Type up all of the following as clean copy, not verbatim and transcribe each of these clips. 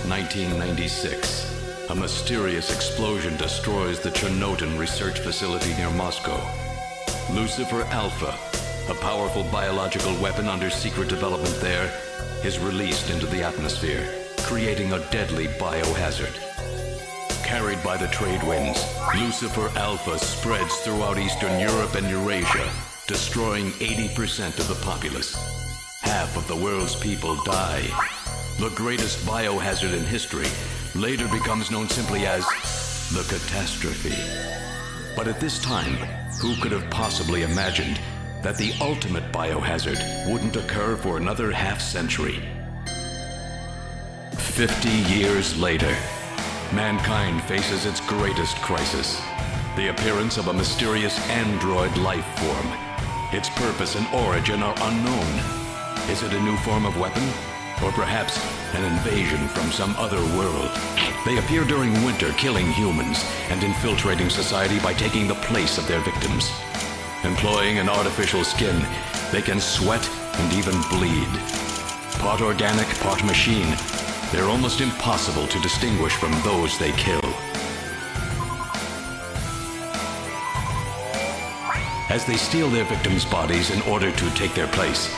1996. A mysterious explosion destroys the Chernobyl research facility near Moscow. Lucifer Alpha, a powerful biological weapon under secret development there, is released into the atmosphere, creating a deadly biohazard. Carried by the trade winds, Lucifer Alpha spreads throughout Eastern Europe and Eurasia, destroying 80% of the populace. Half of the world's people die. The greatest biohazard in history later becomes known simply as the catastrophe. But at this time, who could have possibly imagined that the ultimate biohazard wouldn't occur for another half-century? 50 years later, mankind faces its greatest crisis, the appearance of a mysterious android life form. Its purpose and origin are unknown. Is it a new form of weapon? Or perhaps an invasion from some other world? They appear during winter, killing humans and infiltrating society by taking the place of their victims. Employing an artificial skin, they can sweat and even bleed. Part organic, part machine, they're almost impossible to distinguish from those they kill. As they steal their victims' bodies in order to take their place,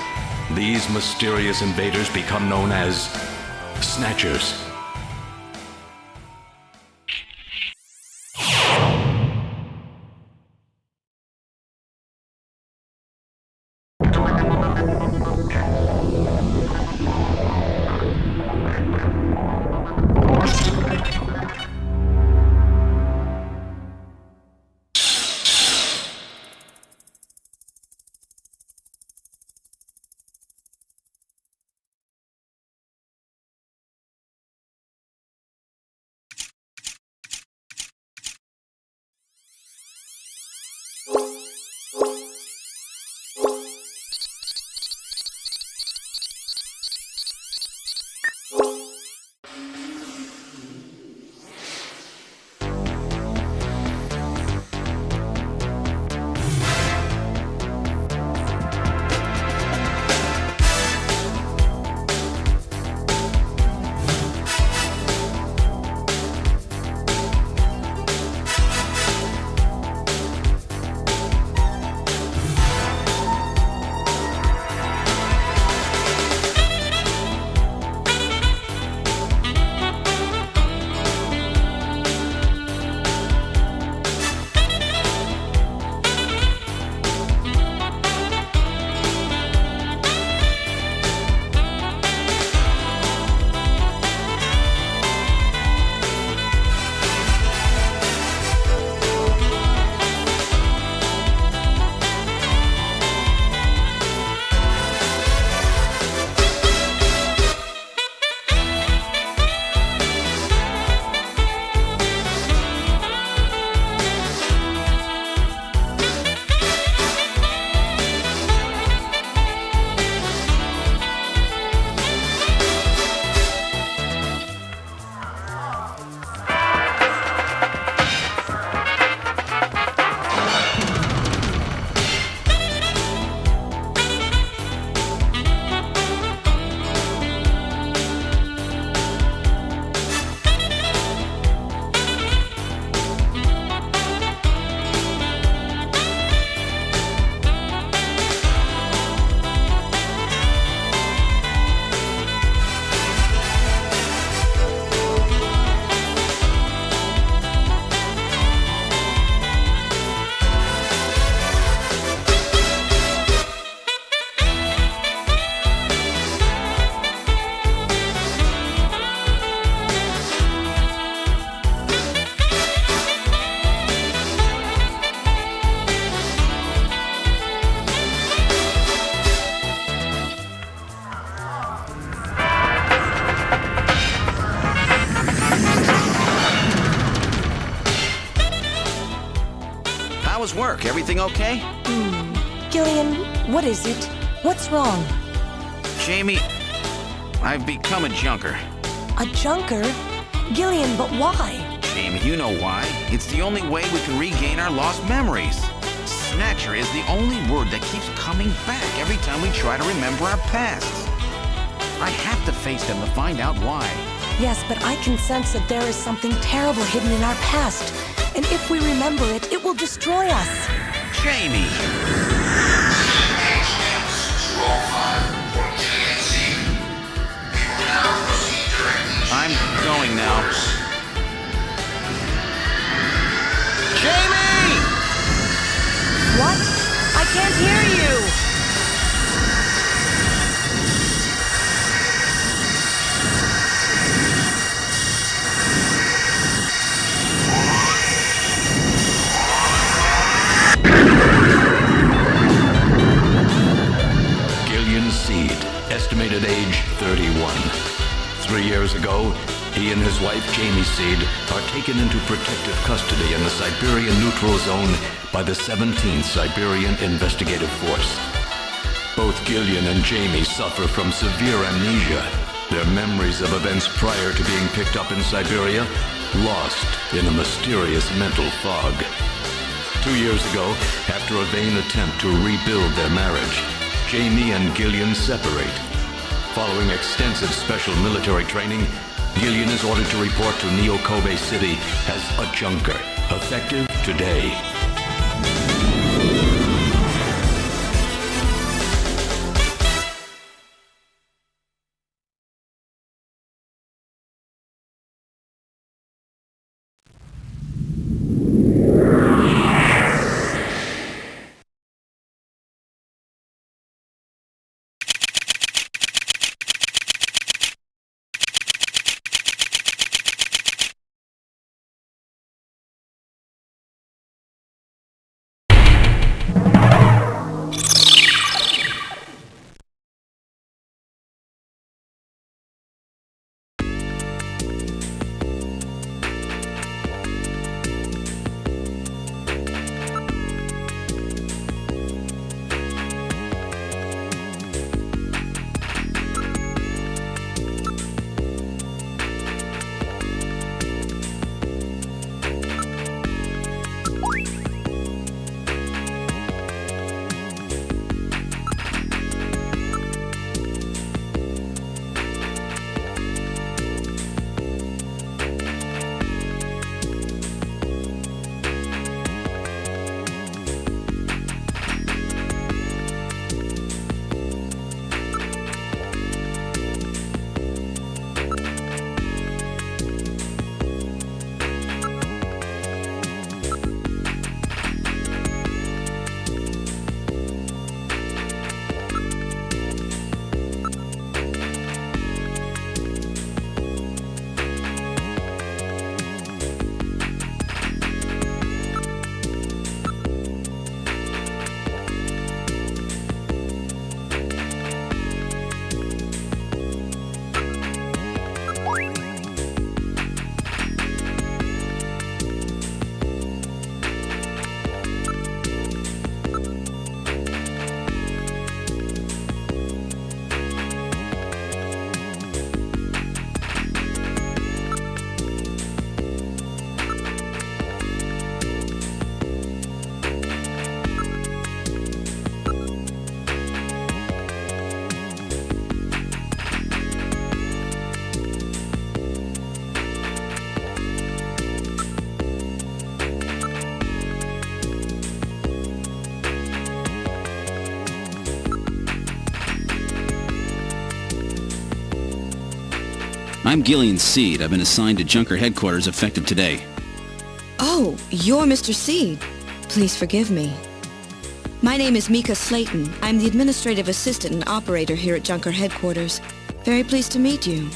these mysterious invaders become known as Snatchers. Work. Everything okay? Gillian, what is it? What's wrong? Jamie, I've become a junker. A junker? Gillian, but why? Jamie, you know why. It's the only way we can regain our lost memories. Snatcher is the only word that keeps coming back every time we try to remember our pasts. I have to face them to find out why. Yes, but I can sense that there is something terrible hidden in our past. And if we remember it, it will destroy us. Jamie! I'm going now. Jamie! What? I can't hear you! Estimated age 31. 3 years ago, he and his wife Jamie Seed are taken into protective custody in the Siberian Neutral Zone by the 17th Siberian Investigative Force. Both Gillian and Jamie suffer from severe amnesia, their memories of events prior to being picked up in Siberia lost in a mysterious mental fog. 2 years ago, after a vain attempt to rebuild their marriage, Jamie and Gillian separate. Following extensive special military training, Gillian is ordered to report to Neo-Kobe City as a junker, effective today. I'm Gillian Seed. I've been assigned to Junker headquarters effective today. Oh, you're Mr. Seed. Please forgive me. My name is Mika Slayton. I'm the administrative assistant and operator here at Junker headquarters. Very pleased to meet you.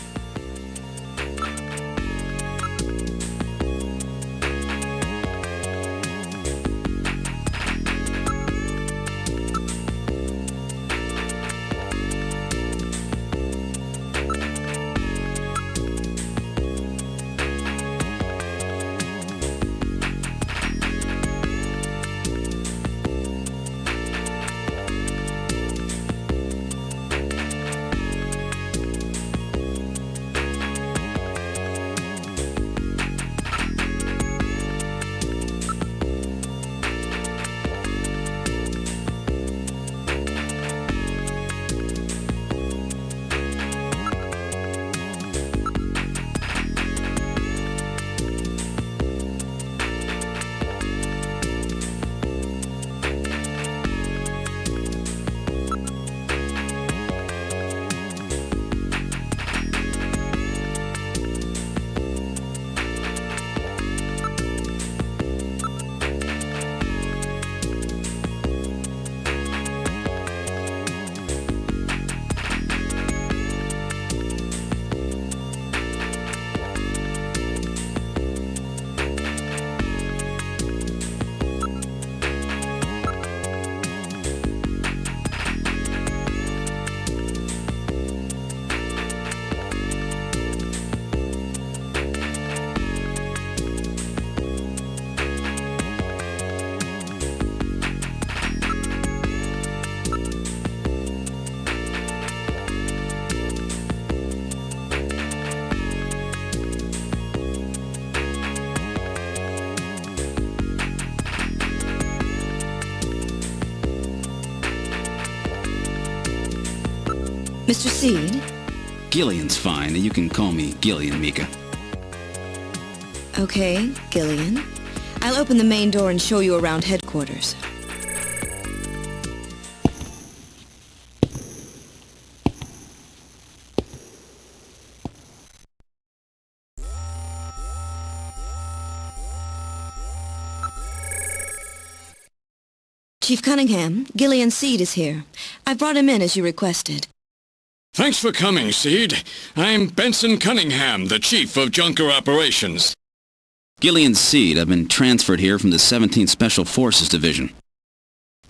Mr. Seed? Gillian's fine. You can call me Gillian, Mika. Okay, Gillian. I'll open the main door and show you around headquarters. Chief Cunningham, Gillian Seed is here. I brought him in as you requested. Thanks for coming, Seed. I'm Benson Cunningham, the Chief of Junker Operations. Gillian Seed. I've been transferred here from the 17th Special Forces Division.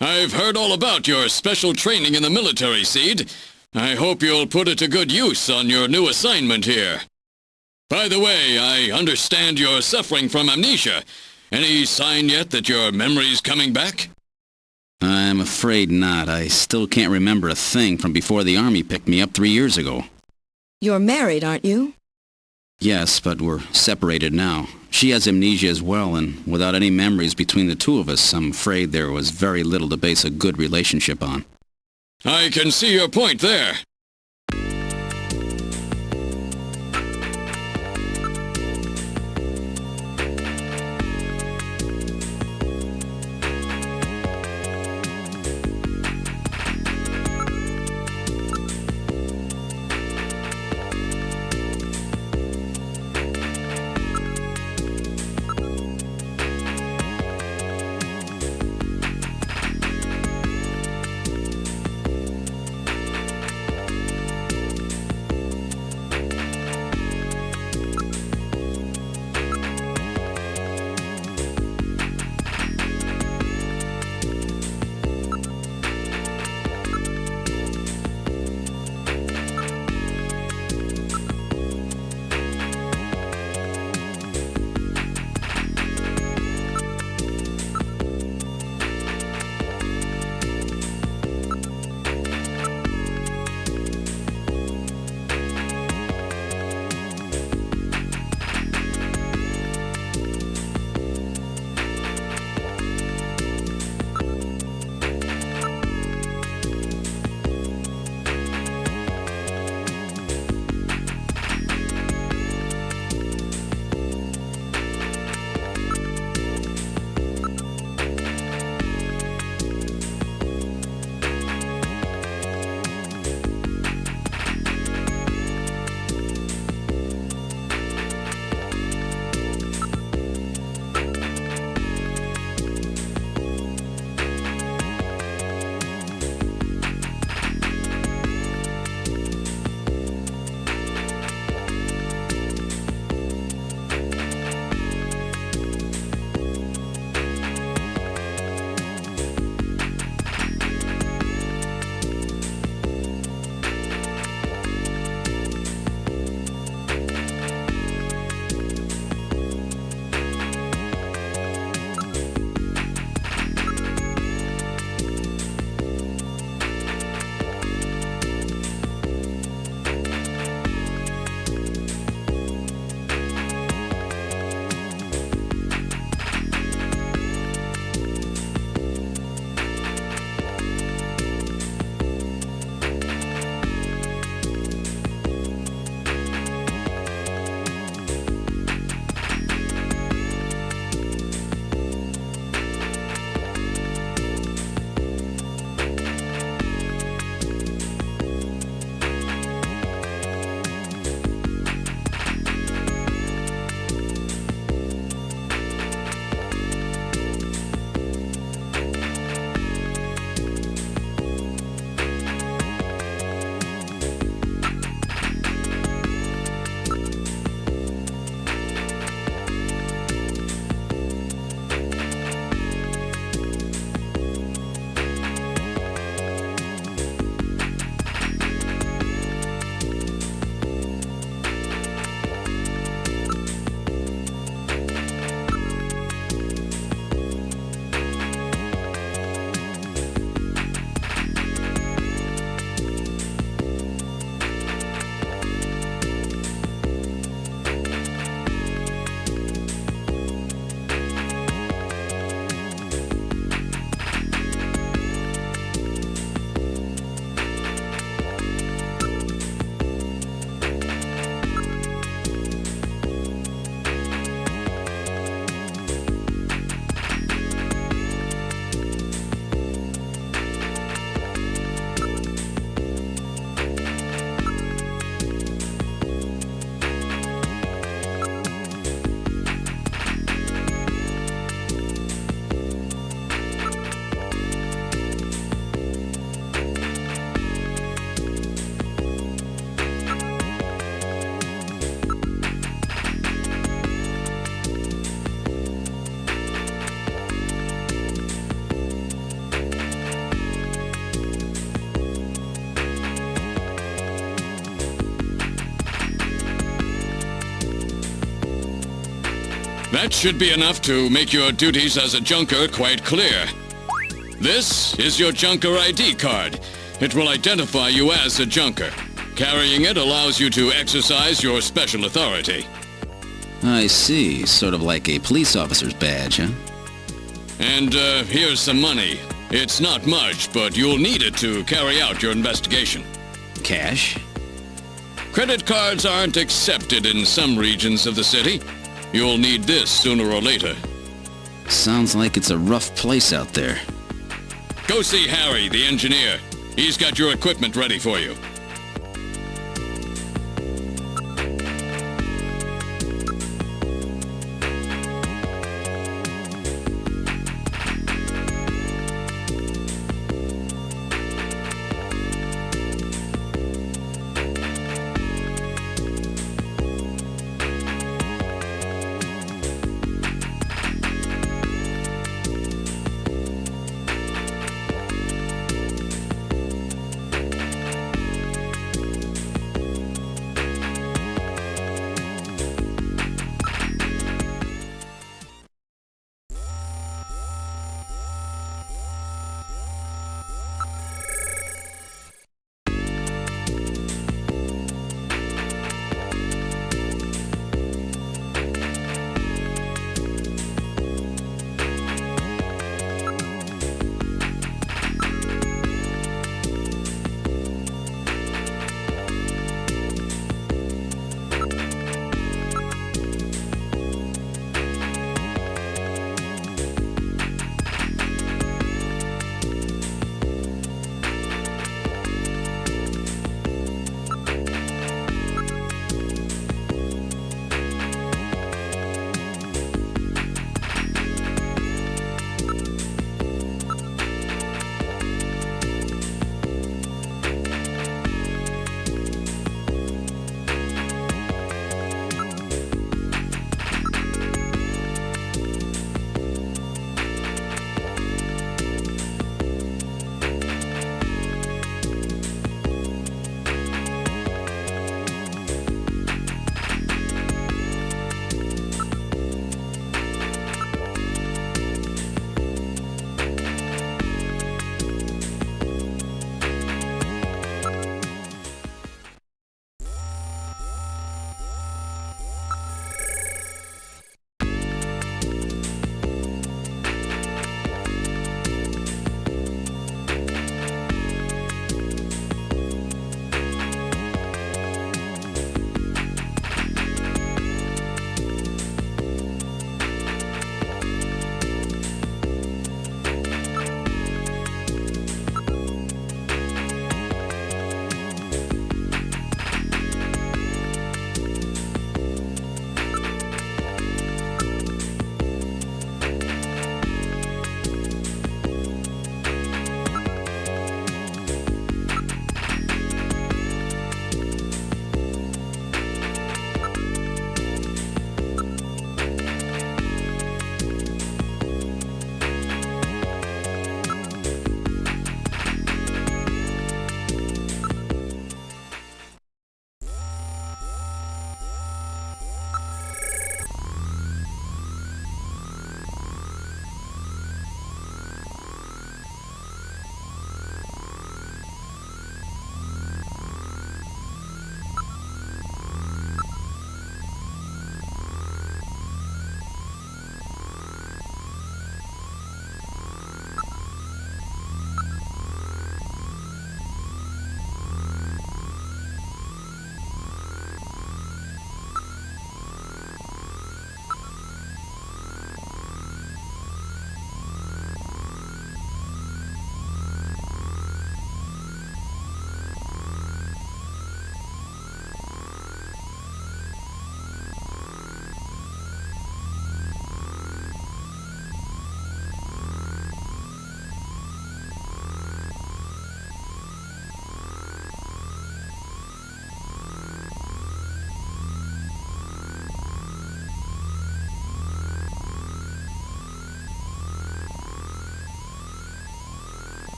I've heard all about your special training in the military, Seed. I hope you'll put it to good use on your new assignment here. By the way, I understand you're suffering from amnesia. Any sign yet that your memory's coming back? I'm afraid not. I still can't remember a thing from before the Army picked me up 3 years ago. You're married, aren't you? Yes, but we're separated now. She has amnesia as well, and without any memories between the two of us, I'm afraid there was very little to base a good relationship on. I can see your point there. That should be enough to make your duties as a junker quite clear. This is your junker ID card. It will identify you as a junker. Carrying it allows you to exercise your special authority. I see. Sort of like a police officer's badge, huh? And here's some money. It's not much, but you'll need it to carry out your investigation. Cash? Credit cards aren't accepted in some regions of the city. You'll need this sooner or later. Sounds like it's a rough place out there. Go see Harry, the engineer. He's got your equipment ready for you.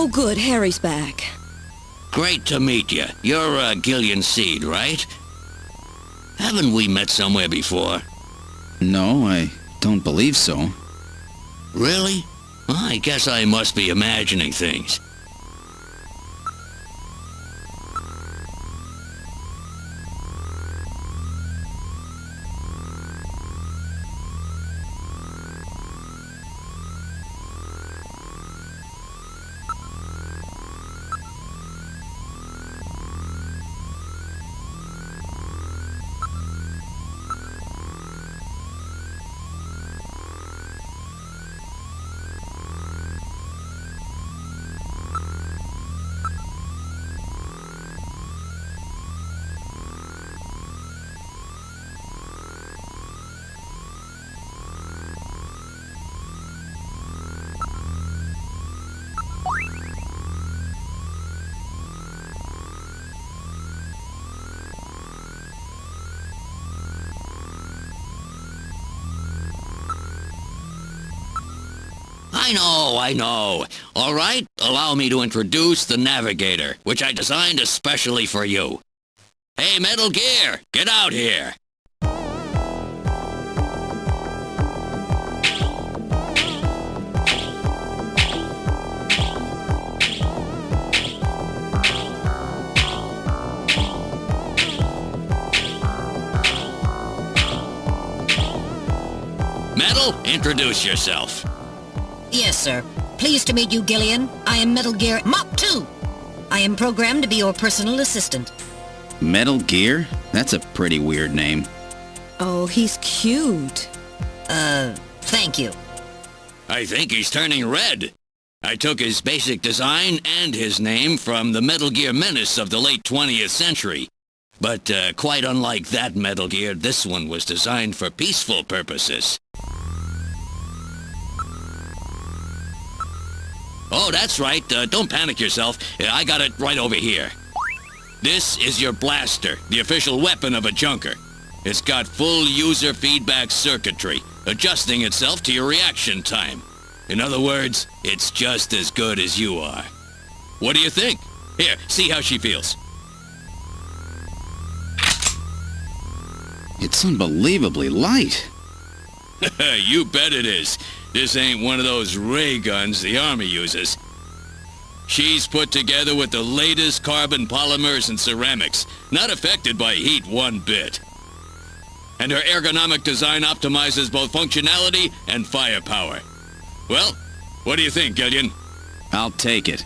Oh, good. Harry's back. Great to meet you. You're Gillian Seed, right? Haven't we met somewhere before? No, I don't believe so. Really? Well, I guess I must be imagining things. I know. All right, allow me to introduce the Navigator, which I designed especially for you. Hey, Metal Gear, get out here. Metal, introduce yourself. Yes, sir. Pleased to meet you, Gillian. I am Metal Gear Mop 2. I am programmed to be your personal assistant. Metal Gear? That's a pretty weird name. Oh, he's cute. Thank you. I think he's turning red. I took his basic design and his name from the Metal Gear menace of the late 20th century. But quite unlike that Metal Gear, this one was designed for peaceful purposes. Oh, that's right. Don't panic yourself. I got it right over here. This is your blaster, the official weapon of a junker. It's got full user feedback circuitry, adjusting itself to your reaction time. In other words, it's just as good as you are. What do you think? Here, see how she feels. It's unbelievably light. You bet it is. This ain't one of those ray guns the Army uses. She's put together with the latest carbon polymers and ceramics, not affected by heat one bit. And her ergonomic design optimizes both functionality and firepower. Well, what do you think, Gillian? I'll take it.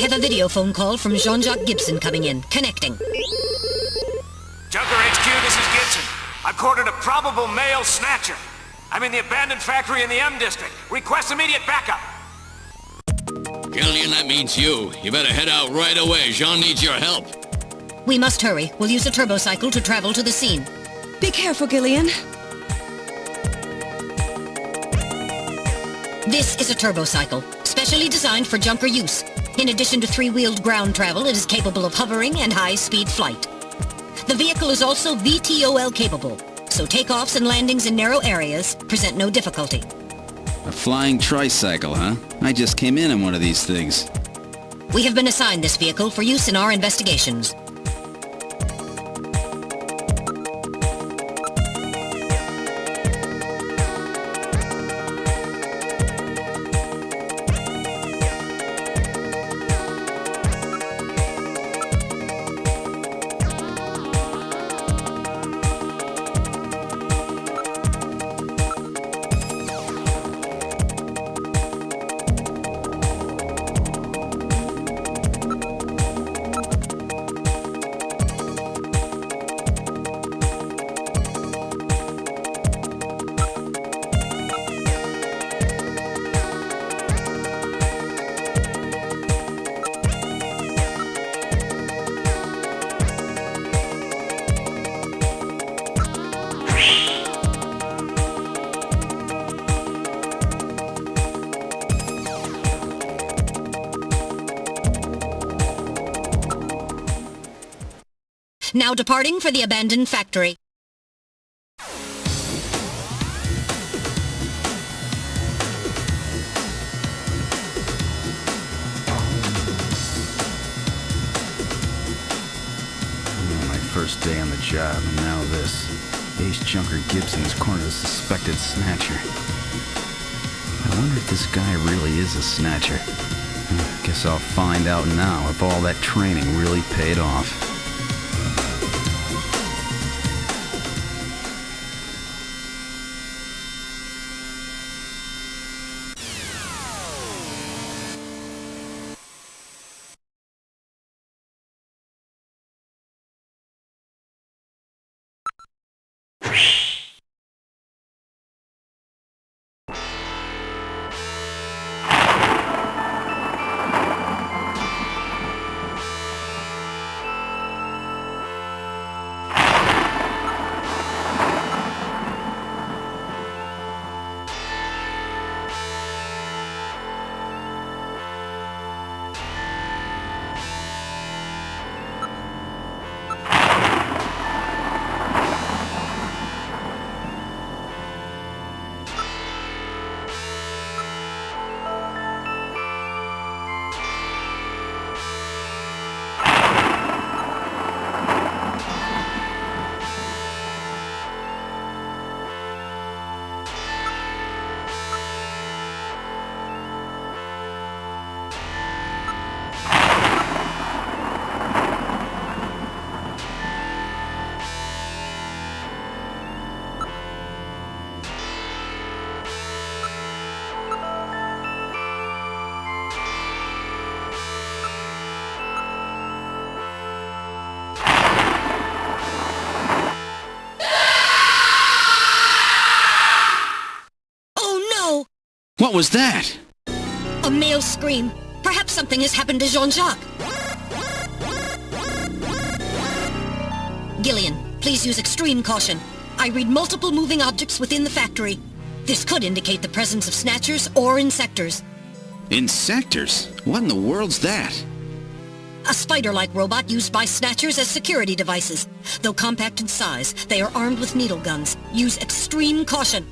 have a video phone call from Jean-Jacques Gibson coming in. Connecting. Junker HQ, this is Gibson. I've cornered a probable male snatcher. I'm in the abandoned factory in the M District. Request immediate backup. Gillian, that means you. You better head out right away. Jean needs your help. We must hurry. We'll use a turbocycle to travel to the scene. Be careful, Gillian. This is a turbocycle, specially designed for Junker use. In addition to three-wheeled ground travel, it is capable of hovering and high-speed flight. The vehicle is also VTOL capable, so takeoffs and landings in narrow areas present no difficulty. A flying tricycle, huh? I just came in one of these things. We have been assigned this vehicle for use in our investigations. Now departing for the abandoned factory. My first day on the job, and now this. Ace Junker Gibson has cornered a suspected snatcher. I wonder if this guy really is a snatcher. Guess I'll find out now if all that training really paid off. What was that? A male scream. Perhaps something has happened to Jean-Jacques. Gillian, please use extreme caution. I read multiple moving objects within the factory. This could indicate the presence of snatchers or insectors. Insectors? What in the world's that? A spider-like robot used by snatchers as security devices. Though compact in size, they are armed with needle guns. Use extreme caution.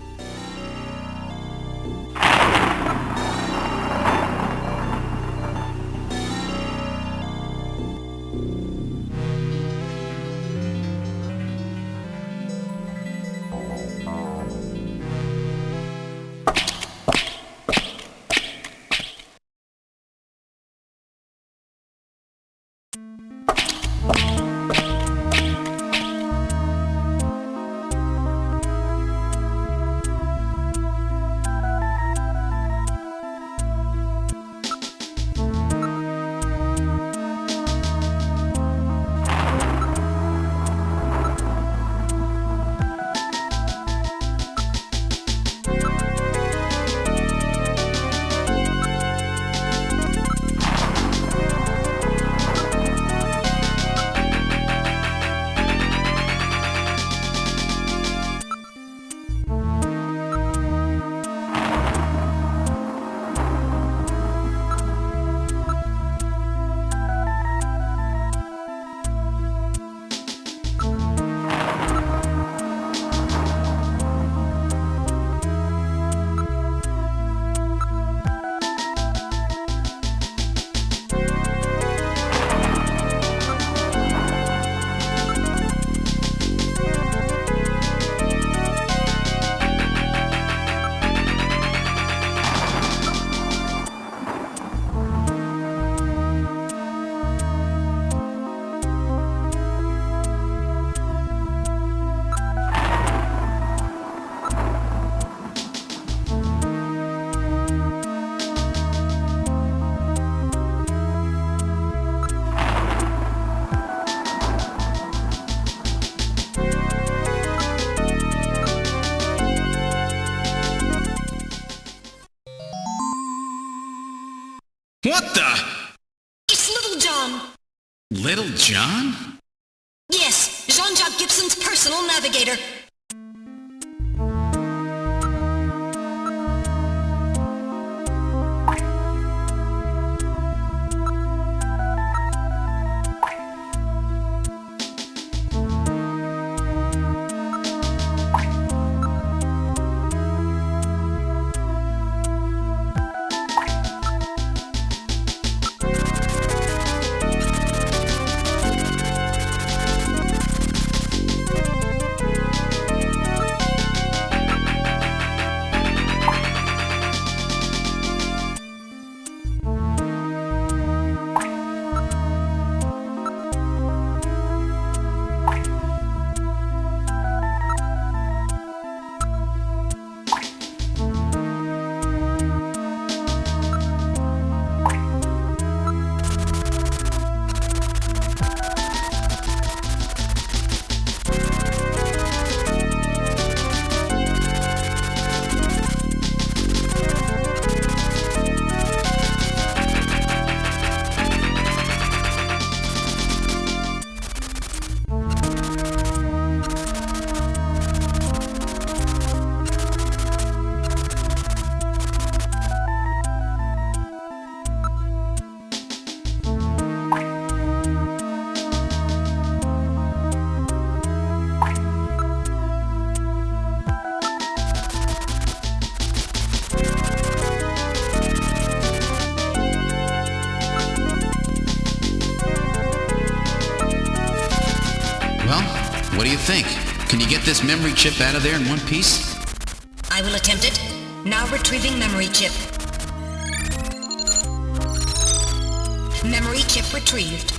John. Little John? Yes, Jean-Jacques Gibson's personal navigator. What do you think? Can you get this memory chip out of there in one piece? I will attempt it. Now retrieving memory chip. Memory chip retrieved.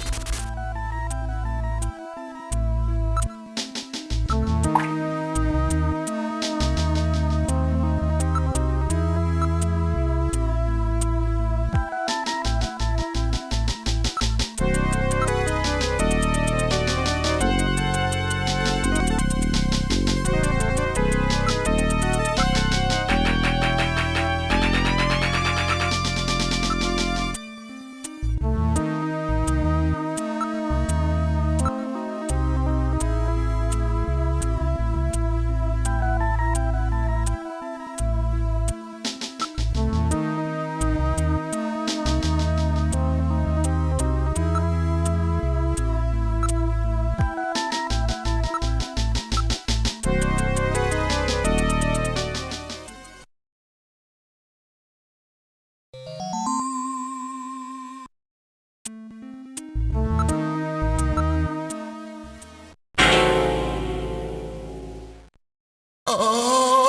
Oh!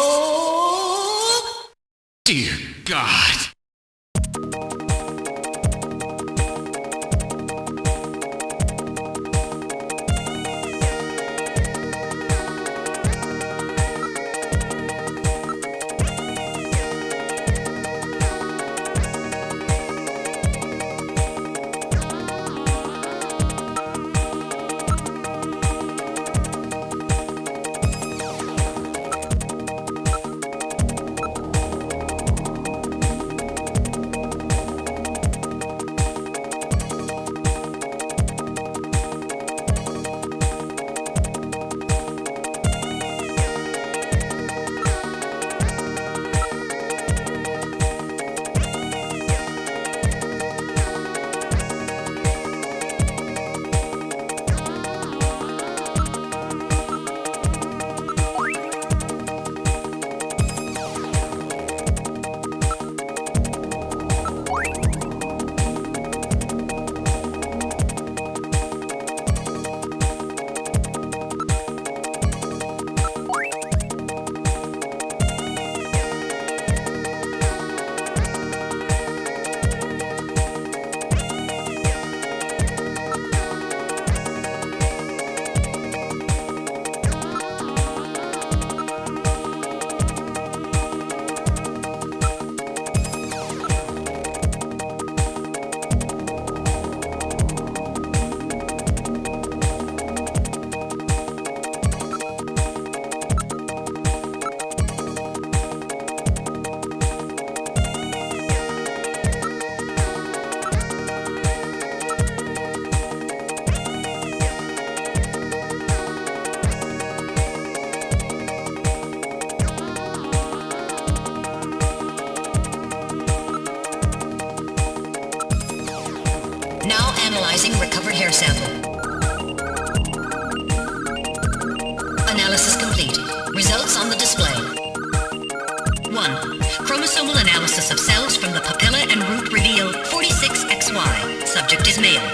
Dear God. Analyzing recovered hair sample. Analysis complete. Results on the display. 1. Chromosomal analysis of cells from the papilla and root reveal 46XY. Subject is male.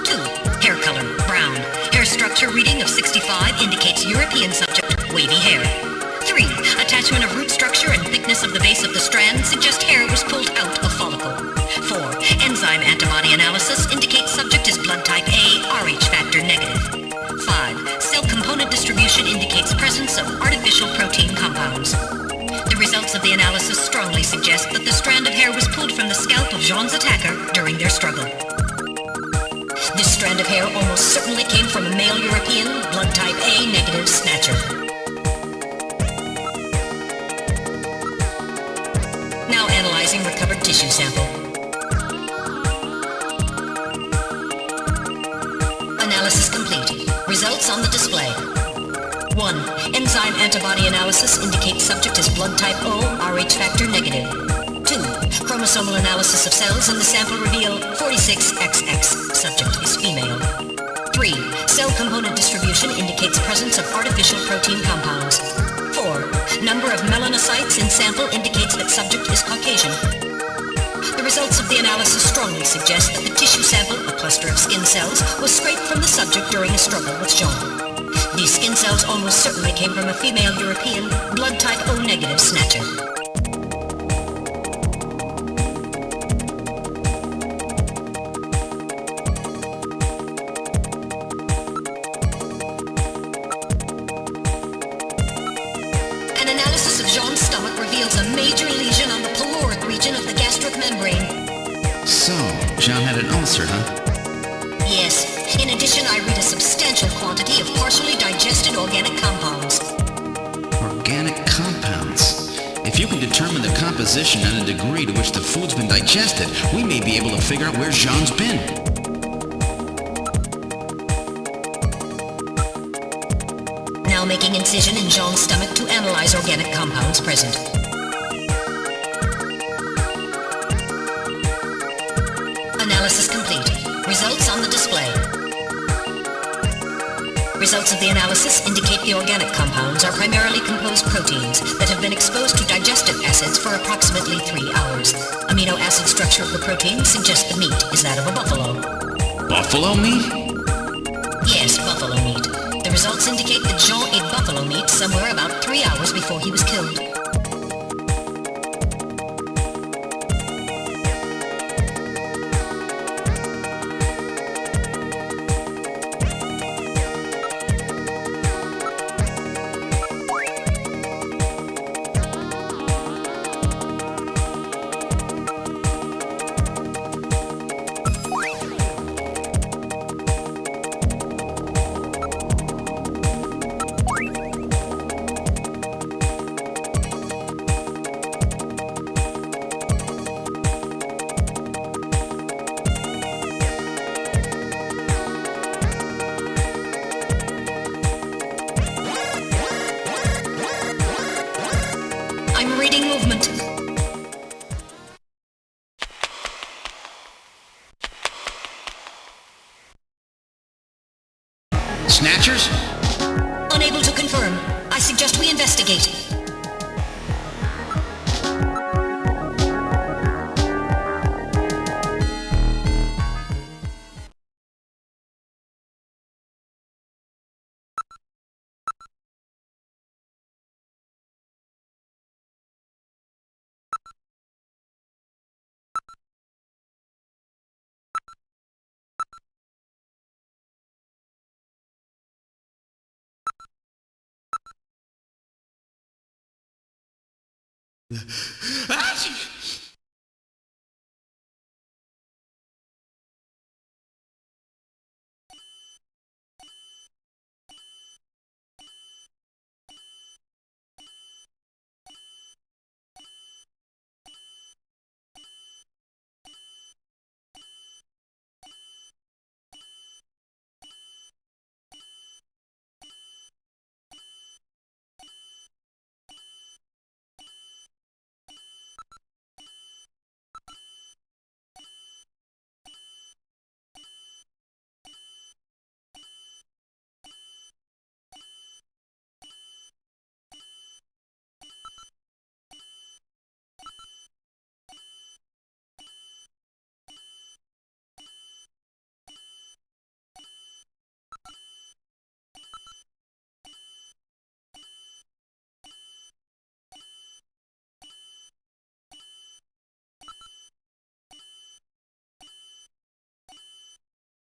2. Hair color, brown. Hair structure reading of 65 indicates European subject, wavy hair. 3. Attachment of root structure and thickness of the base of the strand suggest hair was pulled out of follicle. 4. Enzyme antibody analysis indicates subject is blood type A, Rh factor negative. 5. Cell component distribution indicates presence of artificial protein compounds. The results of the analysis strongly suggest that the strand of hair was pulled from the scalp of Jean's attacker during their struggle. This strand of hair almost certainly came from a male European, blood type A negative Snatcher. Now analyzing recovered tissue sample. Analysis complete. Results on the display. 1. Enzyme antibody analysis indicates subject is blood type O, Rh factor negative. 2. Chromosomal analysis of cells in the sample reveal 46XX. Subject is female. 3. Cell component distribution indicates presence of artificial protein compounds. 4. Number of melanocytes in sample indicates that subject is Caucasian. The results of the analysis strongly suggest that the tissue sample, a cluster of skin cells, was scraped from the subject during a struggle with Jean. These skin cells almost certainly came from a female European, blood type O negative Snatcher. An analysis of Jean's stomach reveals a major lesion on the caloric region of the gastric membrane. So, Jean had an ulcer, huh? Yes. In addition, I read a substantial quantity of partially digested organic compounds. Organic compounds? If you can determine the composition and the degree to which the food's been digested, we may be able to figure out where Jean's been. Now making incision in Jean's stomach to analyze organic compounds present. Analysis complete. Results on the display. Results of the analysis indicate the organic compounds are primarily composed proteins that have been exposed to digestive acids for approximately 3 hours. Amino acid structure of the protein suggests the meat is that of a buffalo. Buffalo meat? Yes, buffalo meat. The results indicate that Jean ate buffalo meat somewhere about 3 hours before he was killed. I'm reading movement. Snatchers? Unable to confirm. I suggest we investigate.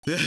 Whoa!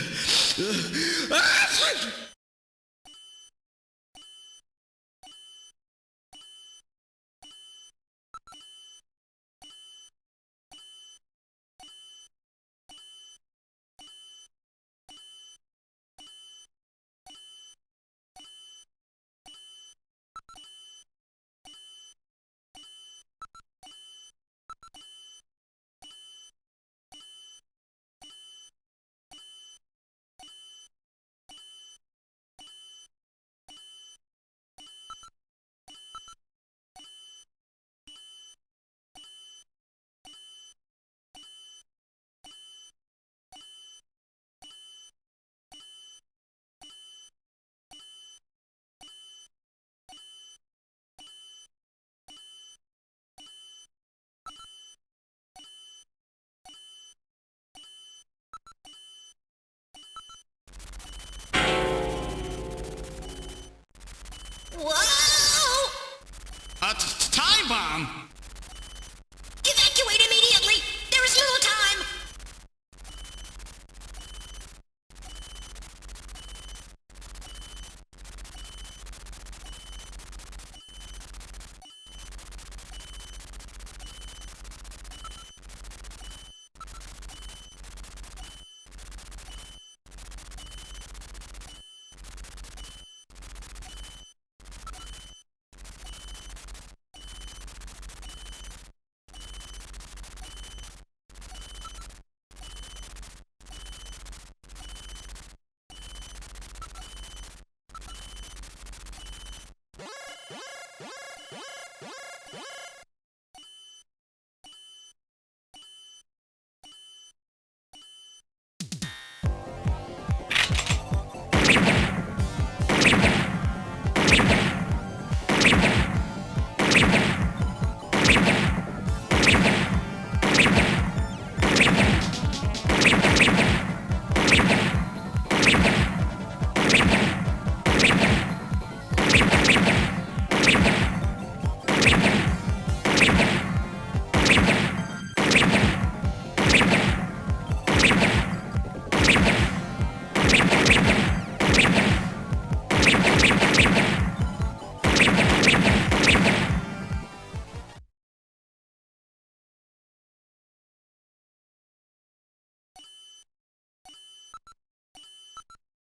Time bomb? Evacuate immediately! There is little time!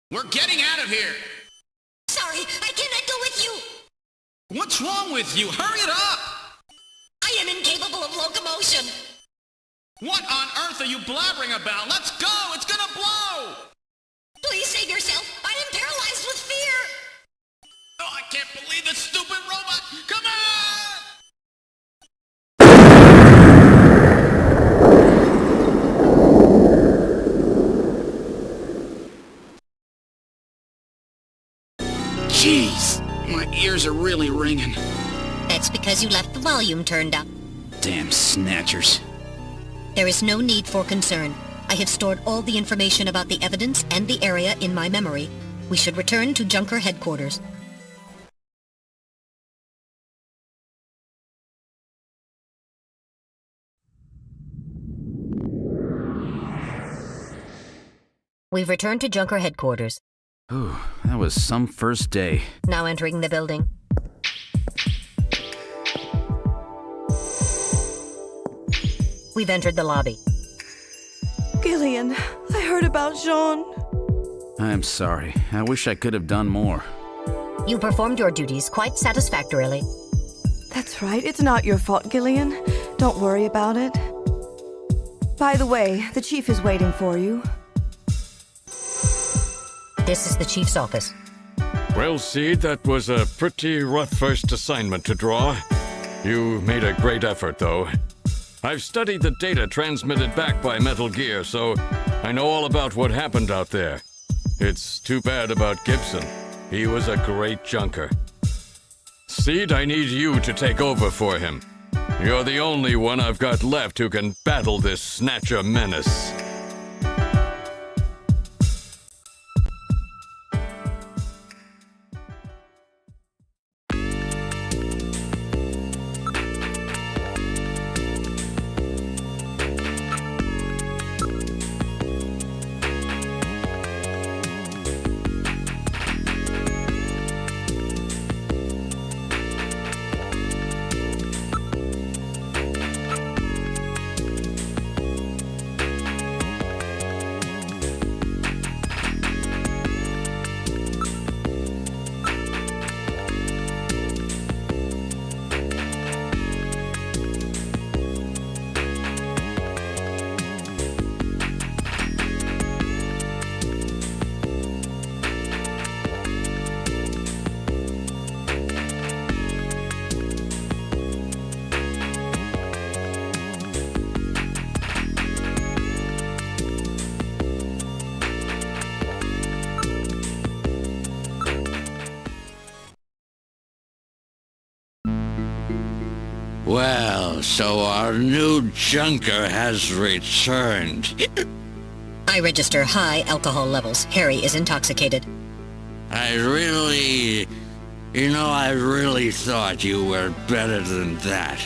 We're getting out of here! Sorry, I cannot go with you! What's wrong with you? Hurry it up! I am incapable of locomotion! What on earth are you blabbering about? Let's go! It's gonna blow! Please save yourself! I am paralyzed with fear! Oh, I can't believe this stupid robot! Come on! Jeez, my ears are really ringing. That's because you left the volume turned up. Damn snatchers. There is no need for concern. I have stored all the information about the evidence and the area in my memory. We should return to Junker headquarters. We've returned to Junker headquarters. Ooh, that was some first day. Now entering the building. We've entered the lobby. Gillian, I heard about Jean. I'm sorry. I wish I could have done more. You performed your duties quite satisfactorily. That's right. It's not your fault, Gillian. Don't worry about it. By the way, the chief is waiting for you. This is the chief's office. Well, Seed, that was a pretty rough first assignment to draw. You made a great effort, though. I've studied the data transmitted back by Metal Gear, so I know all about what happened out there. It's too bad about Gibson. He was a great junker. Seed, I need you to take over for him. You're the only one I've got left who can battle this Snatcher menace. Well, so our new junker has returned. I register high alcohol levels. Harry is intoxicated. I really thought you were better than that.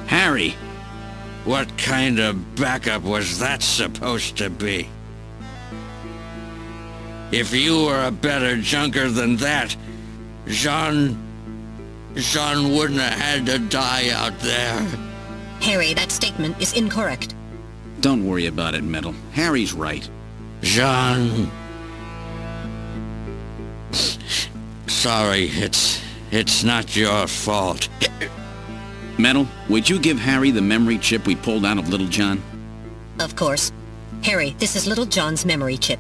Harry! What kind of backup was that supposed to be? If you were a better junker than that, Jean wouldn't have had to die out there. Harry, that statement is incorrect. Don't worry about it, Metal. Harry's right. Jean... Sorry, it's not your fault. Metal, would you give Harry the memory chip we pulled out of Little John? Of course. Harry, this is Little John's memory chip.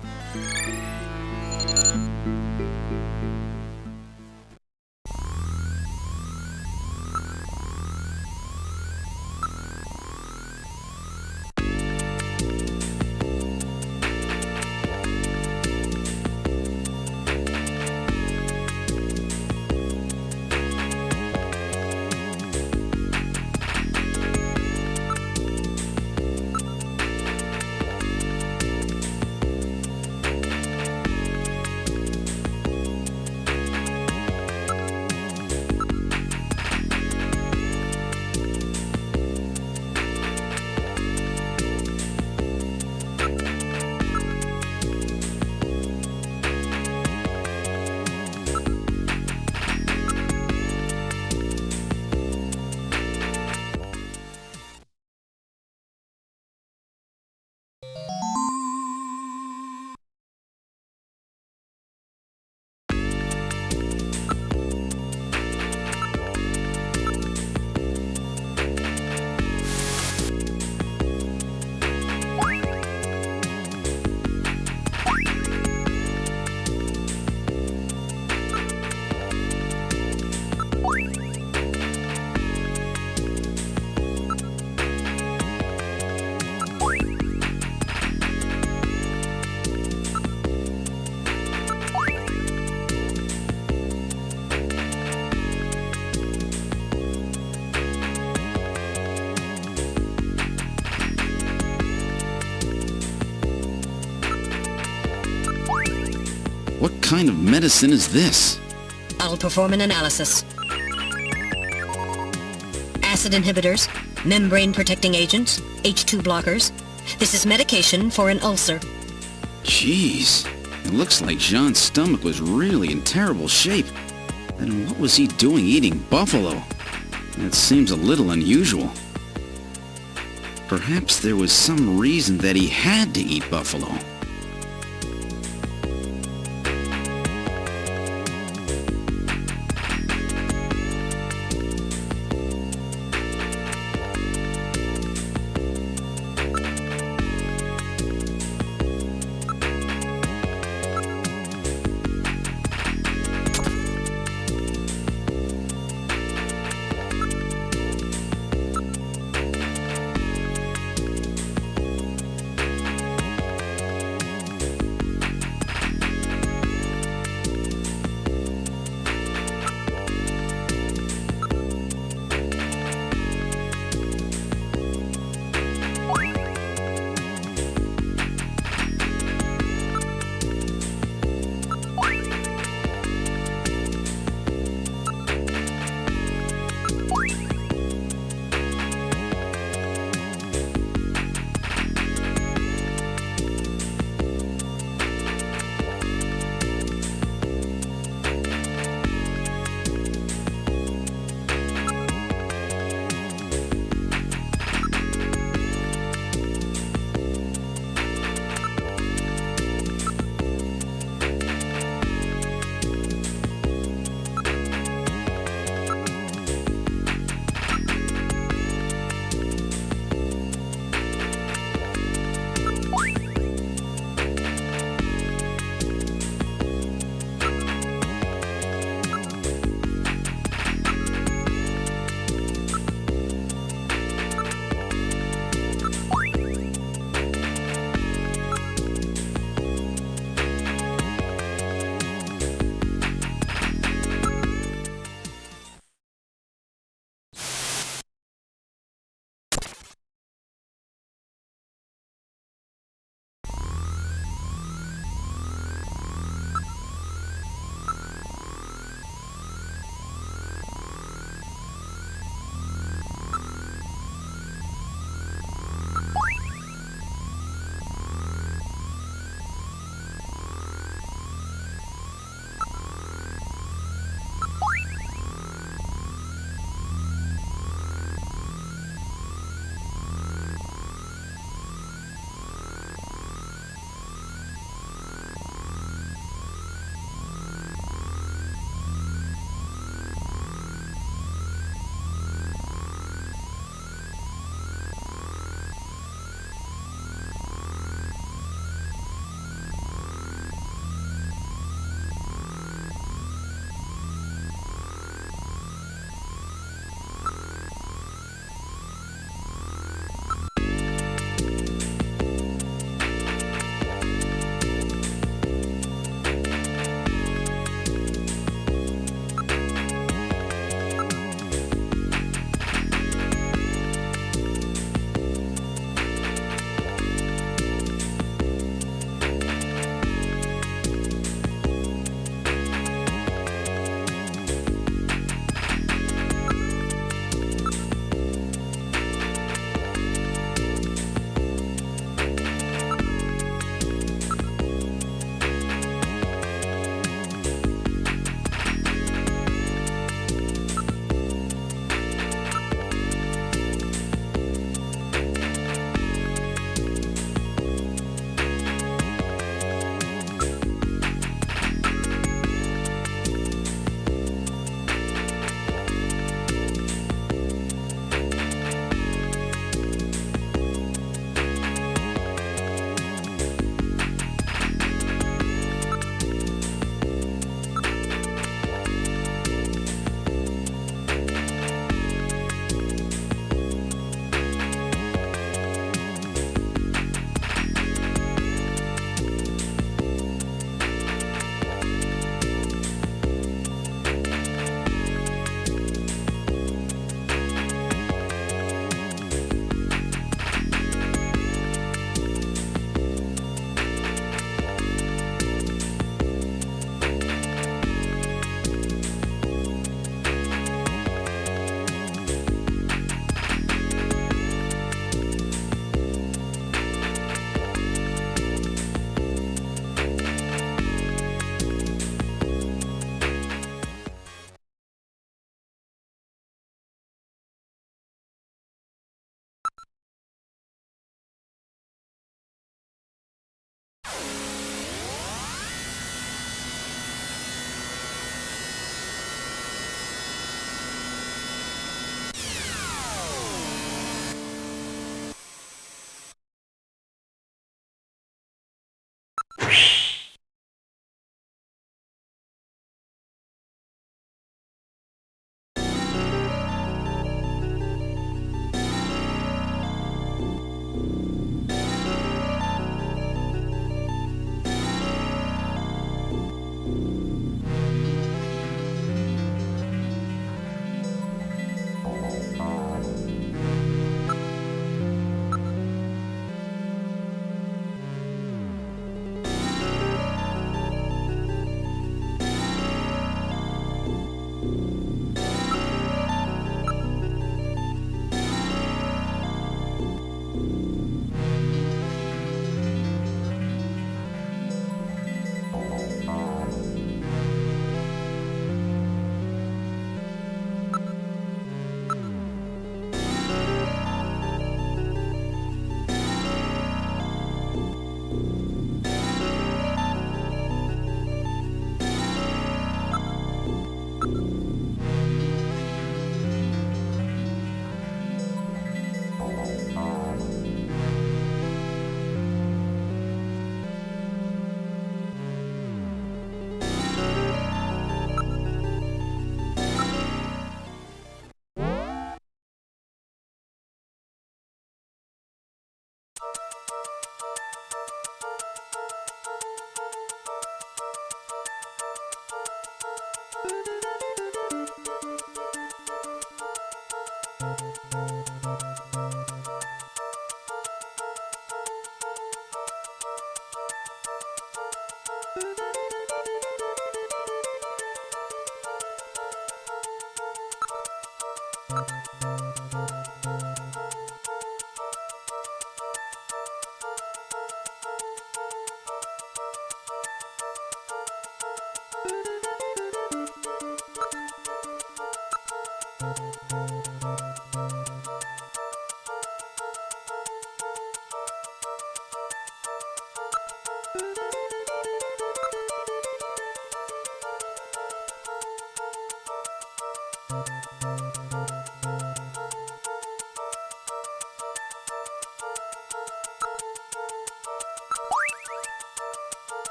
What kind of medicine is this? I'll perform an analysis. Acid inhibitors, membrane-protecting agents, H2 blockers. This is medication for an ulcer. Jeez, it looks like Jean's stomach was really in terrible shape. Then what was he doing eating buffalo? That seems a little unusual. Perhaps there was some reason that he had to eat buffalo.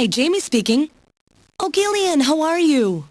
Hi, Jamie speaking. Oh, Gillian, how are you?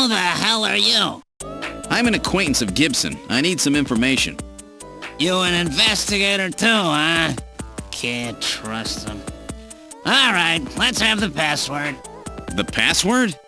Who the hell are you? I'm an acquaintance of Gibson. I need some information. You an investigator too, huh? Can't trust him. All right, let's have the password. The password?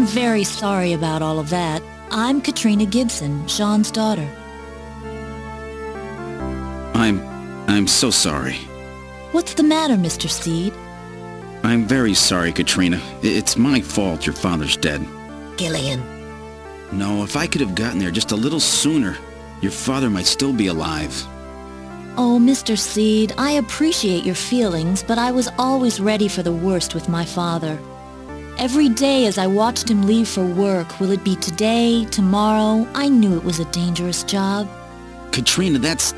very sorry about all of that. I'm Katrina Gibson, Sean's daughter. I'm so sorry. What's the matter, Mr. Seed? I'm very sorry, Katrina. It's my fault your father's dead. Gillian. No, if I could have gotten there just a little sooner, your father might still be alive. Oh, Mr. Seed, I appreciate your feelings, but I was always ready for the worst with my father. Every day as I watched him leave for work, will it be today, tomorrow, I knew it was a dangerous job. Katrina, that's...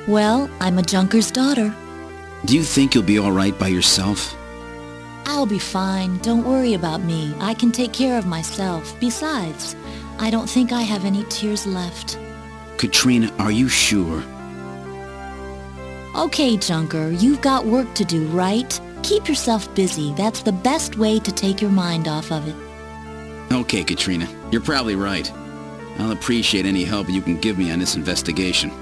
Well, I'm a junker's daughter. Do you think you'll be all right by yourself? I'll be fine. Don't worry about me. I can take care of myself. Besides, I don't think I have any tears left. Katrina, are you sure? Okay, Junker, you've got work to do, right? Keep yourself busy. That's the best way to take your mind off of it. Okay, Katrina, you're probably right. I'll appreciate any help you can give me on this investigation.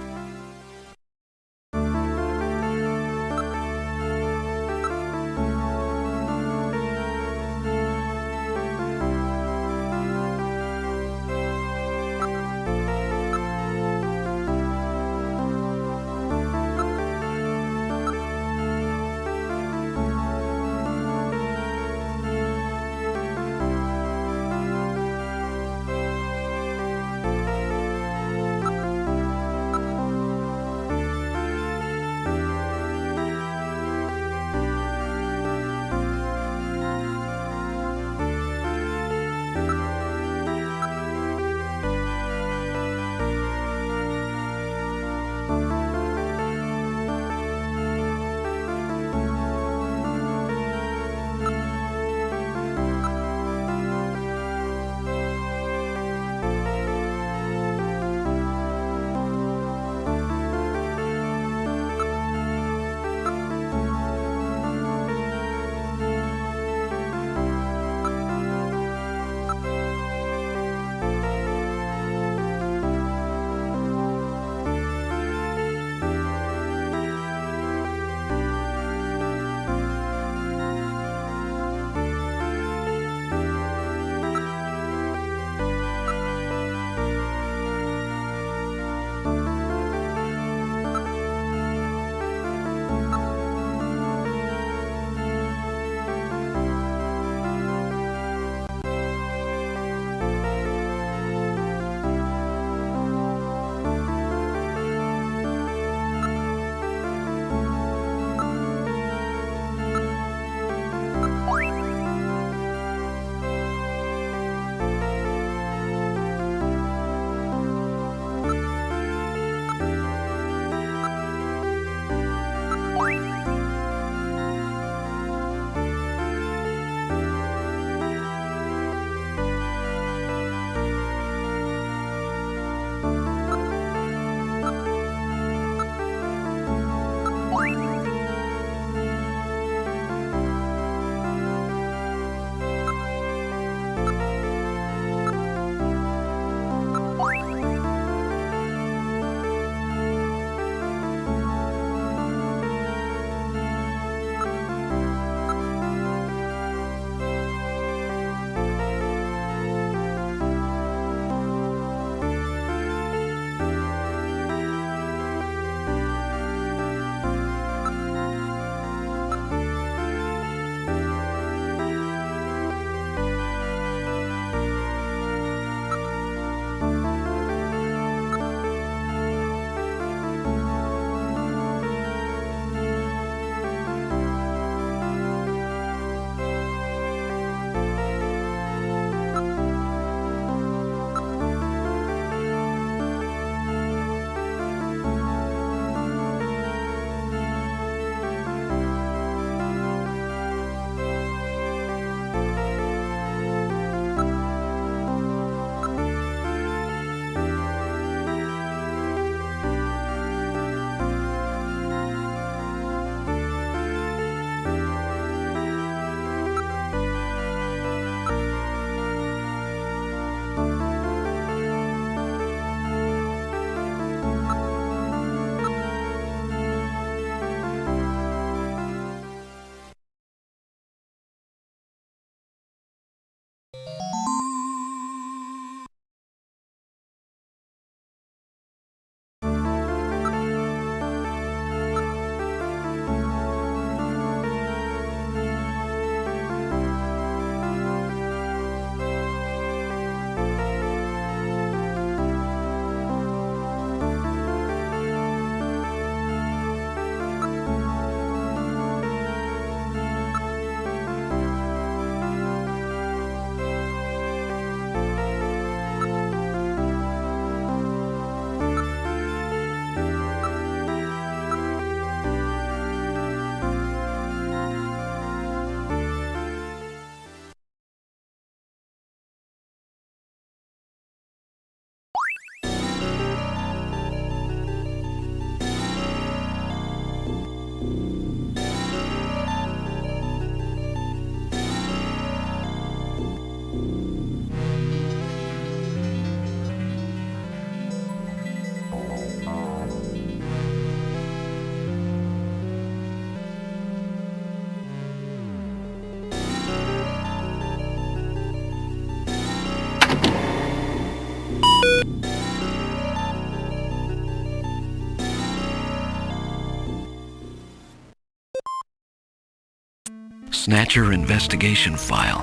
Snatcher investigation file.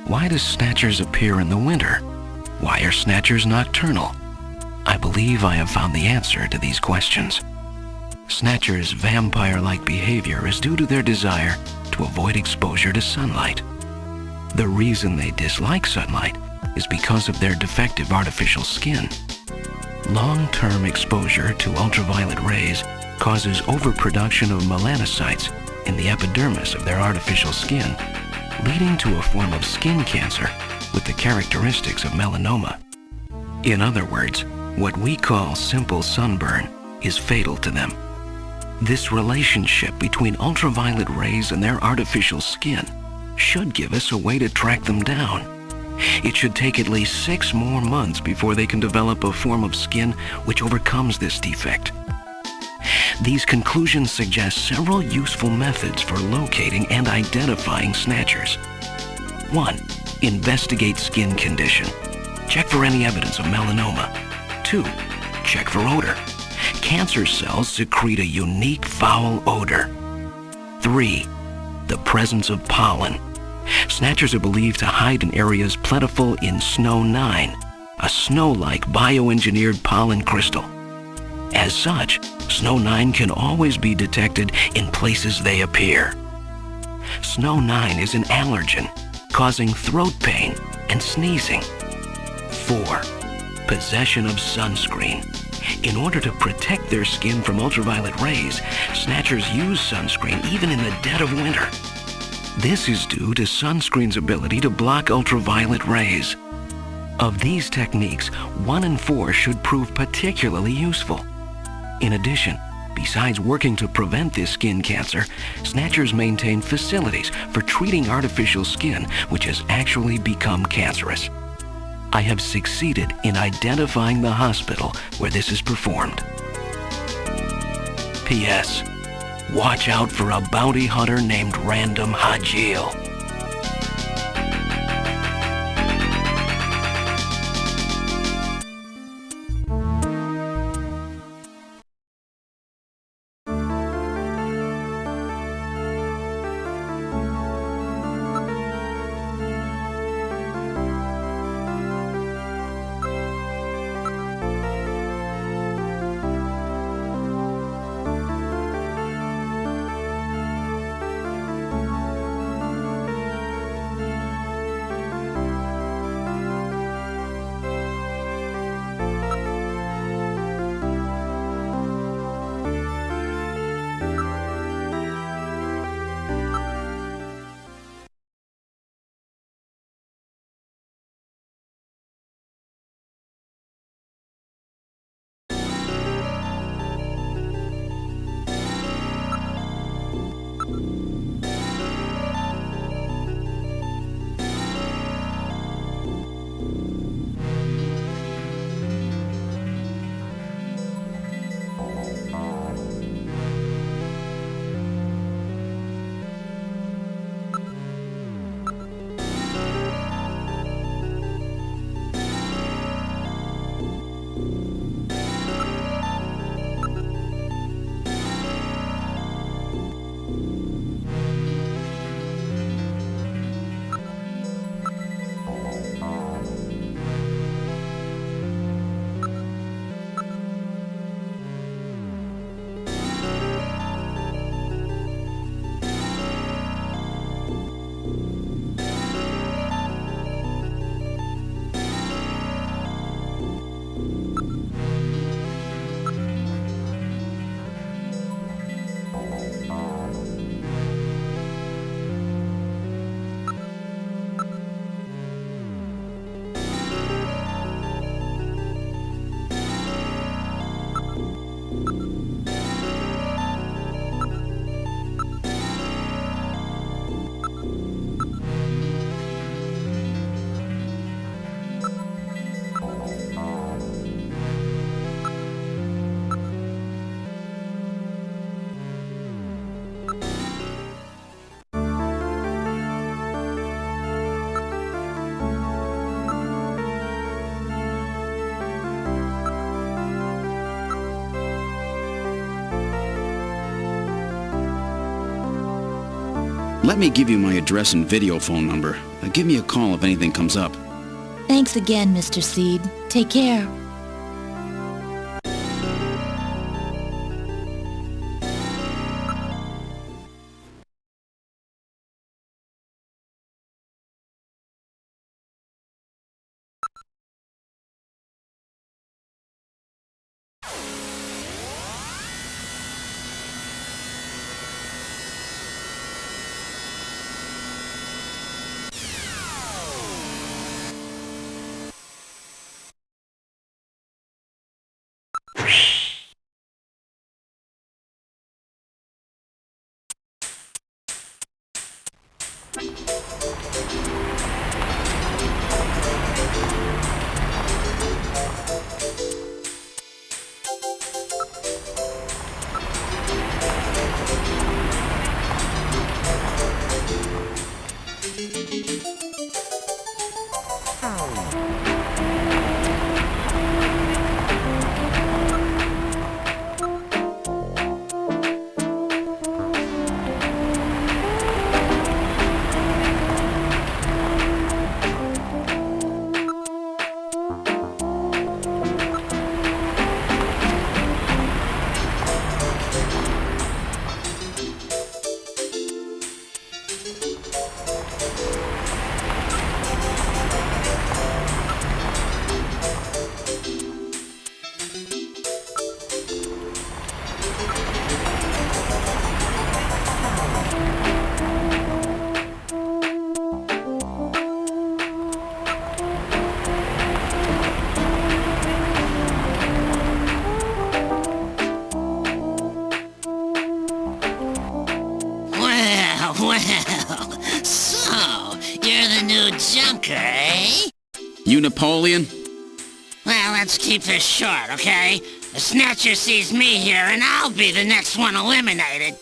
Why do Snatchers appear in the winter? Why are Snatchers nocturnal? I believe I have found the answer to these questions. Snatchers' vampire-like behavior is due to their desire to avoid exposure to sunlight. The reason they dislike sunlight is because of their defective artificial skin. Long-term exposure to ultraviolet rays causes overproduction of melanocytes in the epidermis of their artificial skin, leading to a form of skin cancer with the characteristics of melanoma. In other words, what we call simple sunburn is fatal to them. This relationship between ultraviolet rays and their artificial skin should give us a way to track them down. It should take at least 6 more months before they can develop a form of skin which overcomes this defect. These conclusions suggest several useful methods for locating and identifying Snatchers. 1. Investigate skin condition. Check for any evidence of melanoma. 2. Check for odor. Cancer cells secrete a unique foul odor. 3. The presence of pollen. Snatchers are believed to hide in areas plentiful in Snow 9, a snow-like bioengineered pollen crystal. As such, Snow 9 can always be detected in places they appear. Snow 9 is an allergen, causing throat pain and sneezing. 4. Possession of sunscreen. In order to protect their skin from ultraviolet rays, Snatchers use sunscreen even in the dead of winter. This is due to sunscreen's ability to block ultraviolet rays. Of these techniques, 1 and 4 should prove particularly useful. In addition, besides working to prevent this skin cancer, Snatchers maintain facilities for treating artificial skin which has actually become cancerous. I have succeeded in identifying the hospital where this is performed. P.S. Watch out for a bounty hunter named Random Hajil. Let me give you my address and video phone number. Give me a call if anything comes up. Thanks again, Mr. Seed. Take care. Well, so, you're the new junker, eh? You Napoleon? Well, let's keep this short, okay? The Snatcher sees me here, and I'll be the next one eliminated.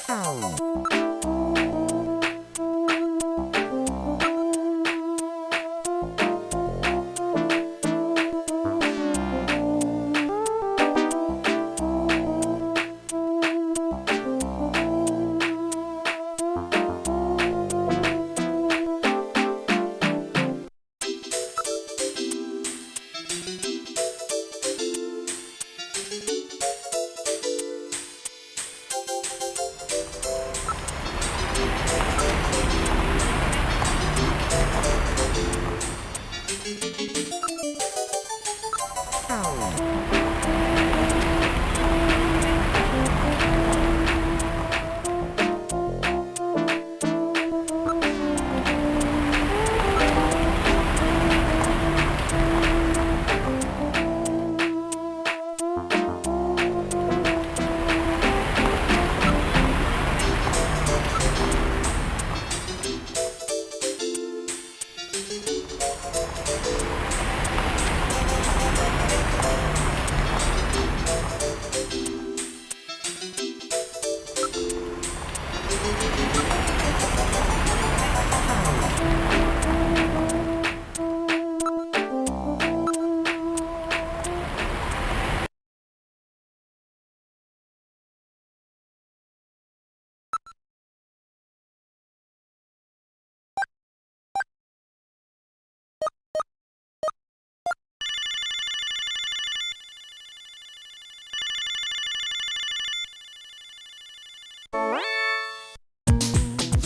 Oh.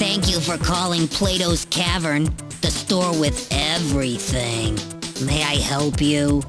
Thank you for calling Plato's Cavern, the store with everything. May I help you?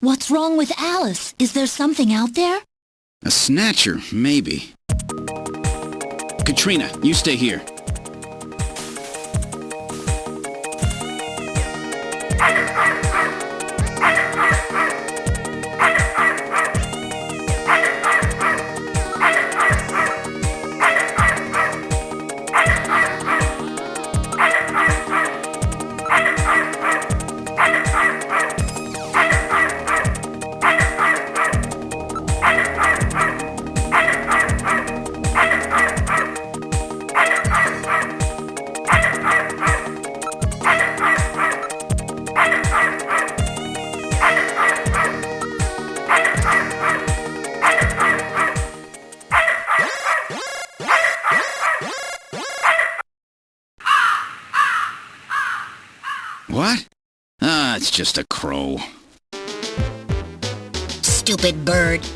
What's wrong with Alice? Is there something out there? A Snatcher, maybe. Katrina, you stay here. It's just a crow. Stupid bird.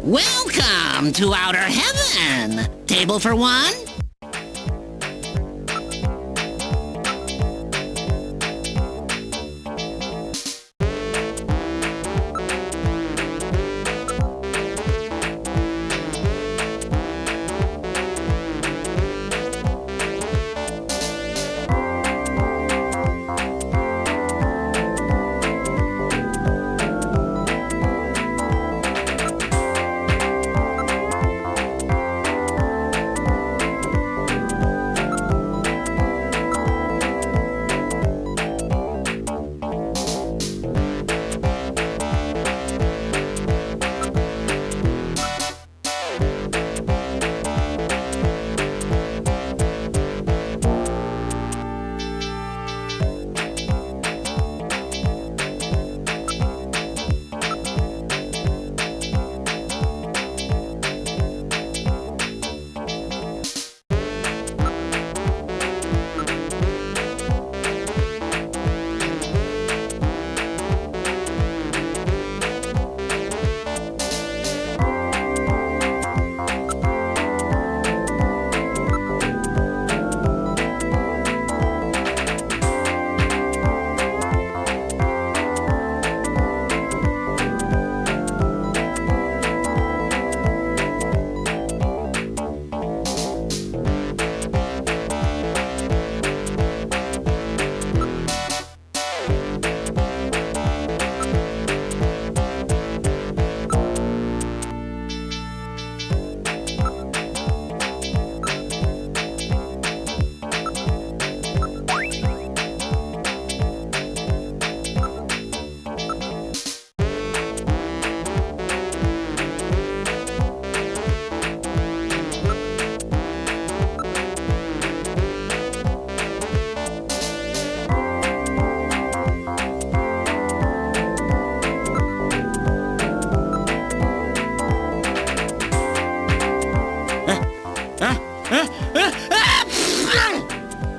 Welcome to Outer Heaven! Table for one?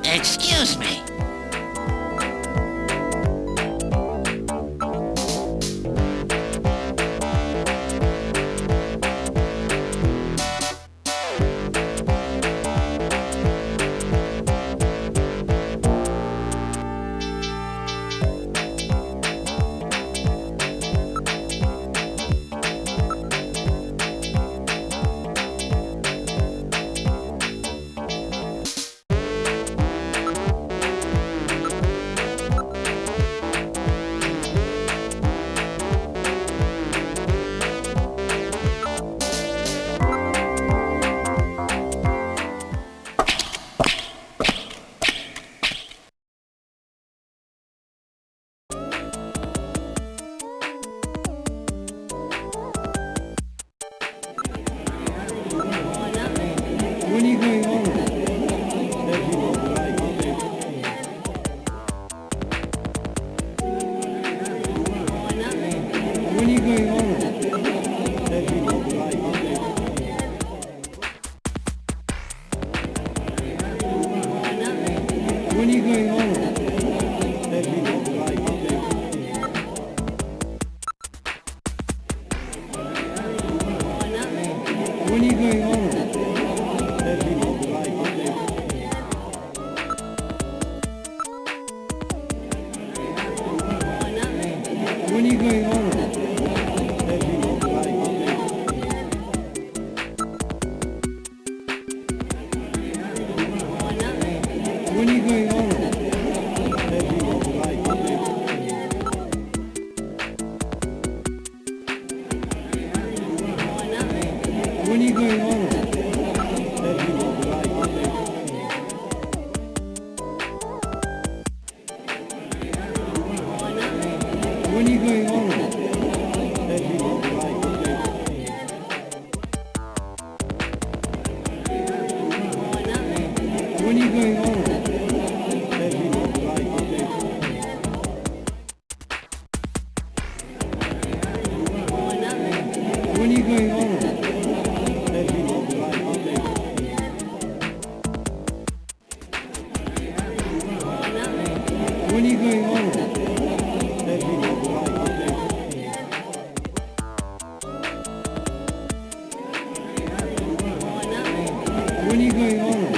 Excuse me. When are you going over? When are you going over? When are you going over? When are you going over? When are you going over? When are you going over? When are you going over? When are you going over? When are you going over? When are you going over? When are you going over? When are you going home?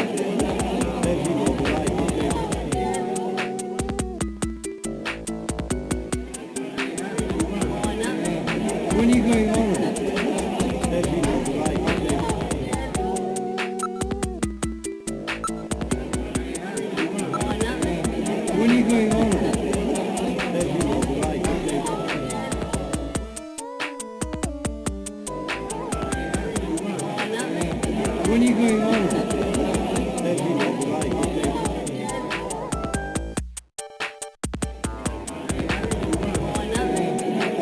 When are you going home? When are you going home? When are you going home?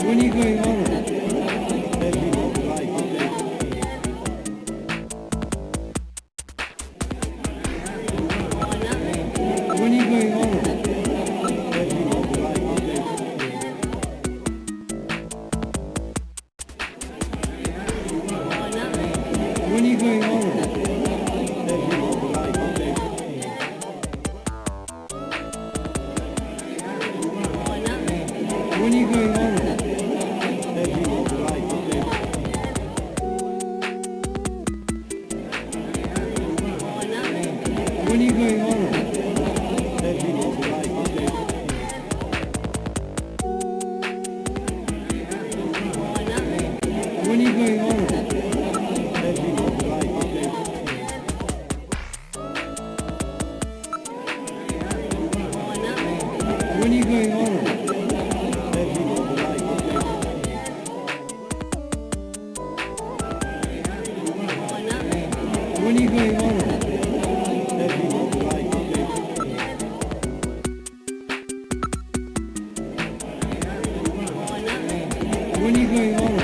When are you going home? When are you going home? When are you going home? When are you going home? When are you going home? When are you going home? When are you going home? When are you going home? When are you going home?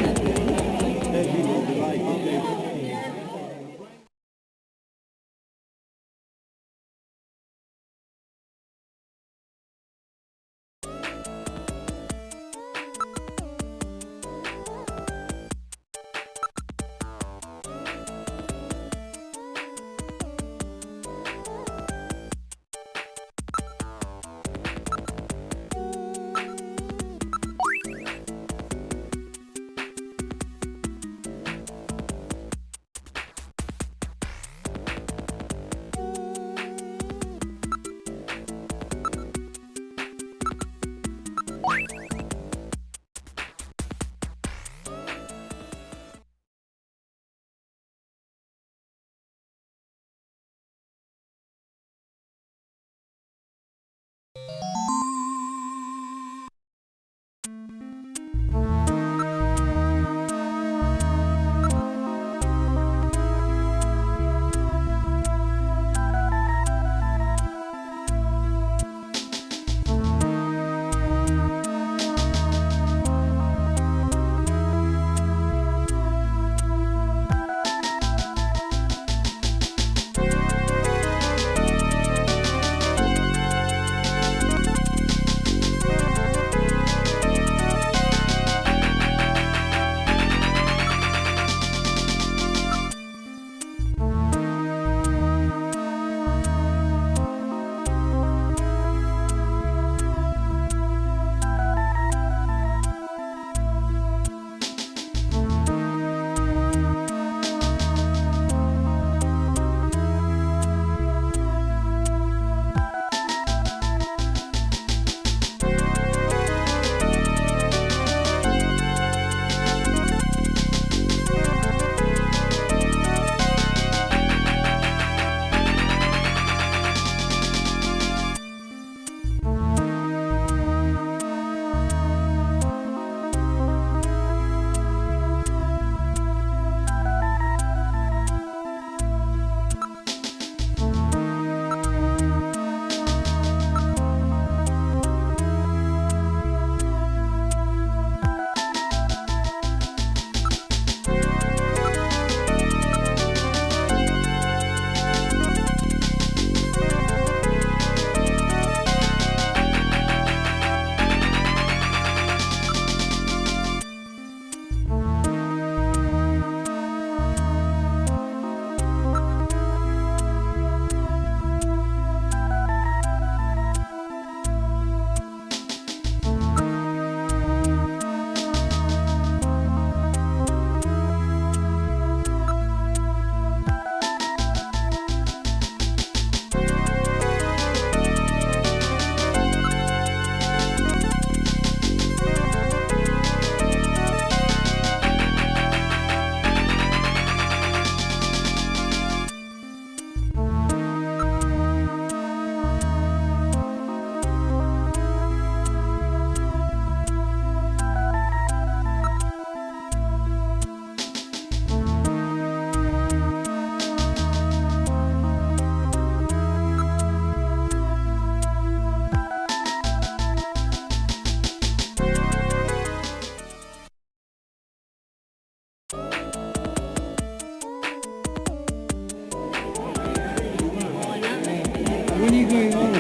When are you going on?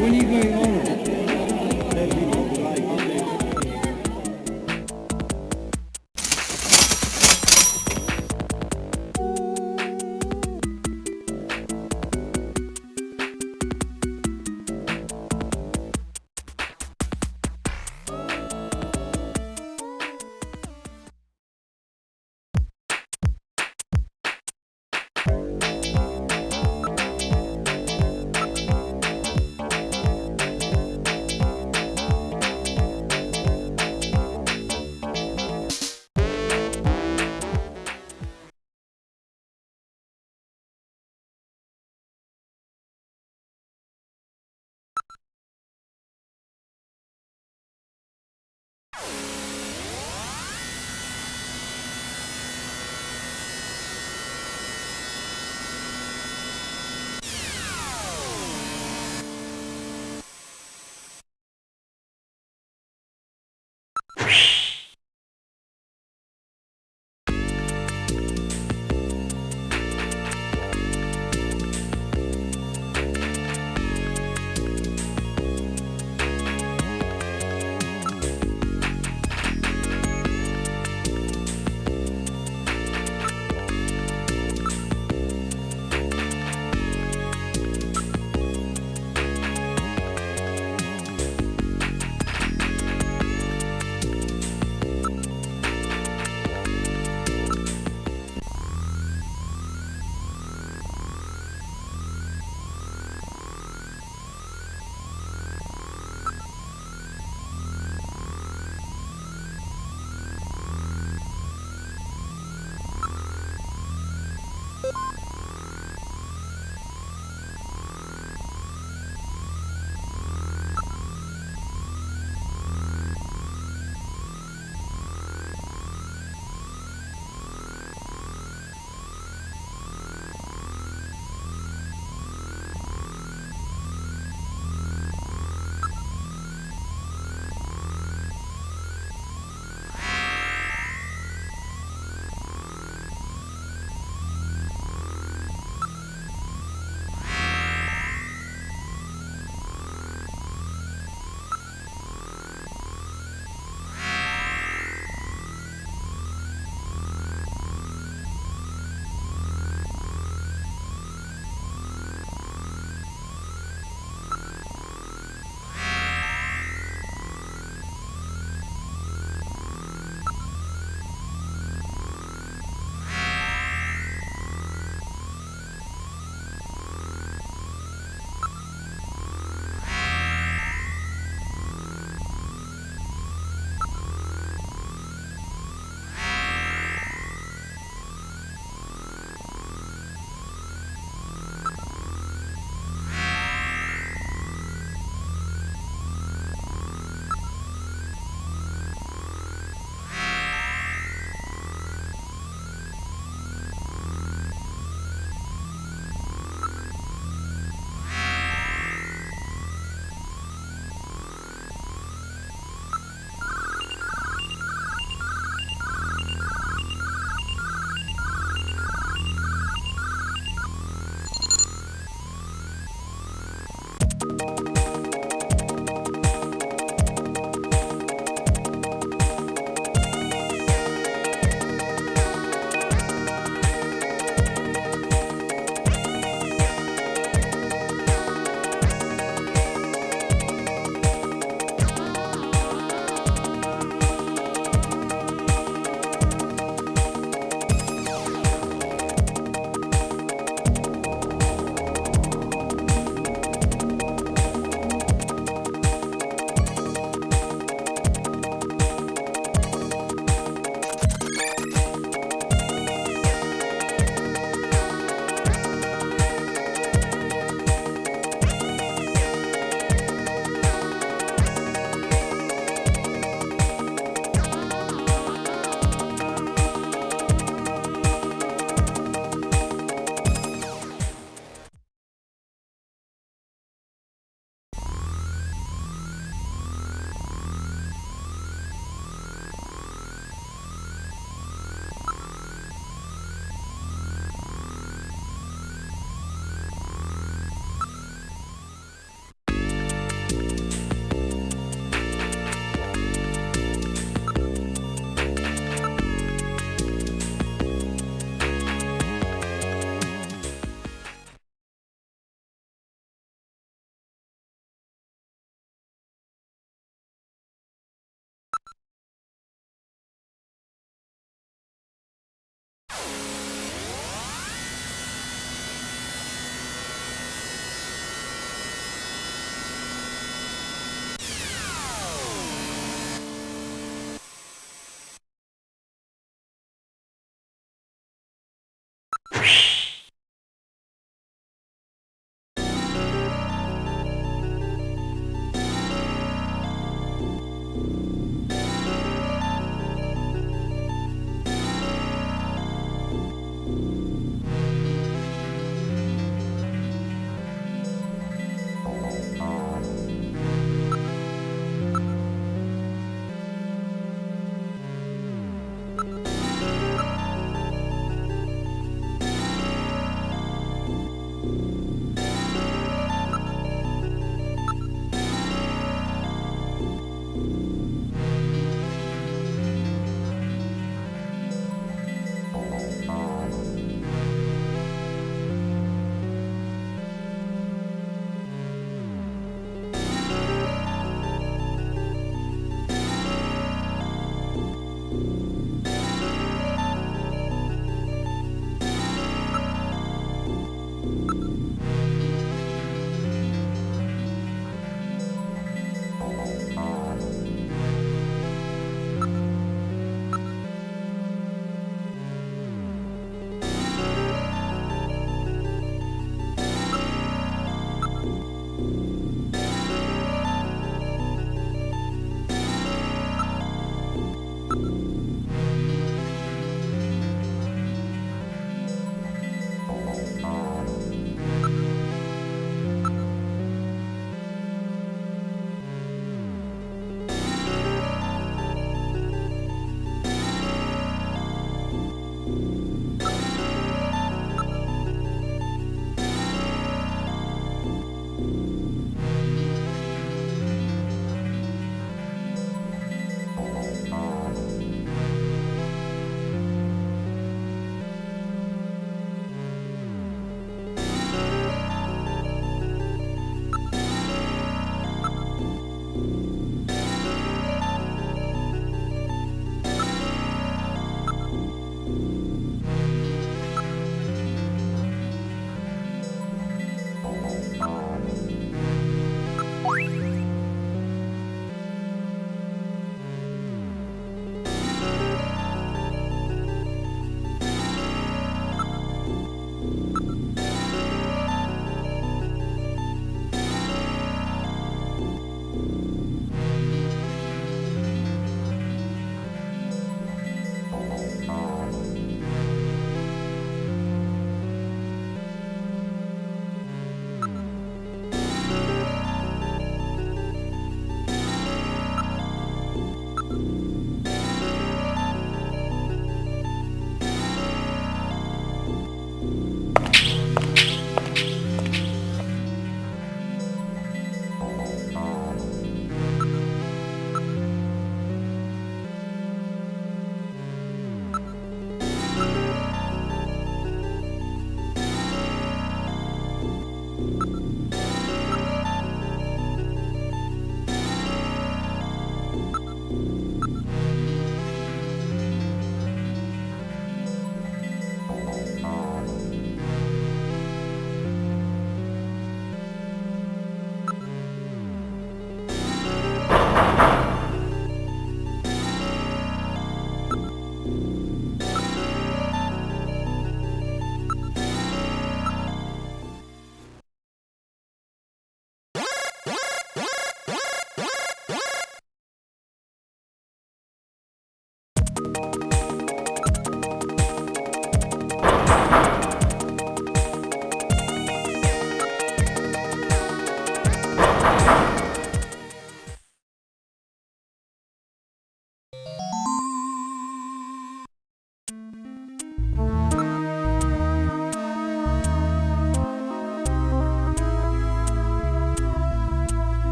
When are you going on?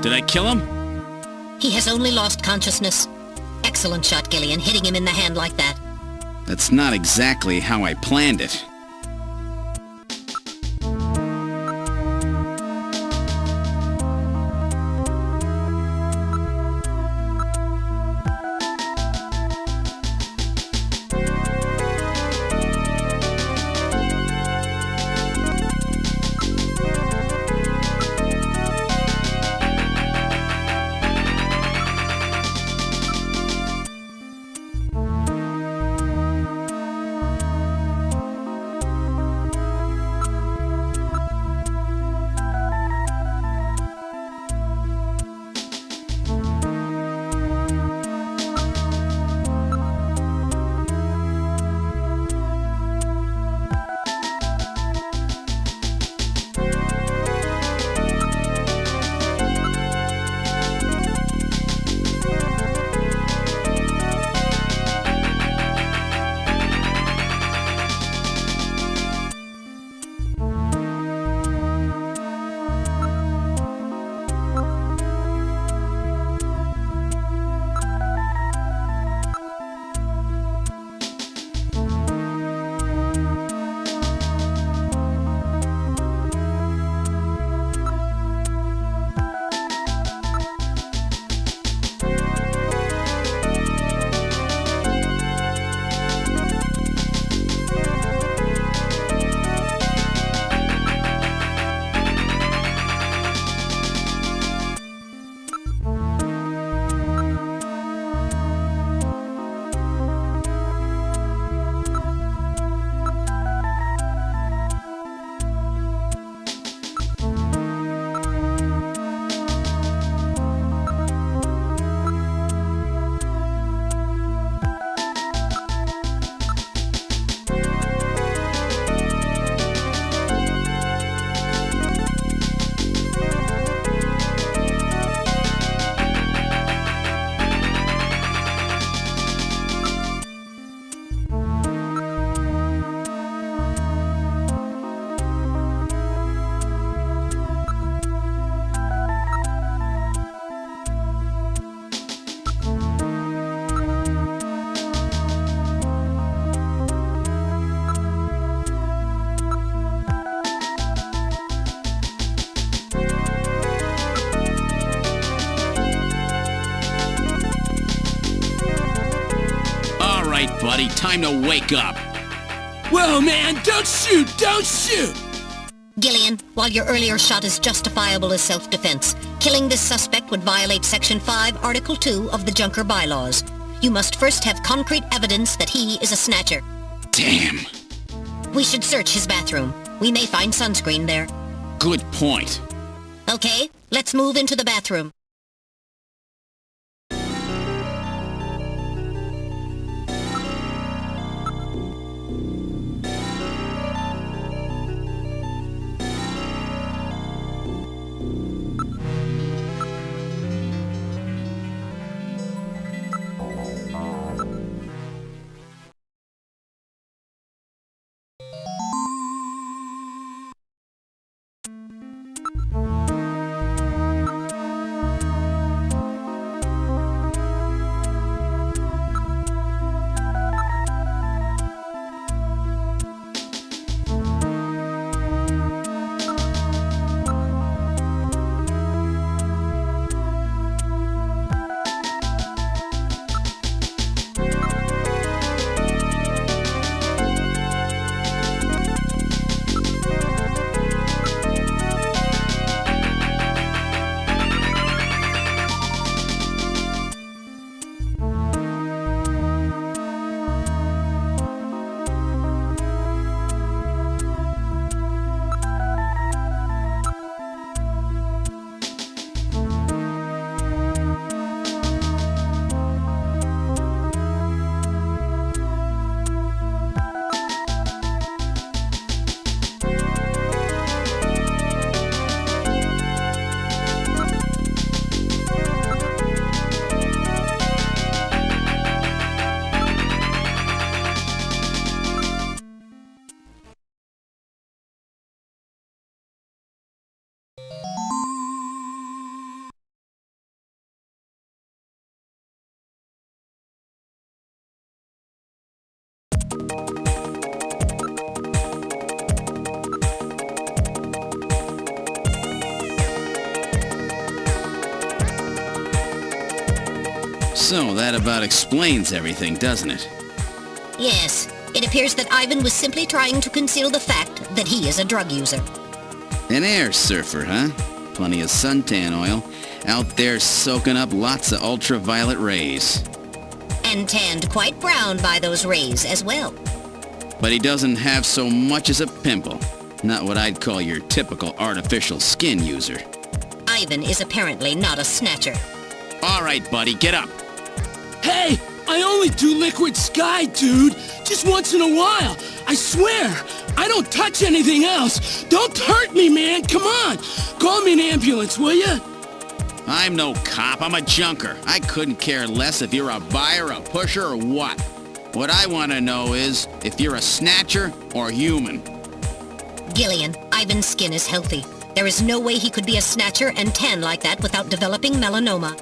Did I kill him? He has only lost consciousness. Excellent shot, Gillian, hitting him in the hand like that. That's not exactly how I planned it. buddy. Time to wake up. Whoa, man, don't shoot! Don't shoot! Gillian, while your earlier shot is justifiable as self-defense, killing this suspect would violate Section 5, Article 2 of the Junker Bylaws. You must first have concrete evidence that he is a snatcher. Damn. We should search his bathroom. We may find sunscreen there. Good point. Okay, let's move into the bathroom. So that about explains everything, doesn't it? Yes, it appears that Ivan was simply trying to conceal the fact that he is a drug user. An air surfer, huh? Plenty of suntan oil. Out there soaking up lots of ultraviolet rays. And tanned quite brown by those rays as well. But he doesn't have so much as a pimple. Not what I'd call your typical artificial skin user. Ivan is apparently not a snatcher. All right, buddy, get up. Hey, I only do liquid sky, dude. Just once in a while. I swear. I don't touch anything else. Don't hurt me, man. Come on. Call me an ambulance, will you? I'm no cop. I'm a junker. I couldn't care less if you're a buyer, a pusher, or what. What I want to know is if you're a snatcher or human. Gillian, Ivan's skin is healthy. There is no way he could be a snatcher and tan like that without developing melanoma.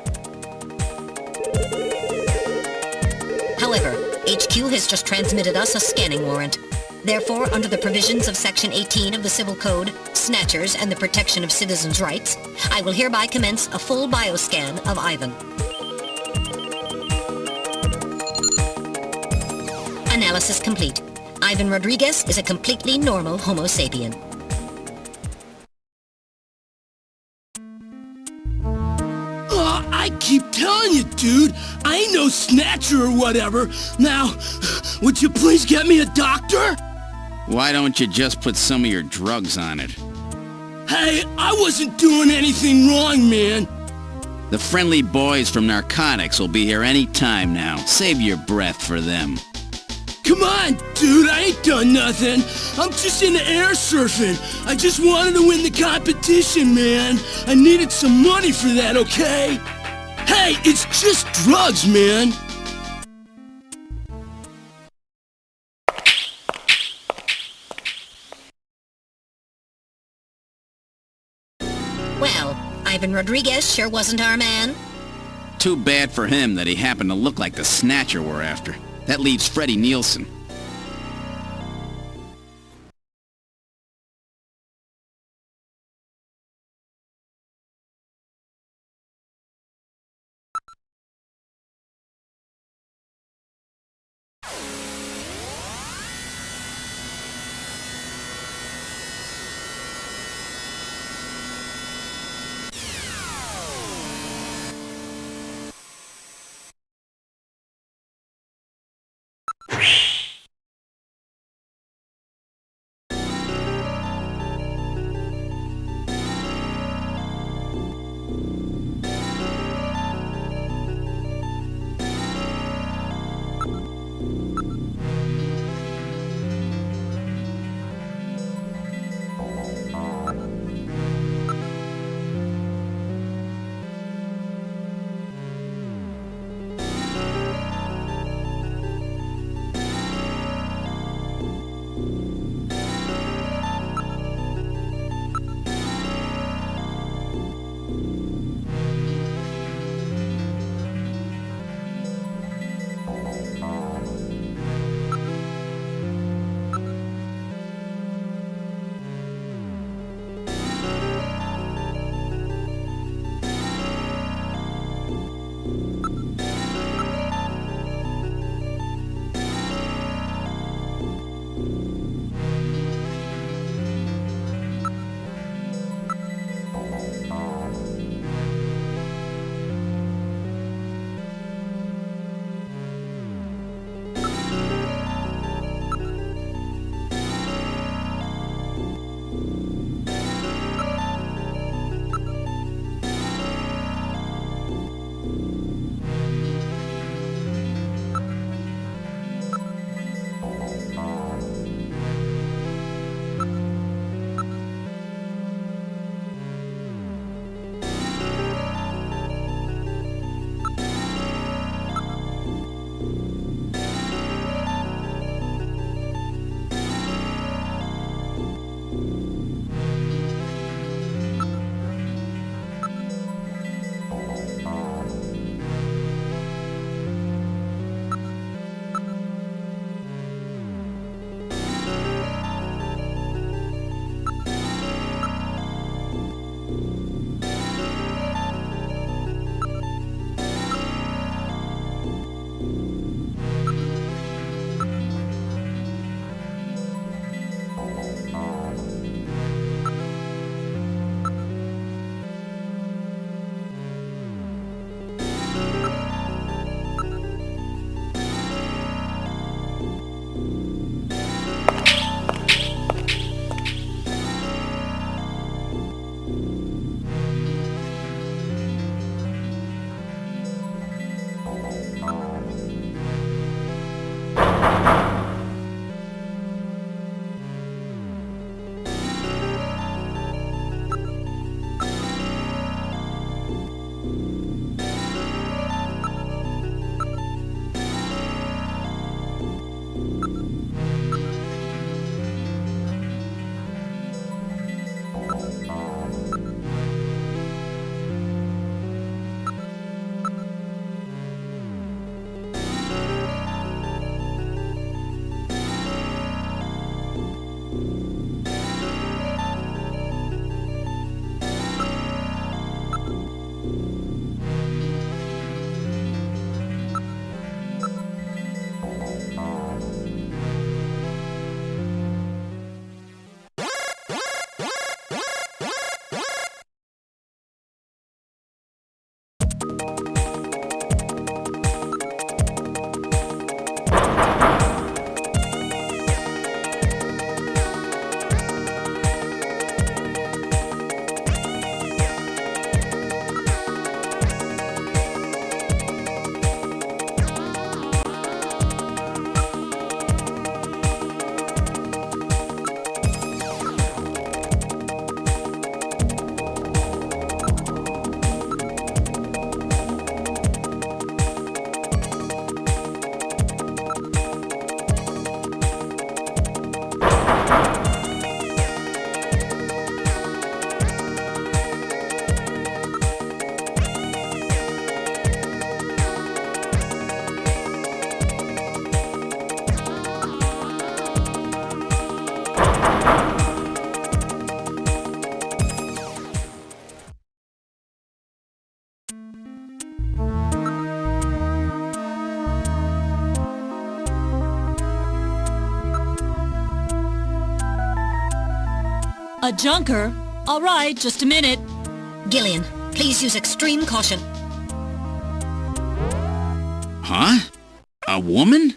However, HQ has just transmitted us a scanning warrant. Therefore, under the provisions of Section 18 of the Civil Code, Snatchers and the Protection of Citizens' Rights, I will hereby commence a full bioscan of Ivan. Analysis complete. Ivan Rodriguez is a completely normal Homo sapien. I keep telling you, dude, I ain't no snatcher or whatever. Now, would you please get me a doctor? Why don't you just put some of your drugs on it? Hey, I wasn't doing anything wrong, man. The friendly boys from narcotics will be here any time now. Save your breath for them. Come on, dude, I ain't done nothing. I'm just into air surfing. I just wanted to win the competition, man. I needed some money for that, okay? Hey, it's just drugs, man. Well, Ivan Rodriguez sure wasn't our man. Too bad for him that he happened to look like the snatcher we're after. That leaves Freddie Nielsen. A junker? All right, just a minute. Gillian, please use extreme caution. Huh? A woman?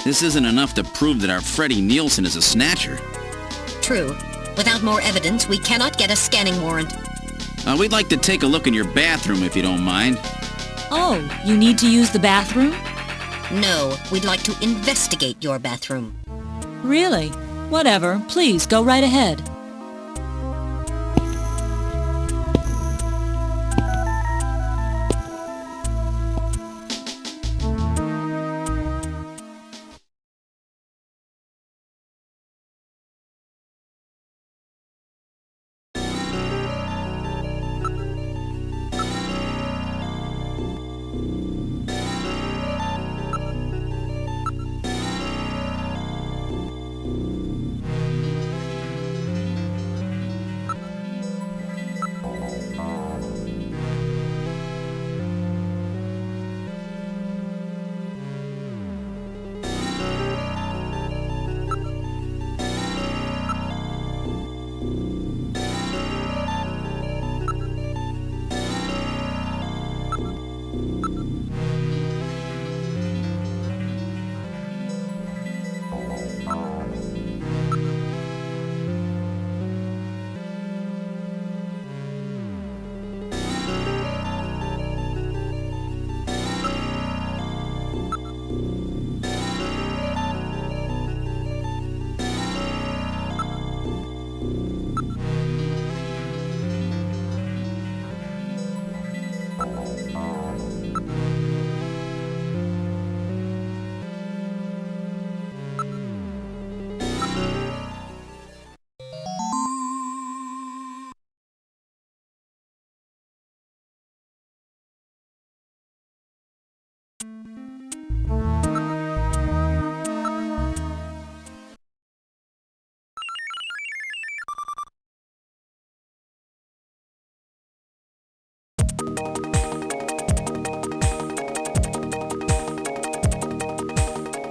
This isn't enough to prove that our Freddie Nielsen is a snatcher. True. Without more evidence, we cannot get a scanning warrant. We'd like to take a look in your bathroom if you don't mind. Oh, you need to use the bathroom? No, we'd like to investigate your bathroom. Really? Whatever. Please, go right ahead.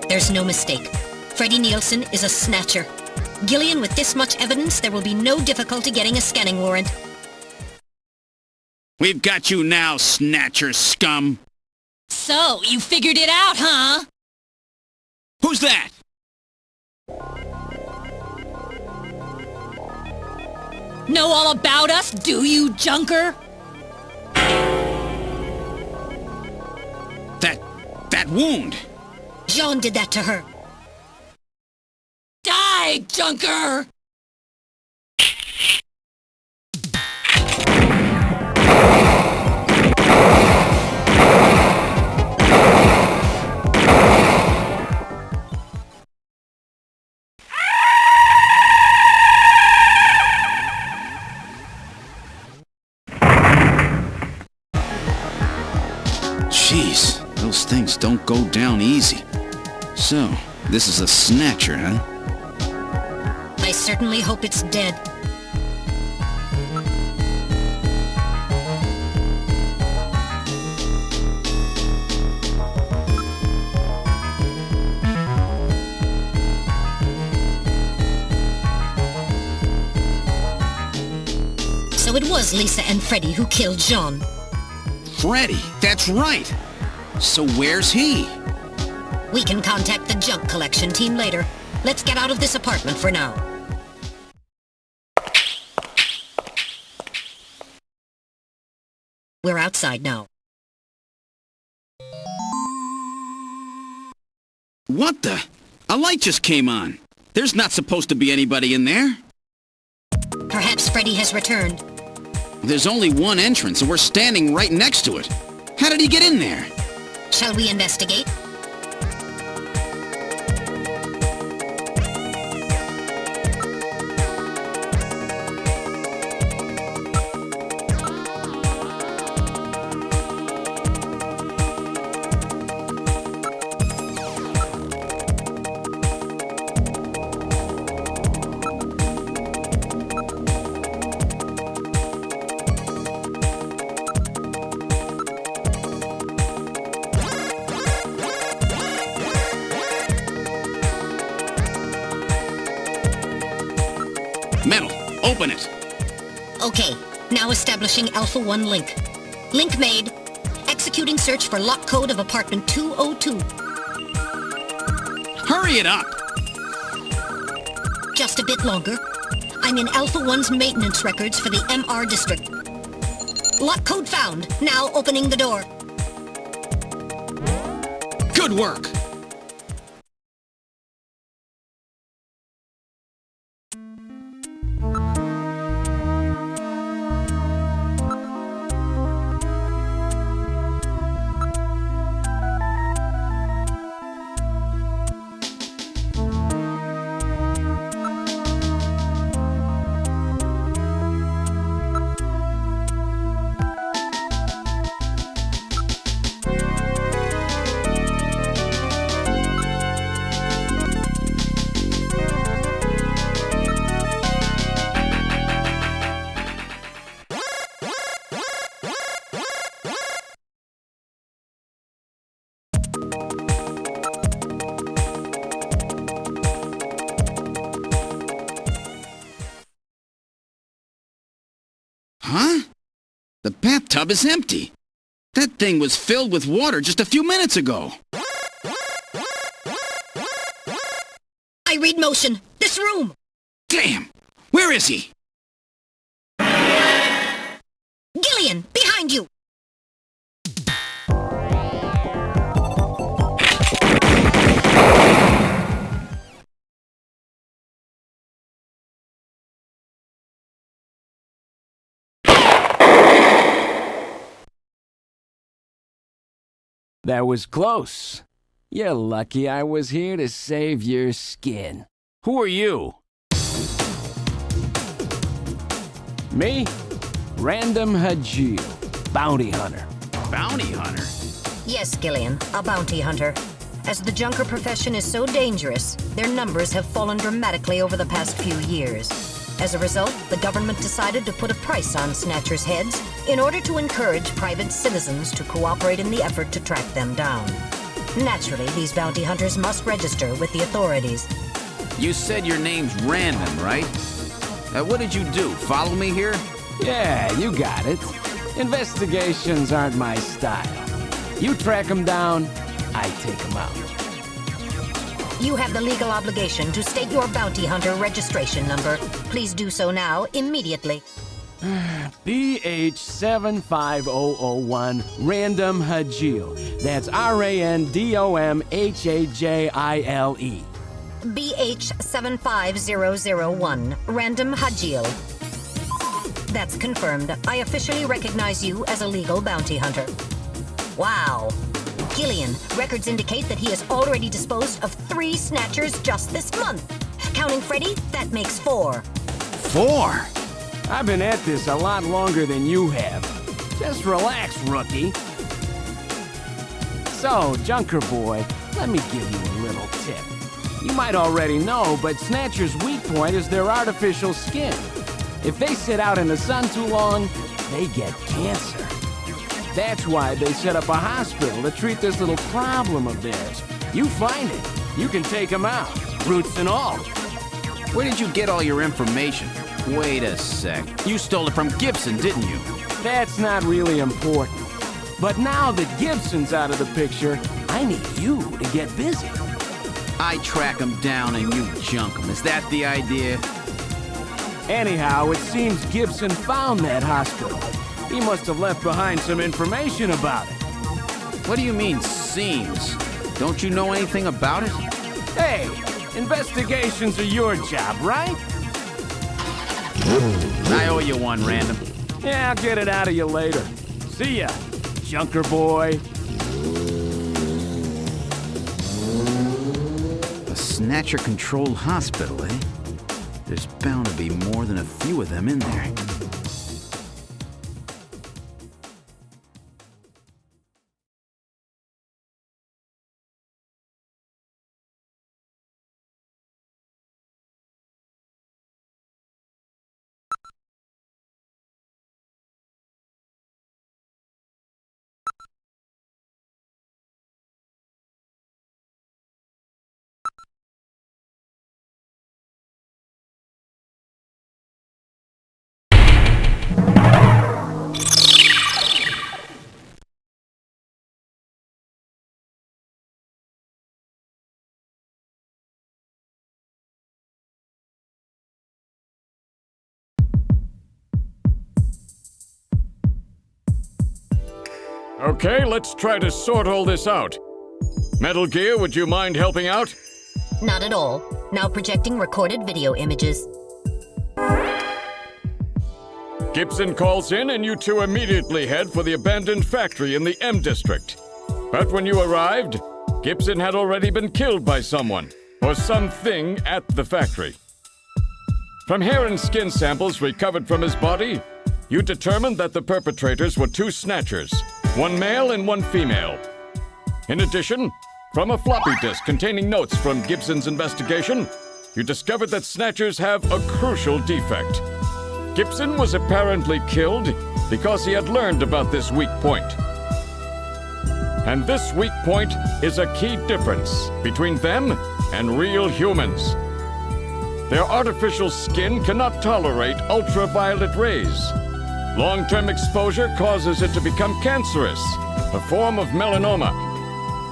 There's no mistake. Freddie Nielsen is a snatcher. Gillian, with this much evidence, there will be no difficulty getting a scanning warrant. We've got you now, snatcher scum. So, you figured it out, huh? Who's that? Know all about us, do you, junker? That wound. Jean did that to her. Die, junker! Jeez, those things don't go down easy. So, this is a snatcher, huh? I certainly hope it's dead. So it was Lisa and Freddie who killed Jean. Freddie, that's right. So where's he? We can contact the junk collection team later. Let's get out of this apartment for now. We're outside now. What the? A light just came on. There's not supposed to be anybody in there. Perhaps Freddie has returned. There's only one entrance, and we're standing right next to it. How did he get in there? Shall we investigate? Metal, open it. Okay, now establishing Alpha 1 link. Link made. Executing search for lock code of apartment 202. Hurry it up! Just a bit longer. I'm in Alpha 1's maintenance records for the MR district. Lock code found. Now opening the door. Good work! Huh? The bathtub is empty. That thing was filled with water just a few minutes ago. I read motion. This room. Damn! Where is he? Gillian, behind you. That was close. You're lucky I was here to save your skin. Who are you? Me? Random Hajil, bounty hunter. Bounty hunter? Yes, Gillian, a bounty hunter. As the junker profession is so dangerous, their numbers have fallen dramatically over the past few years. As a result, the government decided to put a price on Snatcher's heads in order to encourage private citizens to cooperate in the effort to track them down. Naturally, these bounty hunters must register with the authorities. You said your name's Random, right? What did you do? Follow me here? Yeah, you got it. Investigations aren't my style. You track them down, I take them out. You have the legal obligation to state your bounty hunter registration number. Please do so now, immediately. BH75001, Random Hajil. That's RANDOMHAJILE. BH75001, Random Hajil. That's confirmed. I officially recognize you as a legal bounty hunter. Wow. Gillian, records indicate that he has already disposed of 3 snatchers just this month. Counting Freddy, that makes 4. 4? I've been at this a lot longer than you have. Just relax, rookie. So, Junker Boy, let me give you a little tip. You might already know, but Snatcher's weak point is their artificial skin. If they sit out in the sun too long, they get cancer. That's why they set up a hospital to treat this little problem of theirs. You find it, you can take them out, roots and all. Where did you get all your information? Wait a sec. You stole it from Gibson, didn't you? That's not really important. But now that Gibson's out of the picture, I need you to get busy. I track him down and you junk him. Is that the idea? Anyhow, it seems Gibson found that hospital. He must have left behind some information about it. What do you mean, seems? Don't you know anything about it? Hey, investigations are your job, right? I owe you one, Random. Yeah, I'll get it out of you later. See ya, Junker Boy. A Snatcher-controlled hospital, eh? There's bound to be more than a few of them in there. Okay, let's try to sort all this out. Metal Gear, would you mind helping out? Not at all. Now projecting recorded video images. Gibson calls in and you two immediately head for the abandoned factory in the M District. But when you arrived, Gibson had already been killed by someone, or something at the factory. From hair and skin samples recovered from his body, you determined that the perpetrators were two Snatchers, one male and one female. In addition, from a floppy disk containing notes from Gibson's investigation, you discovered that Snatchers have a crucial defect. Gibson was apparently killed because he had learned about this weak point. And this weak point is a key difference between them and real humans. Their artificial skin cannot tolerate ultraviolet rays. Long-term exposure causes it to become cancerous, a form of melanoma.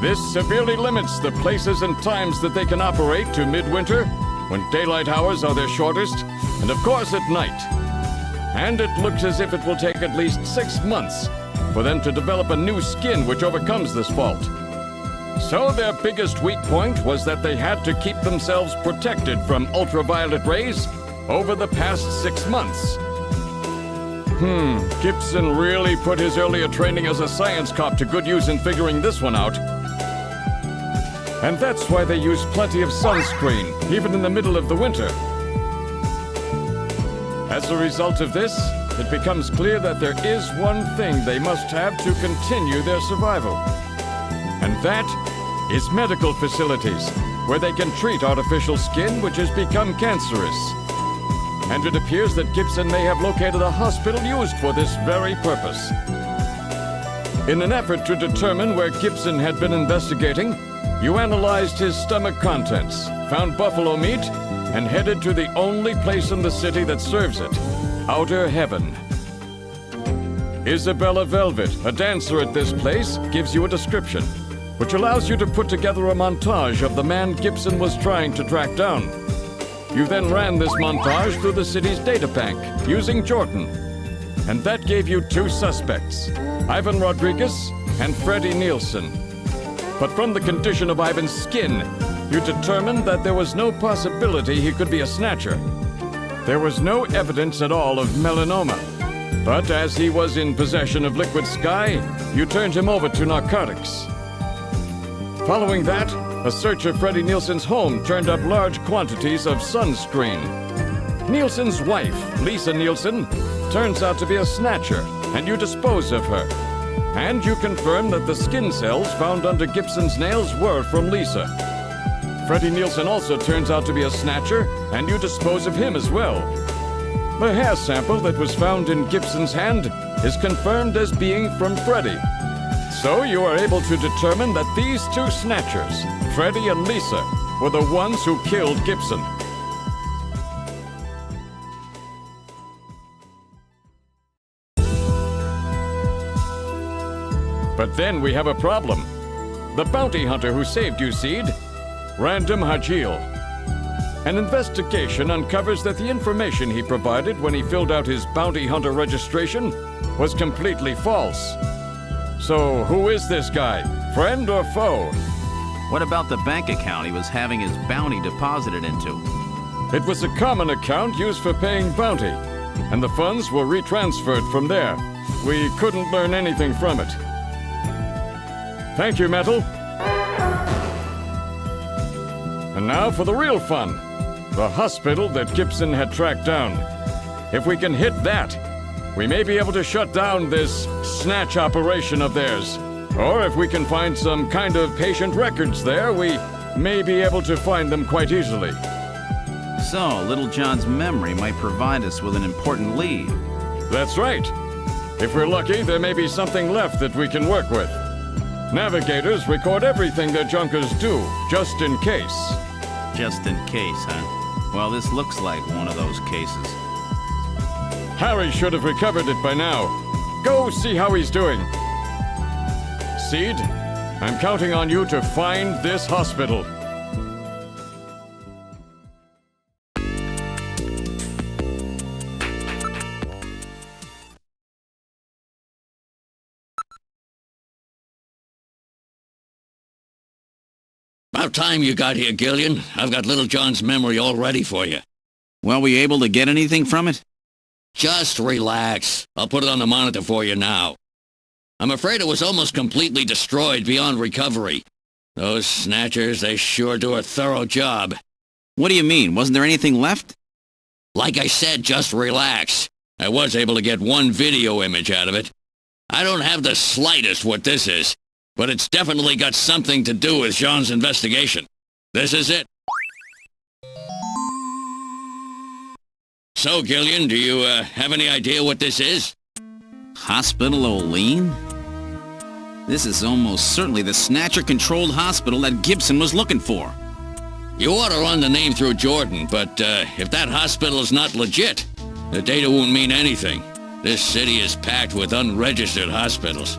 This severely limits the places and times that they can operate to midwinter, when daylight hours are their shortest, and of course at night. And it looks as if it will take at least 6 months for them to develop a new skin which overcomes this fault. So their biggest weak point was that they had to keep themselves protected from ultraviolet rays over the past 6 months. Gibson really put his earlier training as a science cop to good use in figuring this one out. And that's why they use plenty of sunscreen, even in the middle of the winter. As a result of this, it becomes clear that there is one thing they must have to continue their survival. And that is medical facilities, where they can treat artificial skin which has become cancerous. And it appears that Gibson may have located a hospital used for this very purpose. In an effort to determine where Gibson had been investigating, you analyzed his stomach contents, found buffalo meat, and headed to the only place in the city that serves it, Outer Heaven. Isabella Velvet, a dancer at this place, gives you a description, which allows you to put together a montage of the man Gibson was trying to track down. You then ran this montage through the city's data bank, using Jordan. And that gave you 2 suspects, Ivan Rodriguez and Freddie Nielsen. But from the condition of Ivan's skin, you determined that there was no possibility he could be a Snatcher. There was no evidence at all of melanoma. But as he was in possession of liquid sky, you turned him over to narcotics. Following that, a search of Freddie Nielsen's home turned up large quantities of sunscreen. Nielsen's wife, Lisa Nielsen, turns out to be a Snatcher, and you dispose of her. And you confirm that the skin cells found under Gibson's nails were from Lisa. Freddie Nielsen also turns out to be a Snatcher, and you dispose of him as well. The hair sample that was found in Gibson's hand is confirmed as being from Freddie. So you are able to determine that these 2 Snatchers, Freddie and Lisa, were the ones who killed Gibson. But then we have a problem. The bounty hunter who saved you, Seed, Random Hajil. An investigation uncovers that the information he provided when he filled out his bounty hunter registration was completely false. So who is this guy? Friend or foe? What about the bank account he was having his bounty deposited into? It was a common account used for paying bounty, and the funds were retransferred from there. We couldn't learn anything from it. Thank you, Metal. And now for the real fun. The hospital that Gibson had tracked down. If we can hit that, we may be able to shut down this snatch operation of theirs. Or if we can find some kind of patient records there, we may be able to find them quite easily. So, Little John's memory might provide us with an important lead. That's right. If we're lucky, there may be something left that we can work with. Navigators record everything their junkers do, just in case. Just in case, huh? Well, this looks like one of those cases. Harry should have recovered it by now. Go see how he's doing. Seed, I'm counting on you to find this hospital. About time you got here, Gillian. I've got Little John's memory all ready for you. Well, were you able to get anything from it? Just relax. I'll put it on the monitor for you now. I'm afraid it was almost completely destroyed beyond recovery. Those Snatchers, they sure do a thorough job. What do you mean? Wasn't there anything left? Like I said, just relax. I was able to get one video image out of it. I don't have the slightest what this is, but it's definitely got something to do with Jean's investigation. This is it. So, Gillian, do you have any idea what this is? Hospital O'Lean? This is almost certainly the Snatcher-controlled hospital that Gibson was looking for. You ought to run the name through Jordan, but if that hospital is not legit, the data won't mean anything. This city is packed with unregistered hospitals.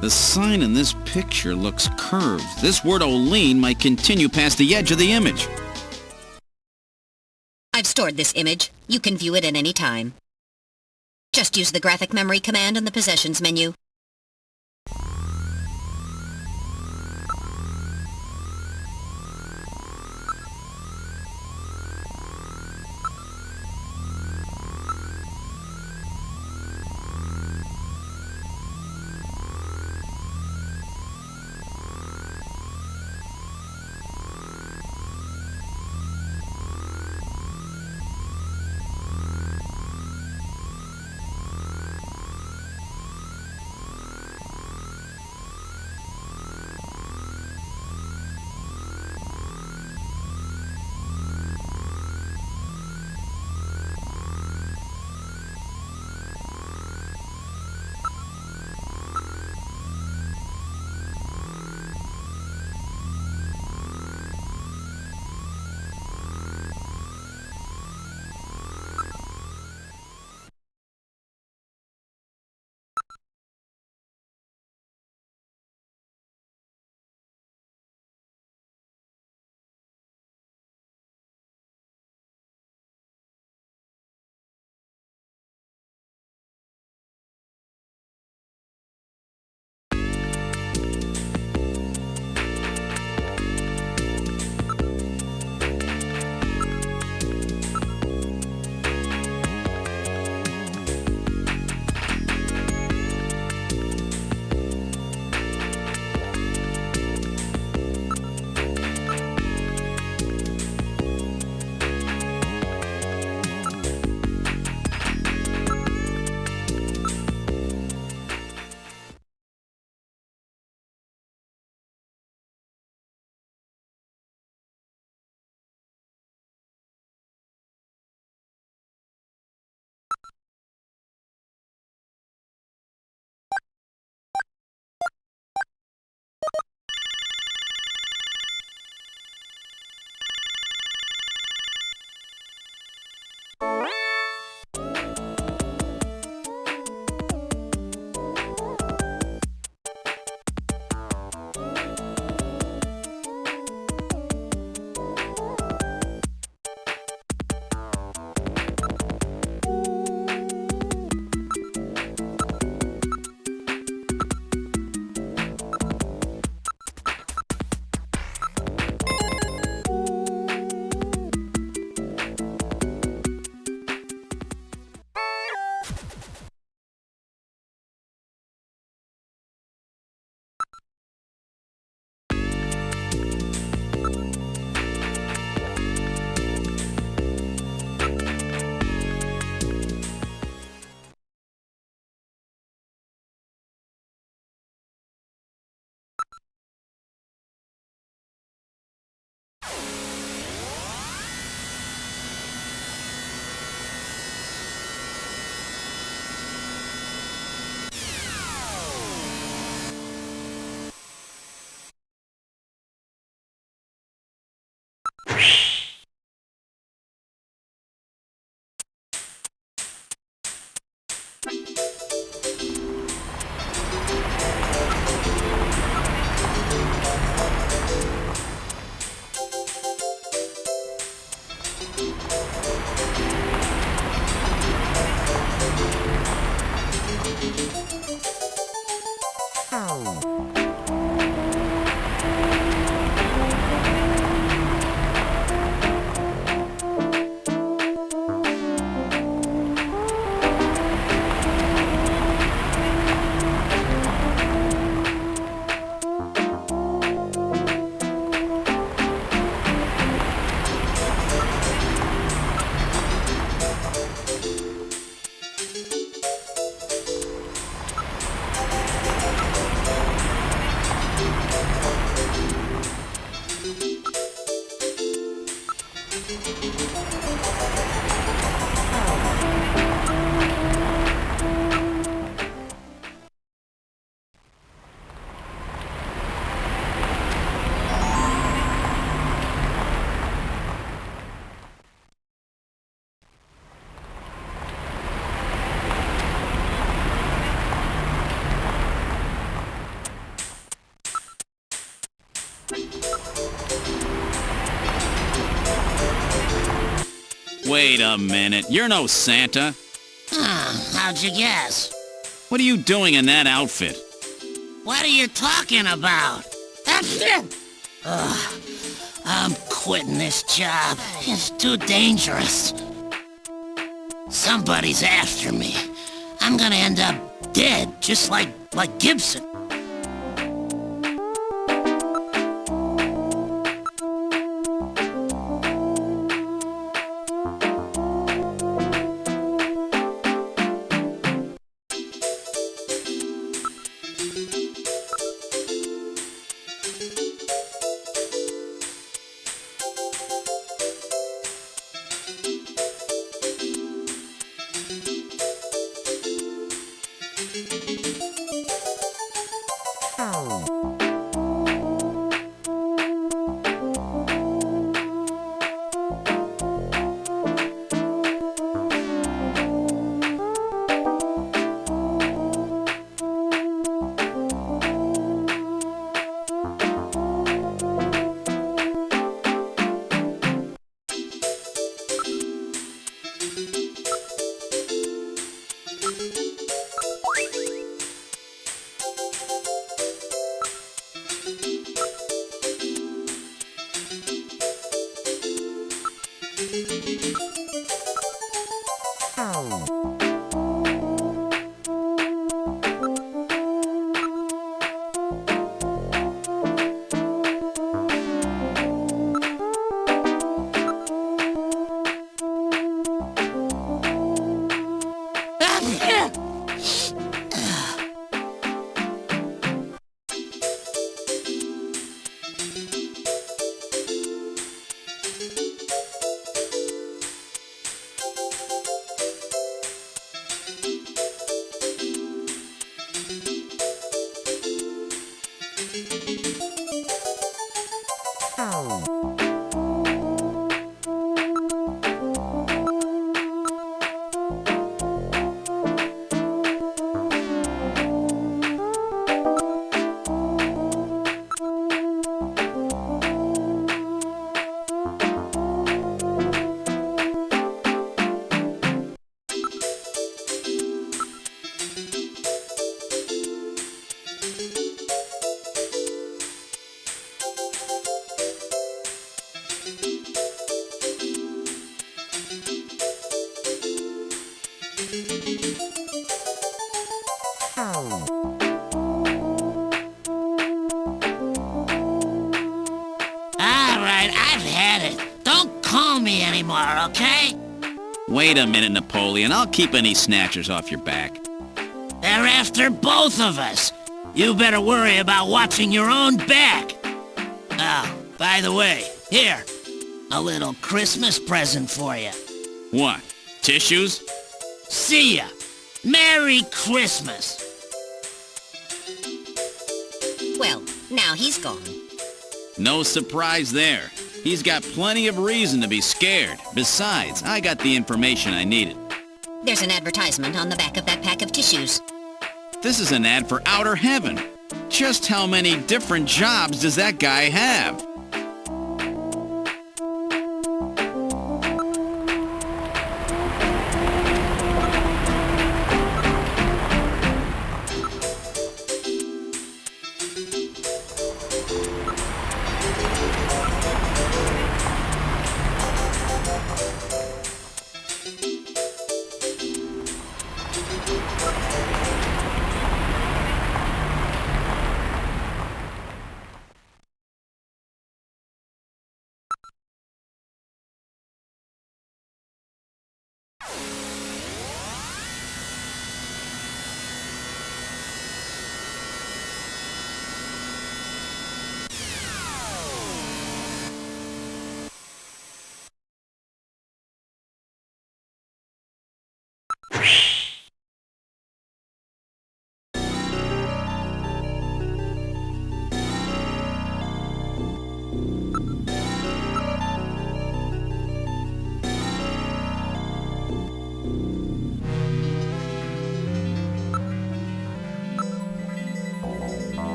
The sign in this picture looks curved. This word O'Lean might continue past the edge of the image. I've stored this image. You can view it at any time. Just use the graphic memory command in the Possessions menu. Wait a minute. You're no Santa. How'd you guess? What are you doing in that outfit? What are you talking about? Ugh, I'm quitting this job. It's too dangerous. Somebody's after me. I'm gonna end up dead, just like Gibson. Okay? Wait a minute, Napoleon. I'll keep any snatchers off your back. They're after both of us. You better worry about watching your own back. Oh, by the way, here. A little Christmas present for you. What? Tissues? See ya. Merry Christmas. Well, now he's gone. No surprise there. He's got plenty of reason to be scared. Besides, I got the information I needed. There's an advertisement on the back of that pack of tissues. This is an ad for outer heaven. Just how many different jobs does that guy have?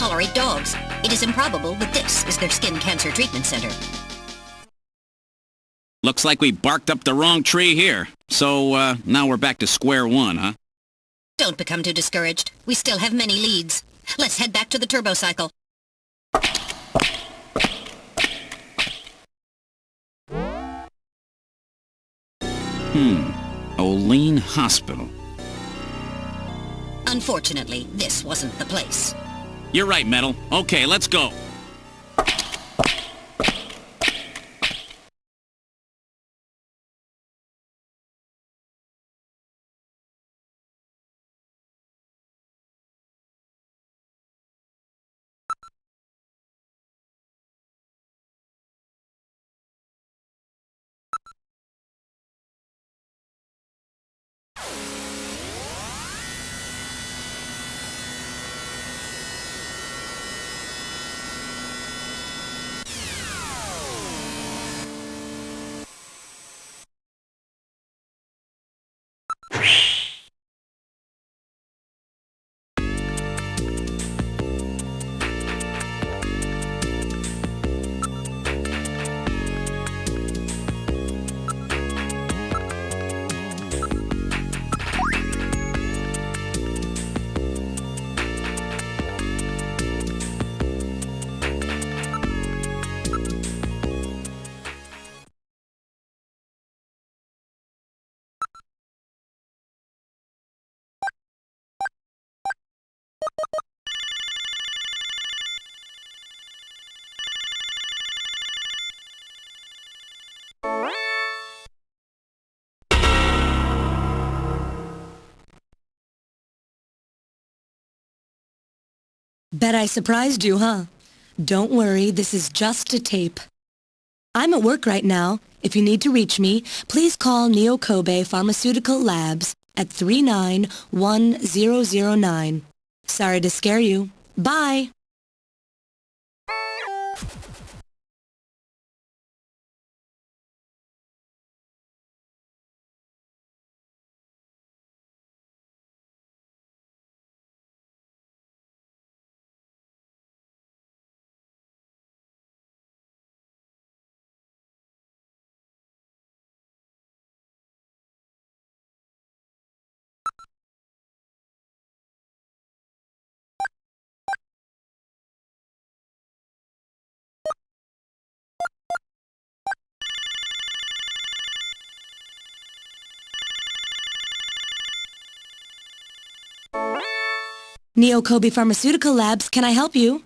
tolerate dogs. It is improbable that this is their skin cancer treatment center. Looks like we barked up the wrong tree here. So, now we're back to square one, huh? Don't become too discouraged. We still have many leads. Let's head back to the turbocycle. Olean Hospital. Unfortunately, this wasn't the place. You're right, Metal. Okay, let's go. Bet I surprised you, huh? Don't worry, this is just a tape. I'm at work right now. If you need to reach me, please call Neo Kobe Pharmaceutical Labs at 391009. Sorry to scare you. Bye! Neo Kobe Pharmaceutical Labs, can I help you?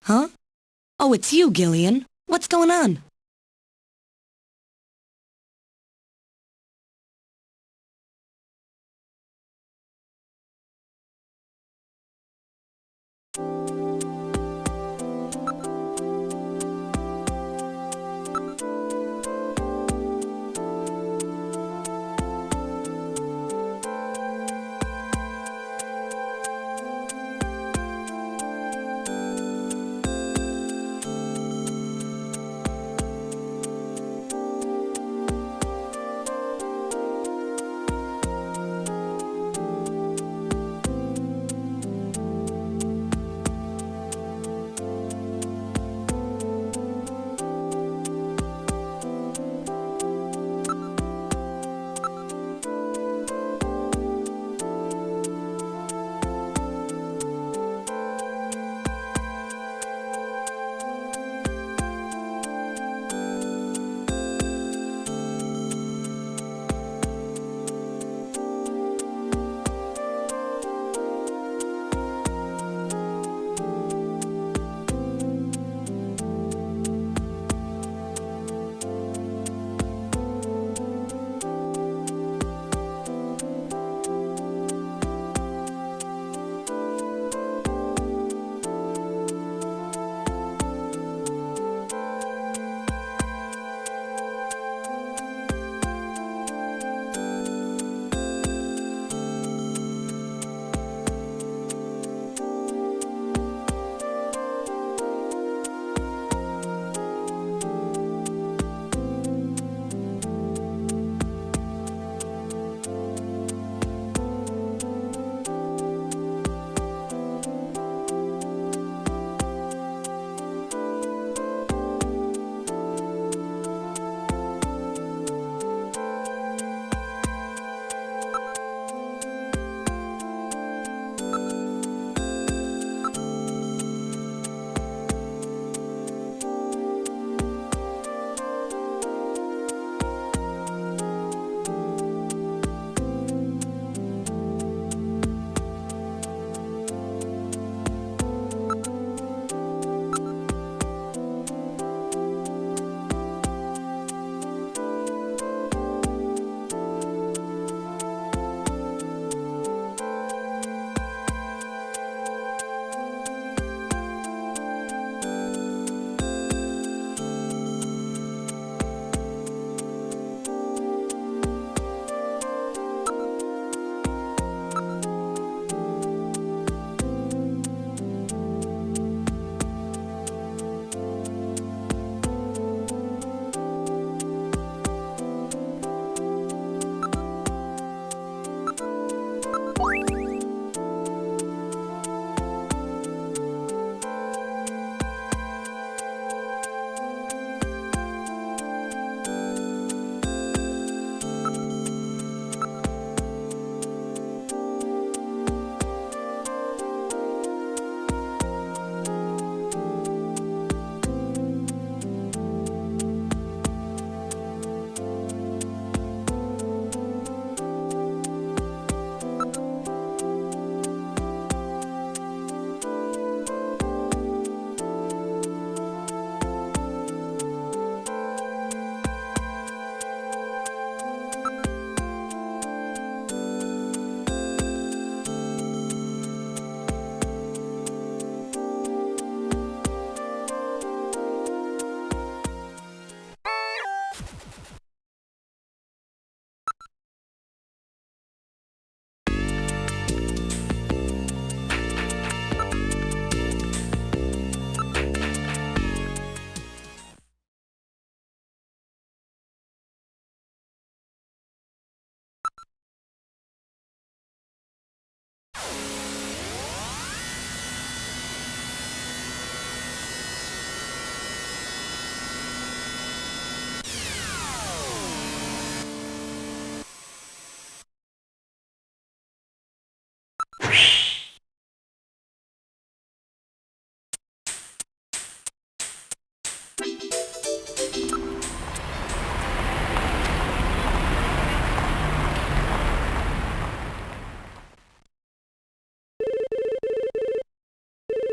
Huh? Oh, it's you, Gillian. What's going on?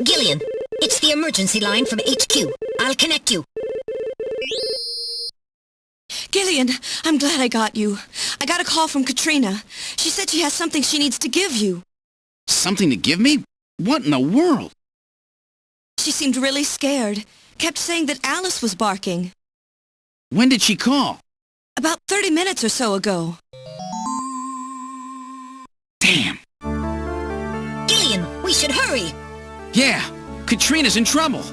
Gillian, it's the emergency line from HQ. I'll connect you. Gillian, I'm glad I got you. I got a call from Katrina. She said she has something she needs to give you. Something to give me? What in the world? She seemed really scared. Kept saying that Alice was barking. When did she call? About 30 minutes or so ago. Damn. Gillian, we should hurry. Yeah, Katrina's in trouble.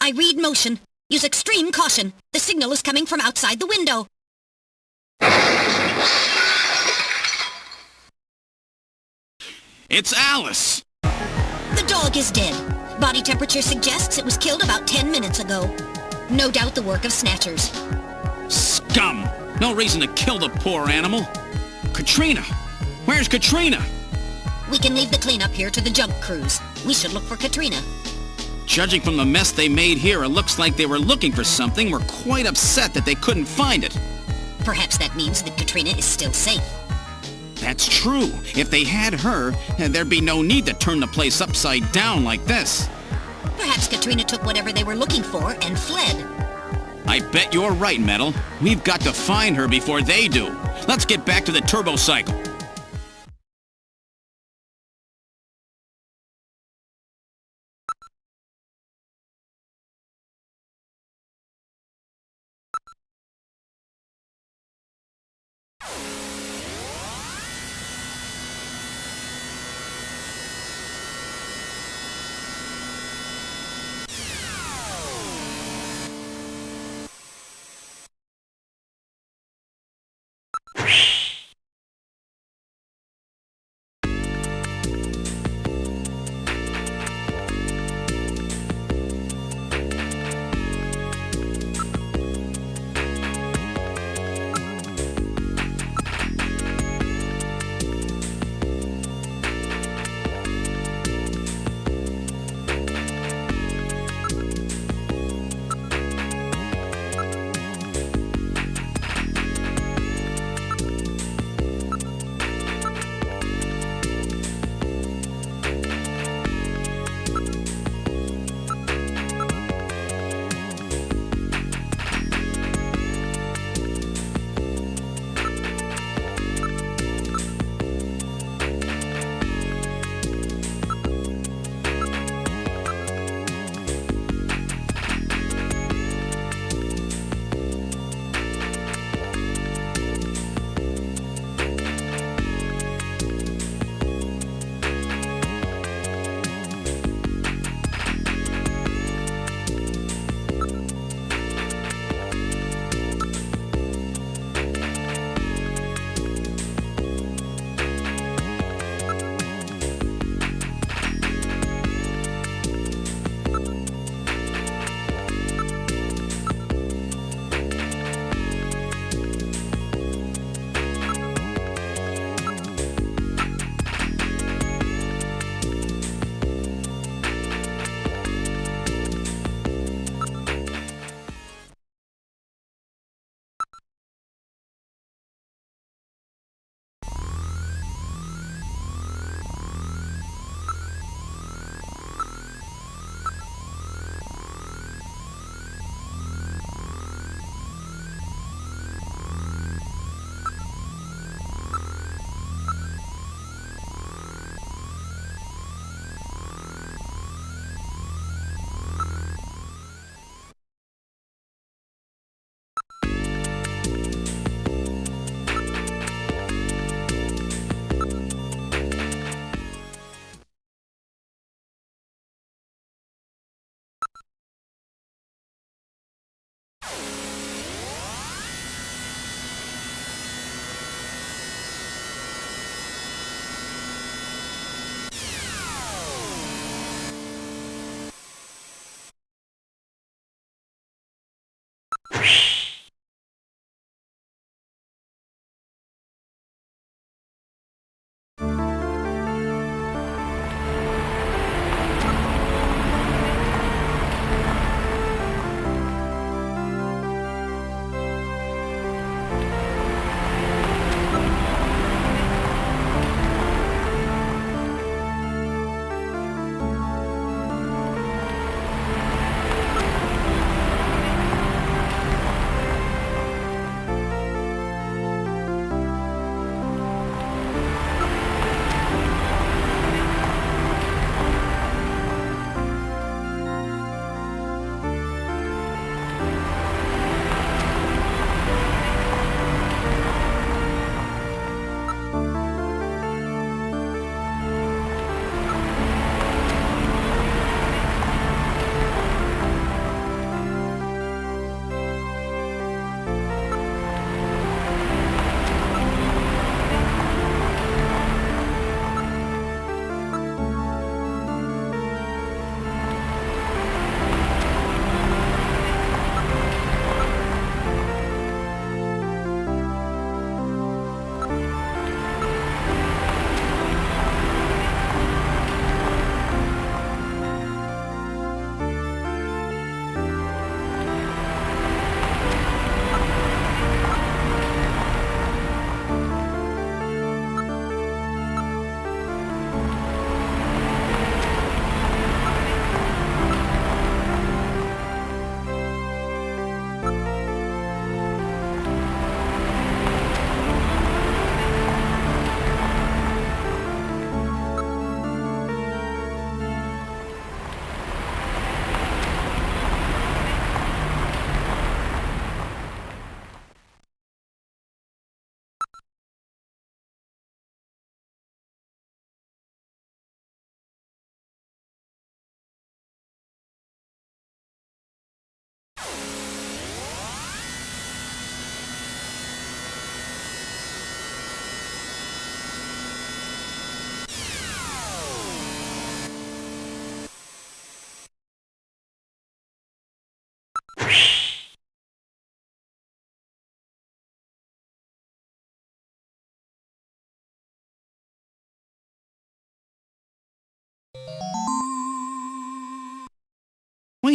I read motion. Use extreme caution. The signal is coming from outside the window. It's Alice! The dog is dead. Body temperature suggests it was killed about 10 minutes ago. No doubt the work of Snatchers. Scum! No reason to kill the poor animal. Katrina! Where's Katrina? We can leave the cleanup here to the junk crews. We should look for Katrina. Judging from the mess they made here, it looks like they were looking for something. We're quite upset that they couldn't find it. Perhaps that means that Katrina is still safe. That's true. If they had her, there'd be no need to turn the place upside down like this. Perhaps Katrina took whatever they were looking for and fled. I bet you're right, Metal. We've got to find her before they do. Let's get back to the turbo cycle.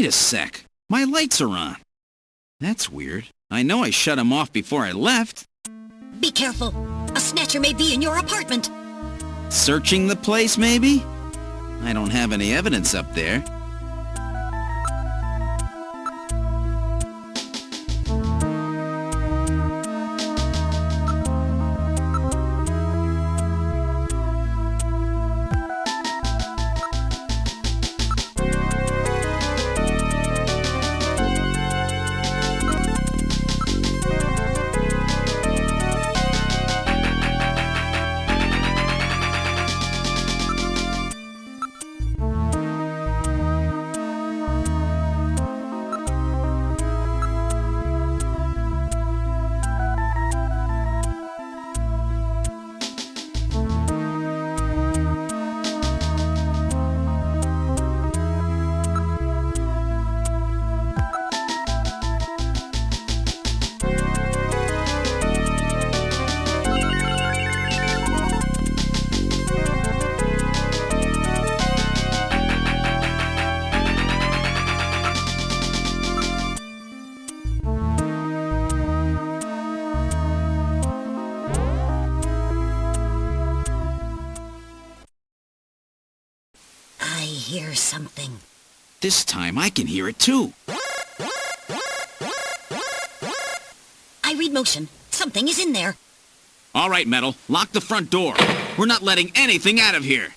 Wait a sec. My lights are on. That's weird. I know I shut them off before I left. Be careful. A Snatcher may be in your apartment. Searching the place, maybe? I don't have any evidence up there. Hear something. This time I can hear it too. I read motion. Something is in there. All right, Metal. Lock the front door. We're not letting anything out of here.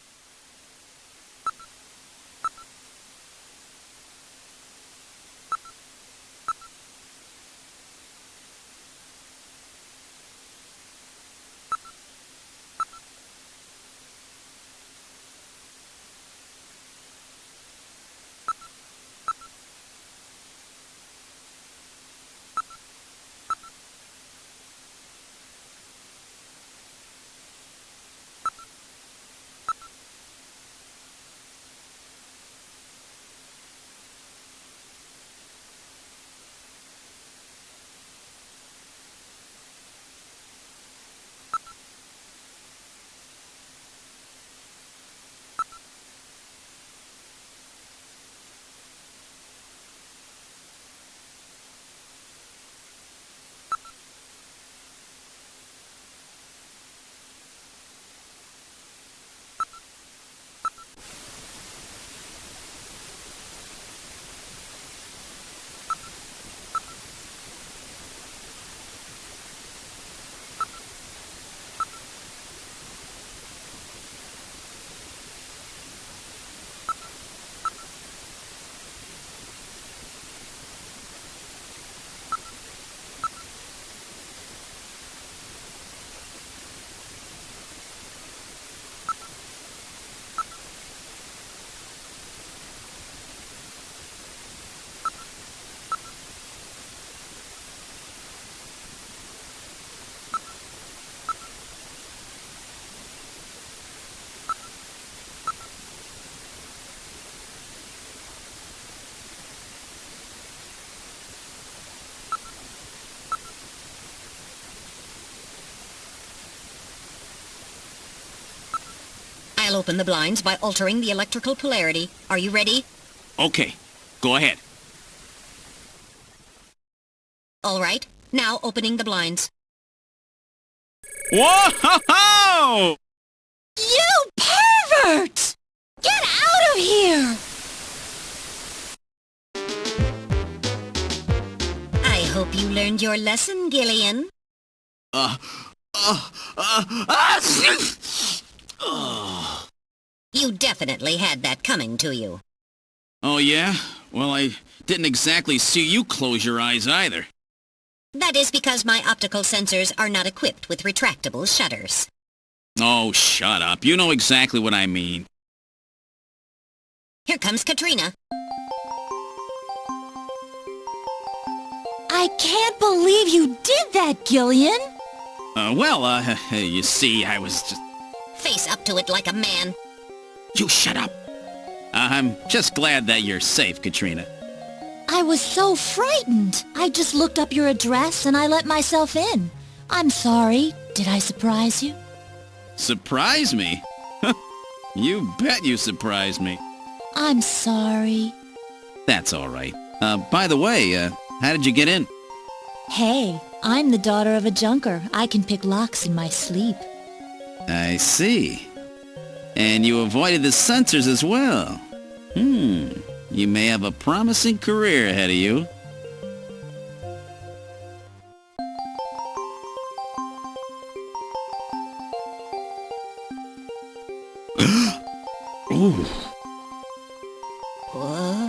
I'll open the blinds by altering the electrical polarity. Are you ready? Okay, go ahead. All right. Now opening the blinds. Whoa! You pervert! Get out of here! I hope you learned your lesson, Gillian. You definitely had that coming to you. Oh, yeah? Well, I didn't exactly see you close your eyes either. That is because my optical sensors are not equipped with retractable shutters. Oh, shut up. You know exactly what I mean. Here comes Katrina. I can't believe you did that, Gillian. You see, I was just... Face up to it like a man. You shut up. I'm just glad that you're safe, Katrina. I was so frightened. I just looked up your address and I let myself in. I'm sorry. Did I surprise you? Surprise me? You bet you surprised me. I'm sorry. That's all right. By the way, how did you get in? Hey, I'm the daughter of a junker. I can pick locks in my sleep. I see. And you avoided the censors as well. You may have a promising career ahead of you. Ooh. Whoa.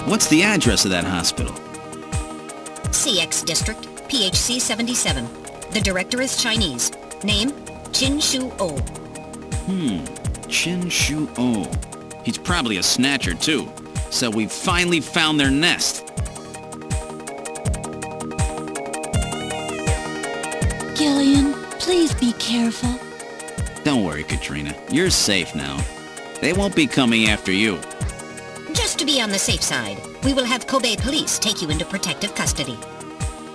What's the address of that hospital? CX District, PHC 77. The director is Chinese. Name, Chin Shu Oh. Chin Shu Oh. He's probably a snatcher, too. So we finally found their nest. Gillian, please be careful. Don't worry, Katrina. You're safe now. They won't be coming after you. Just to be on the safe side, we will have Kobe police take you into protective custody.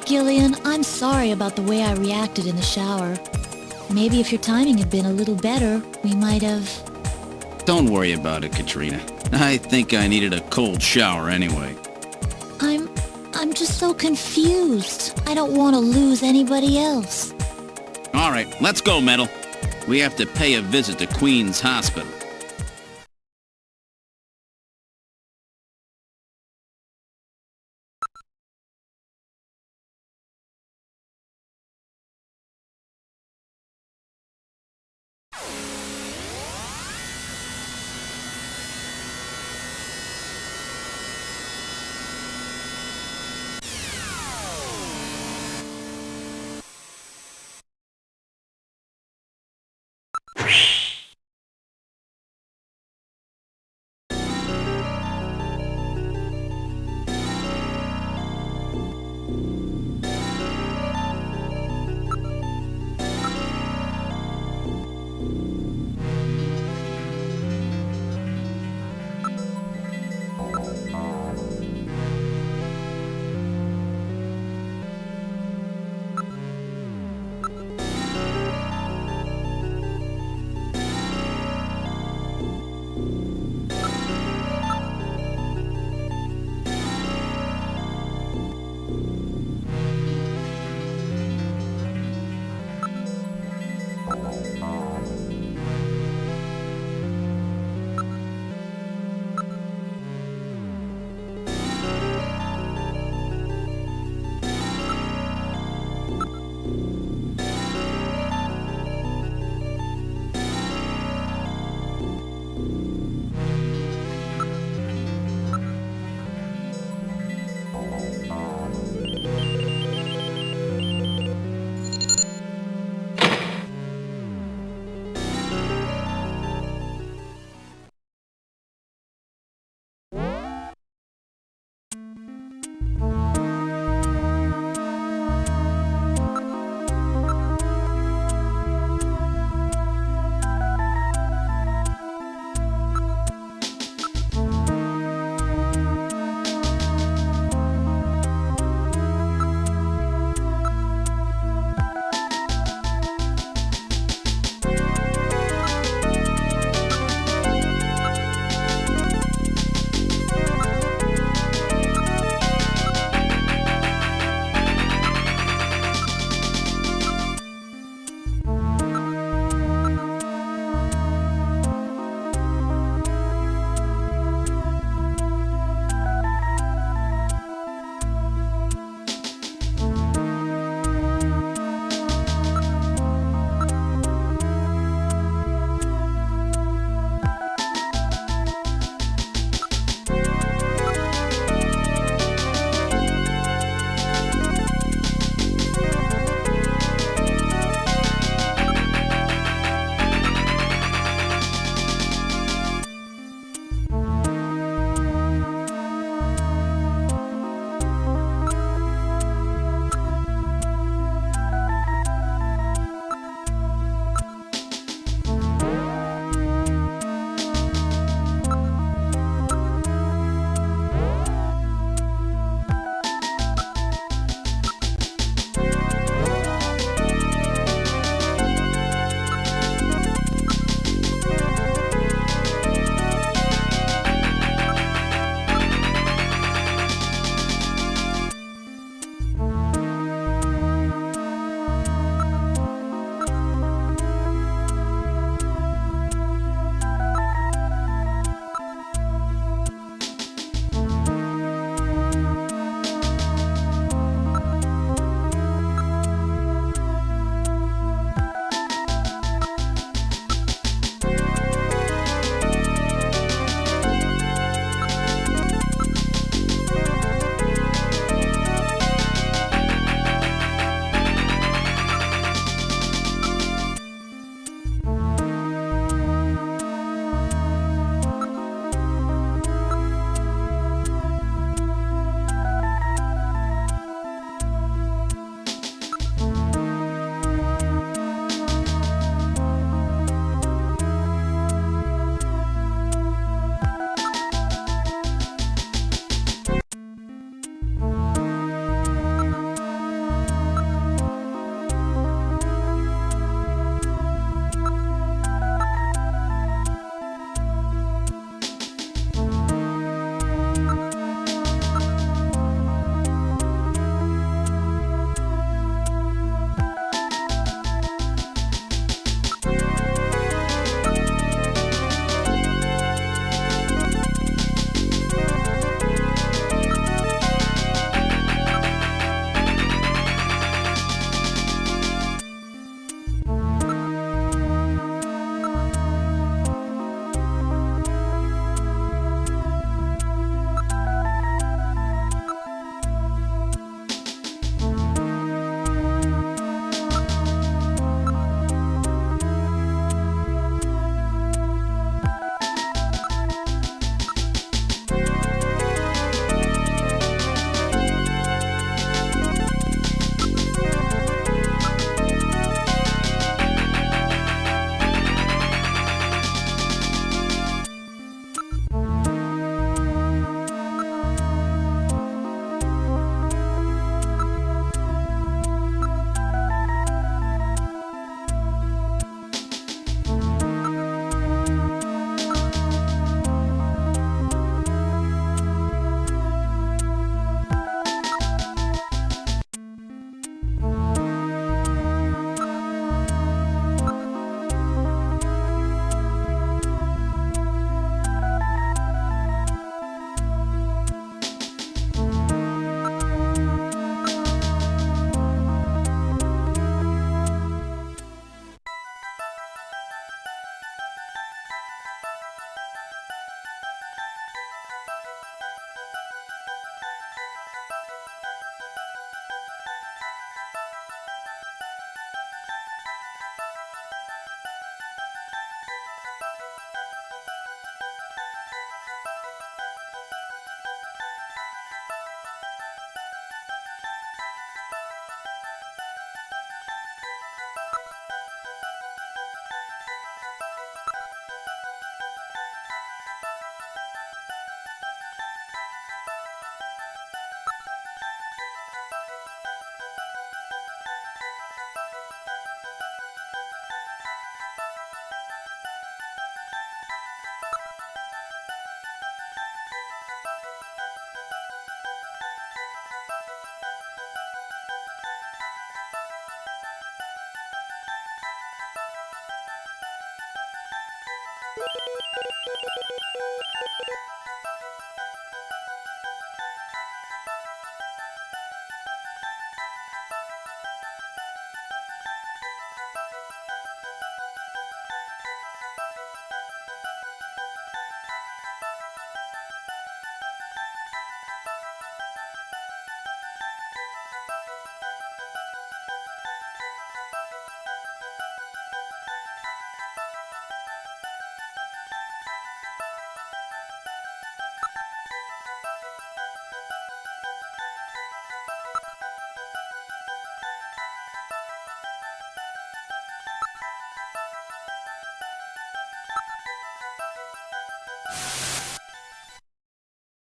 Gillian, I'm sorry about the way I reacted in the shower. Maybe if your timing had been a little better, we might have... Don't worry about it, Katrina. I think I needed a cold shower anyway. I'm just so confused. I don't want to lose anybody else. All right, let's go, Metal. We have to pay a visit to Queen's Hospital.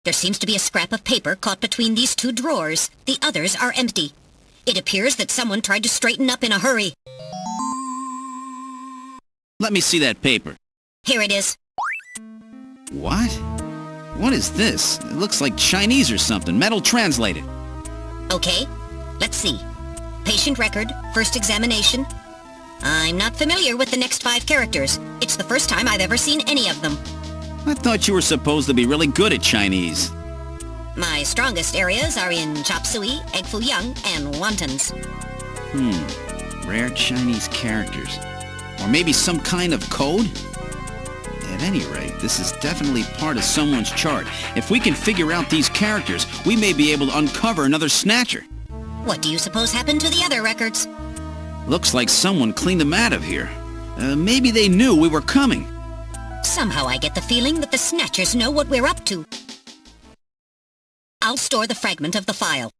There seems to be a scrap of paper caught between these two drawers. The others are empty. It appears that someone tried to straighten up in a hurry. Let me see that paper. Here it is. What? What is this? It looks like Chinese or something. Metal translated. Okay, let's see. Patient record, first examination. I'm not familiar with the next 5 characters. It's the first time I've ever seen any of them. I thought you were supposed to be really good at Chinese. My strongest areas are in chop suey, egg foo young, and wontons. Rare Chinese characters. Or maybe some kind of code? At any rate, this is definitely part of someone's chart. If we can figure out these characters, we may be able to uncover another Snatcher. What do you suppose happened to the other records? Looks like someone cleaned them out of here. Maybe they knew we were coming. Somehow I get the feeling that the Snatchers know what we're up to. I'll store the fragment of the file.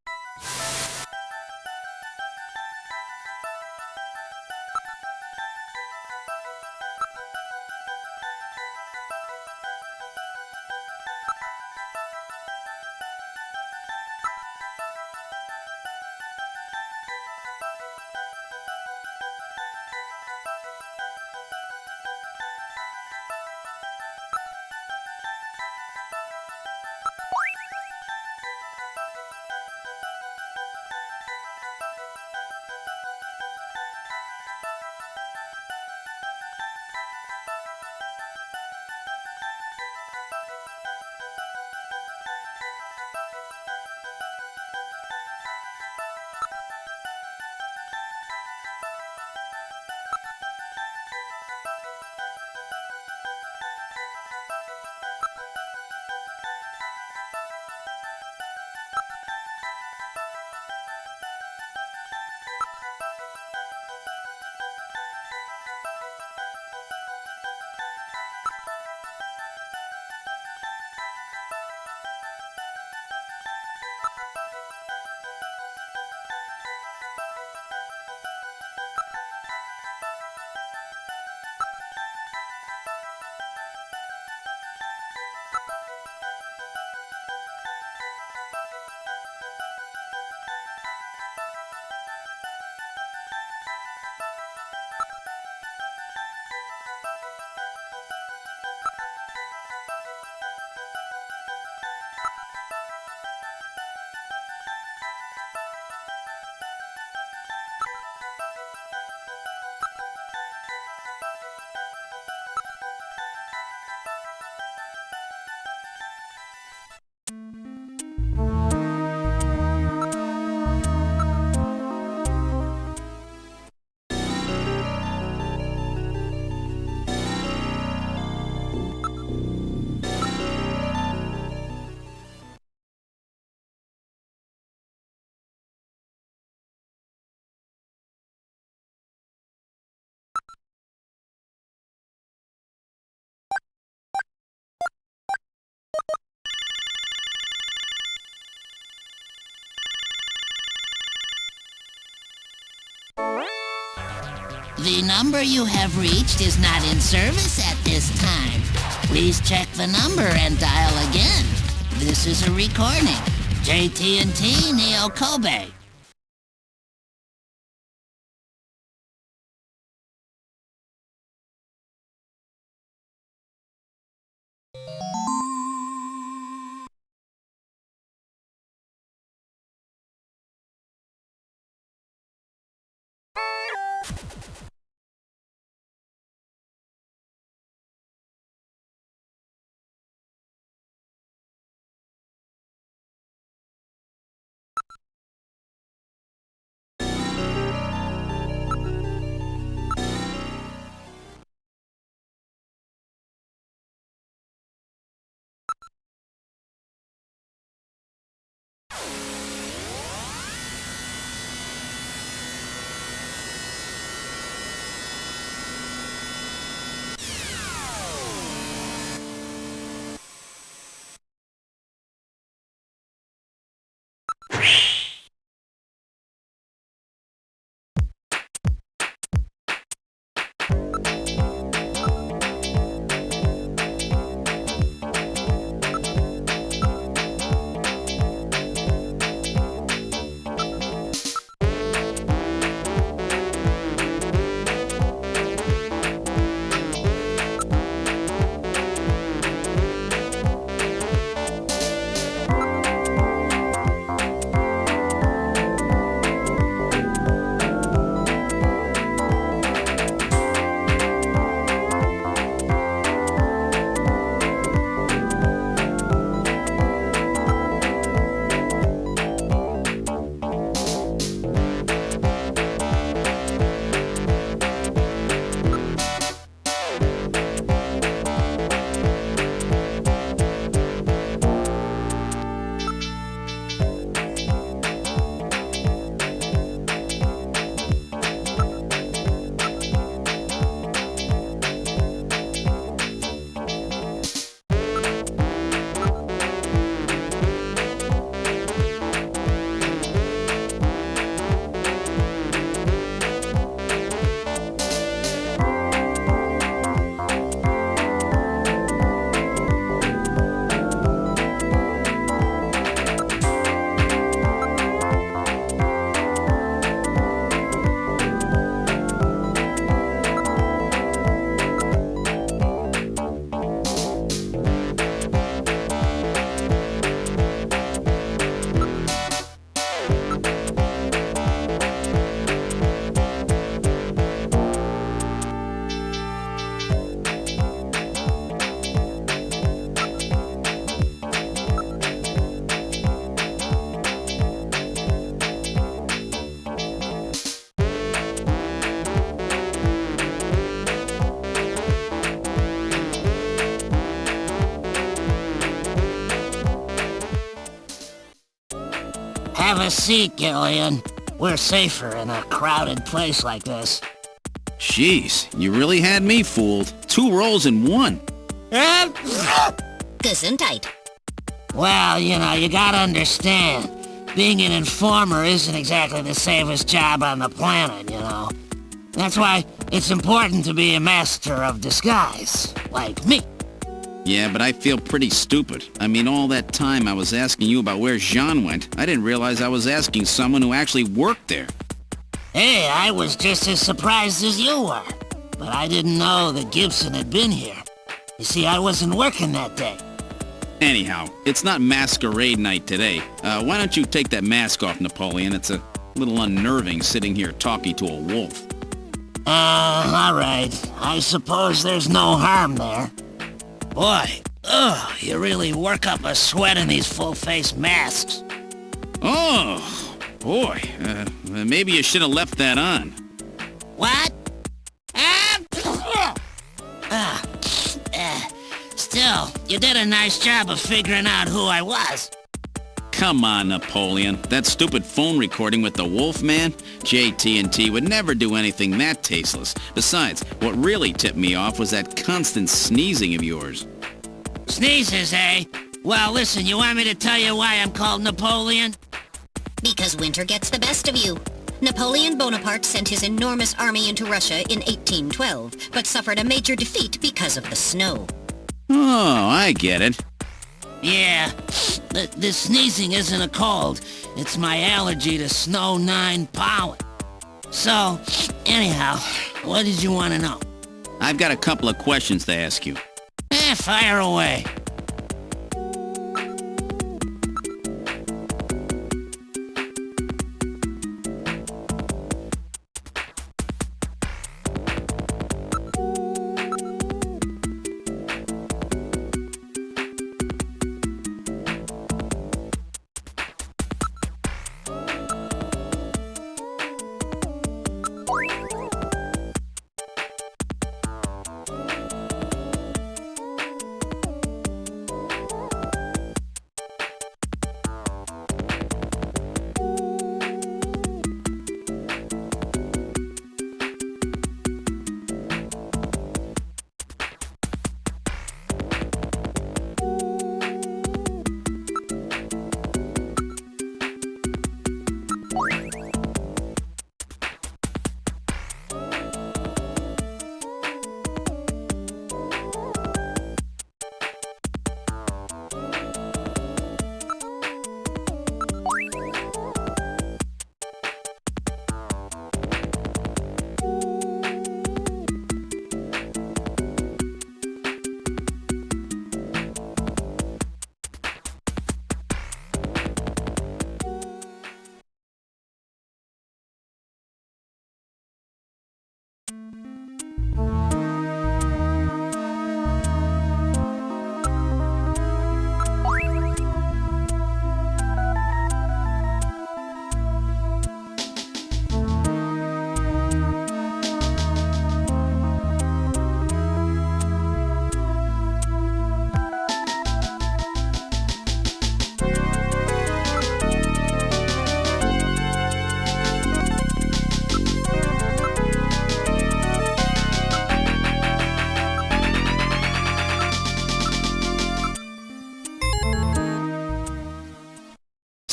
The number you have reached is not in service at this time. Please check the number and dial again. This is a recording. JT&T Neo Kobe. a seat, Gillian. We're safer in a crowded place like this. Jeez, you really had me fooled. 2 roles in 1. Gesundheit. Well, you gotta understand. Being an informer isn't exactly the safest job on the planet, That's why it's important to be a master of disguise, like me. Yeah, but I feel pretty stupid. I mean, all that time I was asking you about where Jean went, I didn't realize I was asking someone who actually worked there. Hey, I was just as surprised as you were. But I didn't know that Gibson had been here. You see, I wasn't working that day. Anyhow, it's not masquerade night today. Why don't you take that mask off, Napoleon? It's a little unnerving sitting here talking to a wolf. All right. I suppose there's no harm there. Boy, you really work up a sweat in these full-face masks. Oh, boy. Maybe you should have left that on. What? Still, you did a nice job of figuring out who I was. Come on, Napoleon. That stupid phone recording with the wolf man? JT&T would never do anything that tasteless. Besides, what really tipped me off was that constant sneezing of yours. Sneezes, eh? Well, listen, you want me to tell you why I'm called Napoleon? Because winter gets the best of you. Napoleon Bonaparte sent his enormous army into Russia in 1812, but suffered a major defeat because of the snow. Oh, I get it. Yeah, the sneezing isn't a cold. It's my allergy to Snow 9 pollen. So, anyhow, what did you want to know? I've got a couple of questions to ask you. Fire away.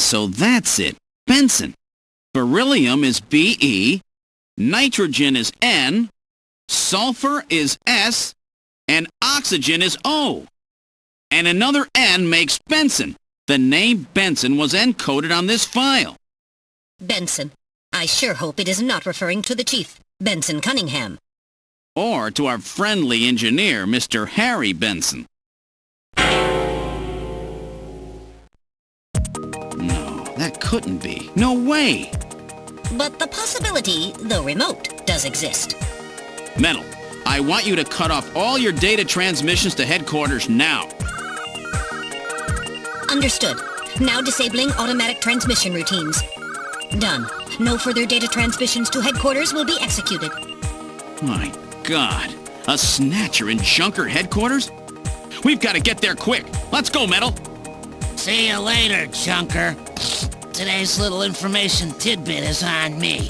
So that's it. Benson. Beryllium is Be, nitrogen is N, sulfur is S, and oxygen is O. And another N makes Benson. The name Benson was encoded on this file. Benson. I sure hope it is not referring to the chief, Benson Cunningham. Or to our friendly engineer, Mr. Harry Benson. No, that couldn't be. No way! But the possibility, though remote, does exist. Metal, I want you to cut off all your data transmissions to headquarters now. Understood. Now disabling automatic transmission routines. Done. No further data transmissions to headquarters will be executed. My God. A Snatcher in Junker headquarters? We've got to get there quick. Let's go, Metal. See you later, Junker. today's little information tidbit is on me.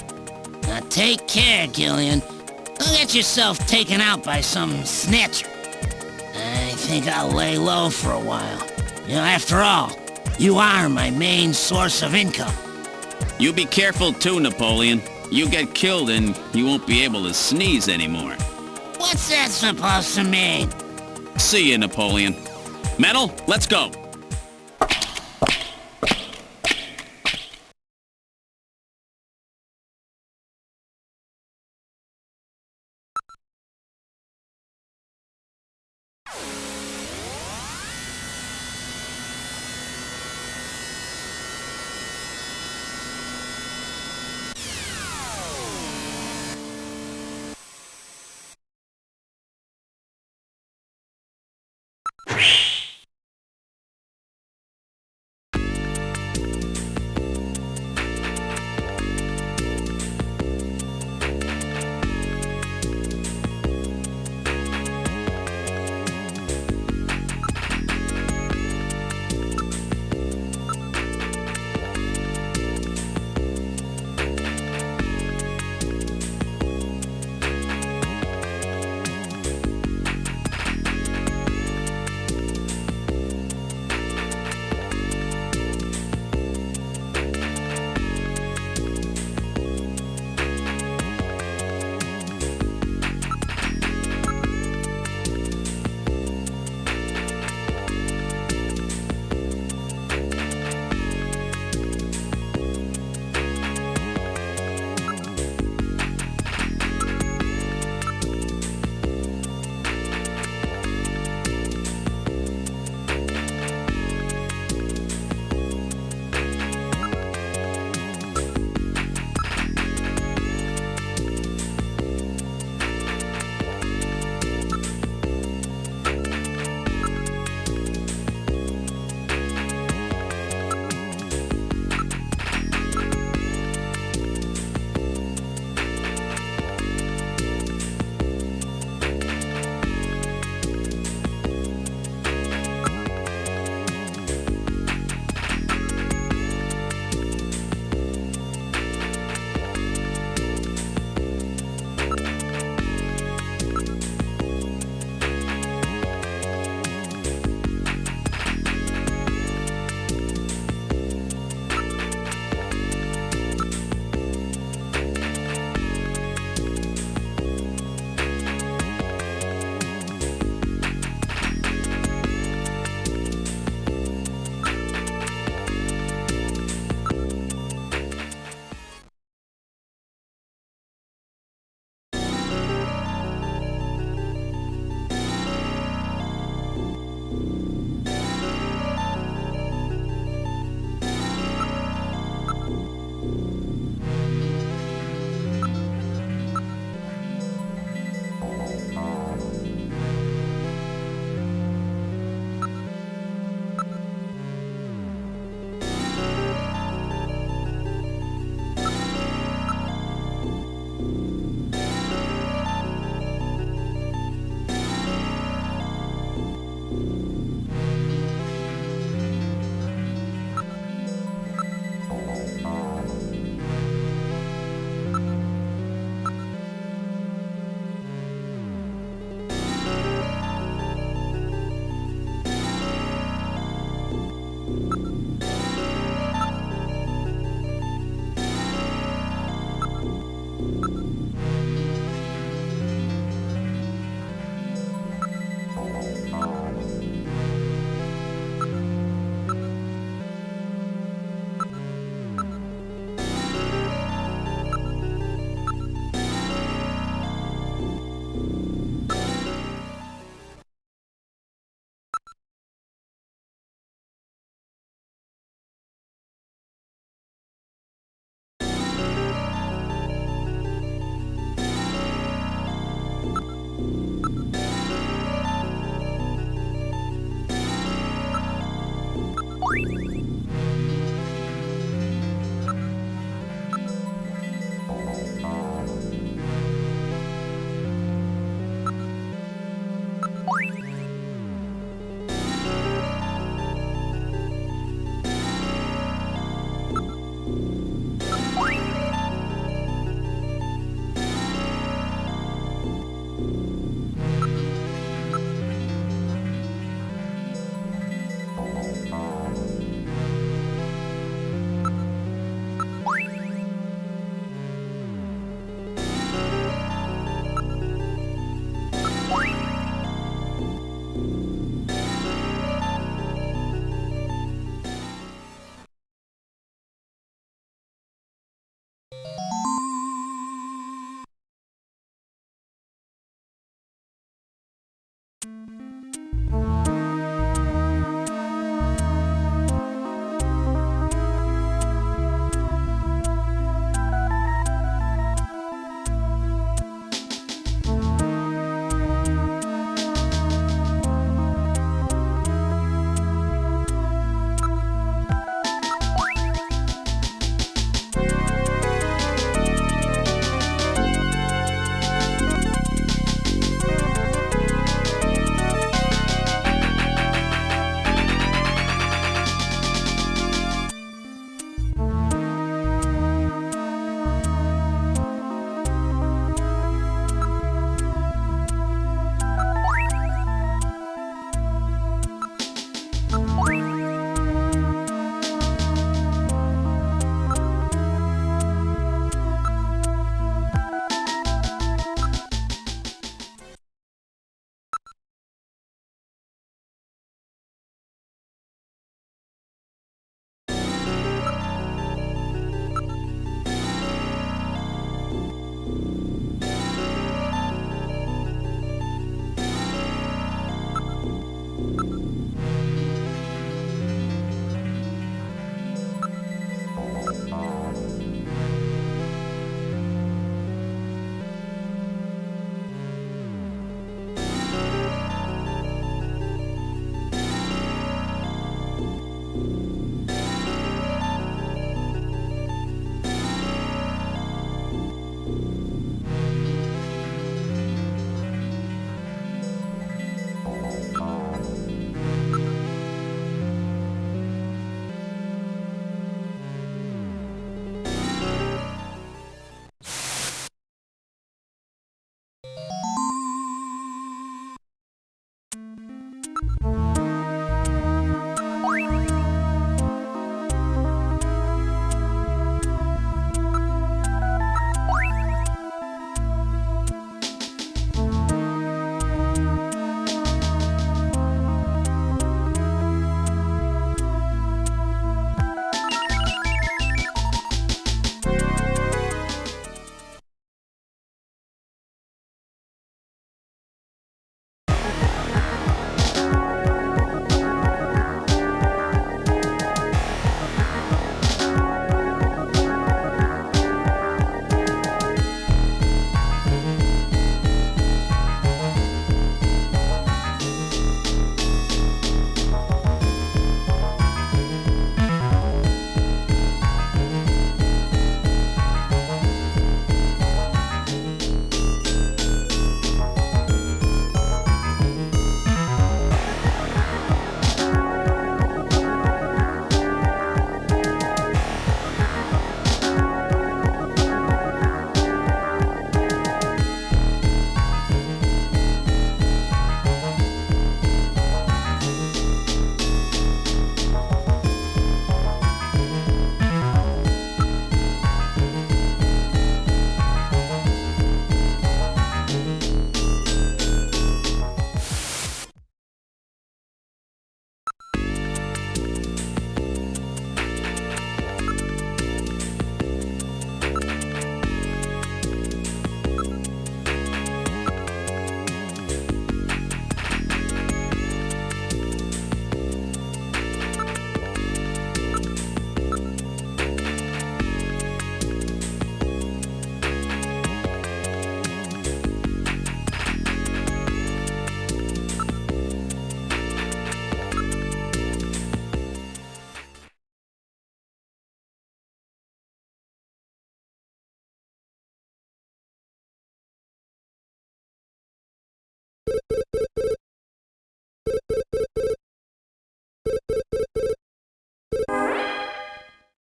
Now take care, Gillian. Don't get yourself taken out by some snatcher. I think I'll lay low for a while. You know, after all, you are my main source of income. You be careful too, Napoleon. You get killed and you won't be able to sneeze anymore. What's that supposed to mean? See you, Napoleon. Metal, let's go.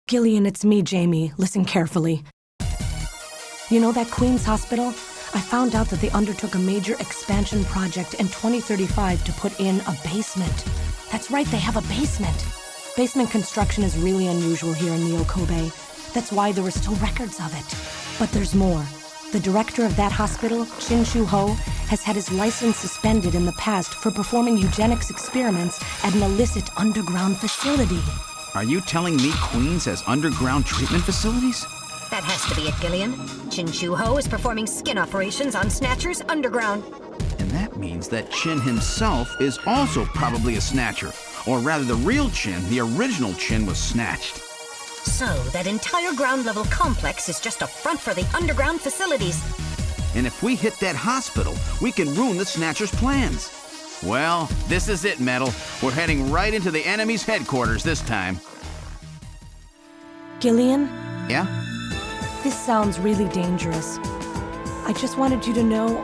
Gillian, it's me, Jamie. Listen carefully. You know that Queen's Hospital? I found out that they undertook a major expansion project in 2035 to put in a basement. That's right, they have a basement. Basement construction is really unusual here in Neo Kobe. That's why there were still records of it. But there's more. The director of that hospital, Shin Shu-ho, has had his license suspended in the past for performing eugenics experiments at an illicit underground facility. Are you telling me Queens has underground treatment facilities? That has to be it, Gillian. Chin Shu-ho is performing skin operations on Snatchers underground. And that means that Chin himself is also probably a Snatcher. Or rather, the real Chin, the original Chin, was snatched. So, that entire ground-level complex is just a front for the underground facilities. And if we hit that hospital, we can ruin the Snatcher's plans. Well, this is it, Metal. We're heading right into the enemy's headquarters this time. Gillian? Yeah? This sounds really dangerous. I just wanted you to know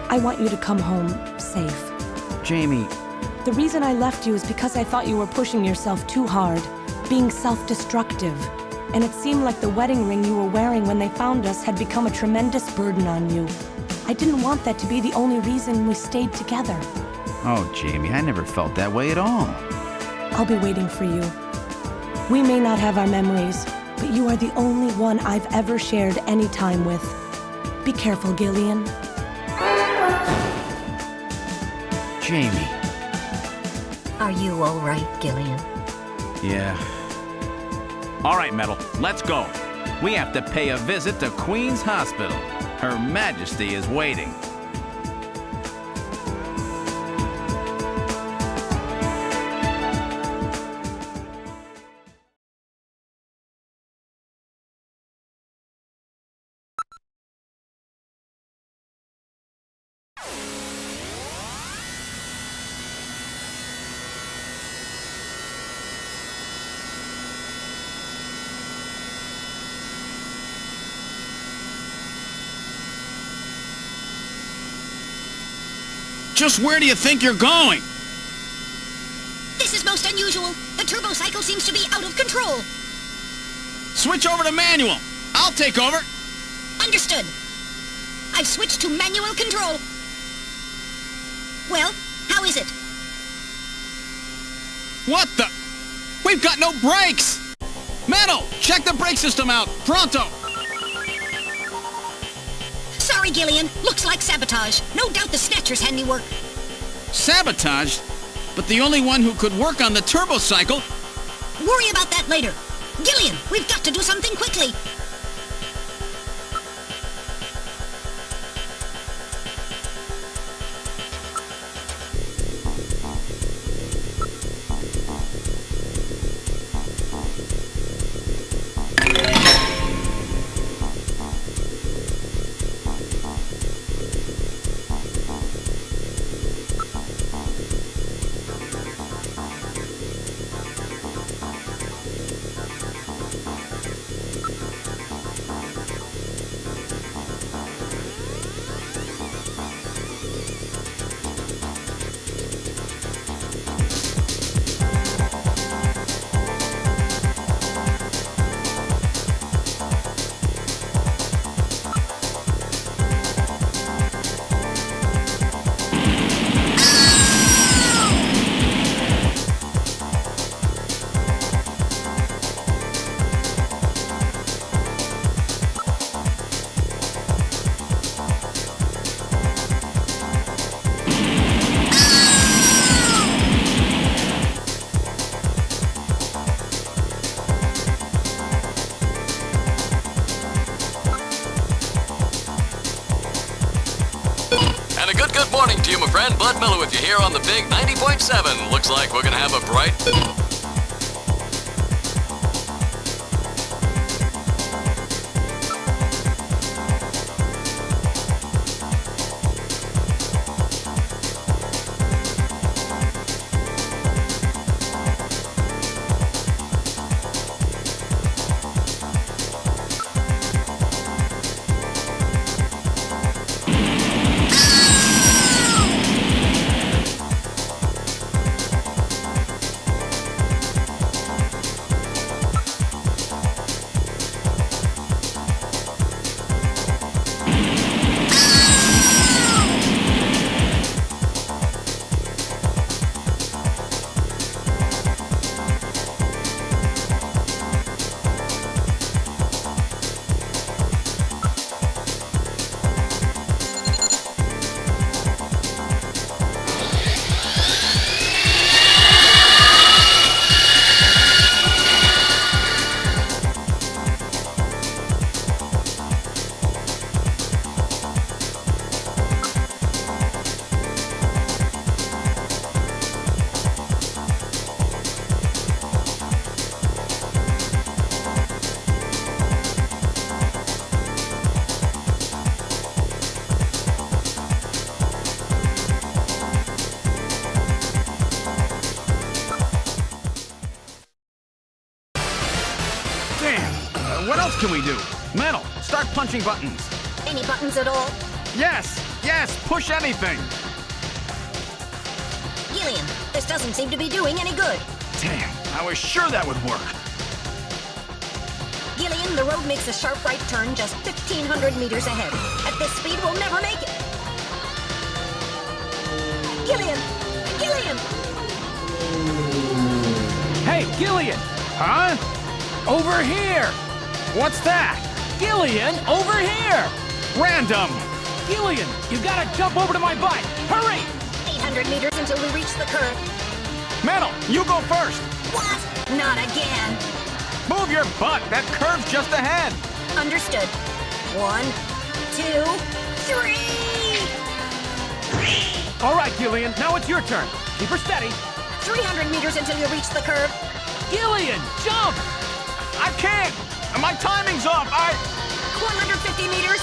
I want you to come home safe. Jamie. The reason I left you is because I thought you were pushing yourself too hard, being self-destructive. And it seemed like the wedding ring you were wearing when they found us had become a tremendous burden on you. I didn't want that to be the only reason we stayed together. Oh, Jamie, I never felt that way at all. I'll be waiting for you. We may not have our memories, but you are the only one I've ever shared any time with. Be careful, Gillian. Jamie. Are you all right, Gillian? Yeah. All right, Metal, let's go. We have to pay a visit to Queen's Hospital. Her Majesty is waiting. Just where do you think you're going? This is most unusual. The turbo cycle seems to be out of control. Switch over to manual. I'll take over. Understood. I've switched to manual control. Well, how is it? What the? We've got no brakes! Metal, check the brake system out. Pronto! Sorry, Gillian. Looks like sabotage. No doubt the Snatcher's handiwork. Sabotaged? But the only one who could work on the turbo cycle... Worry about that later. Gillian, we've got to do something quickly. And a good morning to you, my friend. Bud Miller with you here on the big 90.7. Looks like we're gonna have a bright... can we do? Metal, start punching buttons. Any buttons at all? Yes, push anything. Gillian, this doesn't seem to be doing any good. Damn, I was sure that would work. Gillian, the road makes a sharp right turn just 1,500 meters ahead. At this speed, we'll never make it. Gillian! Gillian! Hey, Gillian! Huh? Over here! What's that? Gillian, over here! Random! Gillian, you gotta jump over to my bike! Hurry! 800 meters until we reach the curve. Metal, you go first! What? Not again. Move your butt! That curve's just ahead! Understood. 1, 2, 3! All right, Gillian, now it's your turn. Keep her steady. 300 meters until you reach the curve. Gillian, jump! I can't! My timing's off! 150 meters.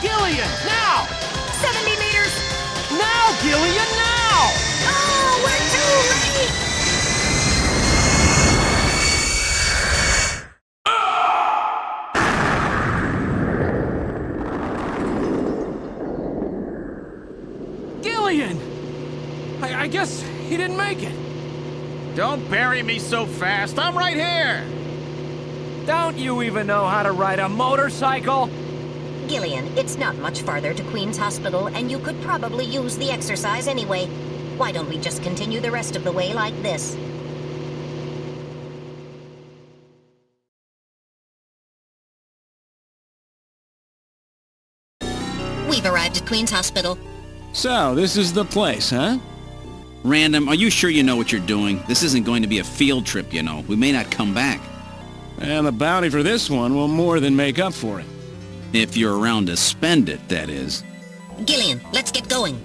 Gillian, now! 70 meters. Now, Gillian, now! Oh, we're too late! Gillian! I guess he didn't make it. Don't bury me so fast. I'm right here. Don't you even know how to ride a motorcycle? Gillian, it's not much farther to Queen's Hospital, and you could probably use the exercise anyway. Why don't we just continue the rest of the way like this? We've arrived at Queen's Hospital. So, this is the place, huh? Random, are you sure you know what you're doing? This isn't going to be a field trip, you know. We may not come back. And the bounty for this one will more than make up for it. If you're around to spend it, that is. Gillian, let's get going.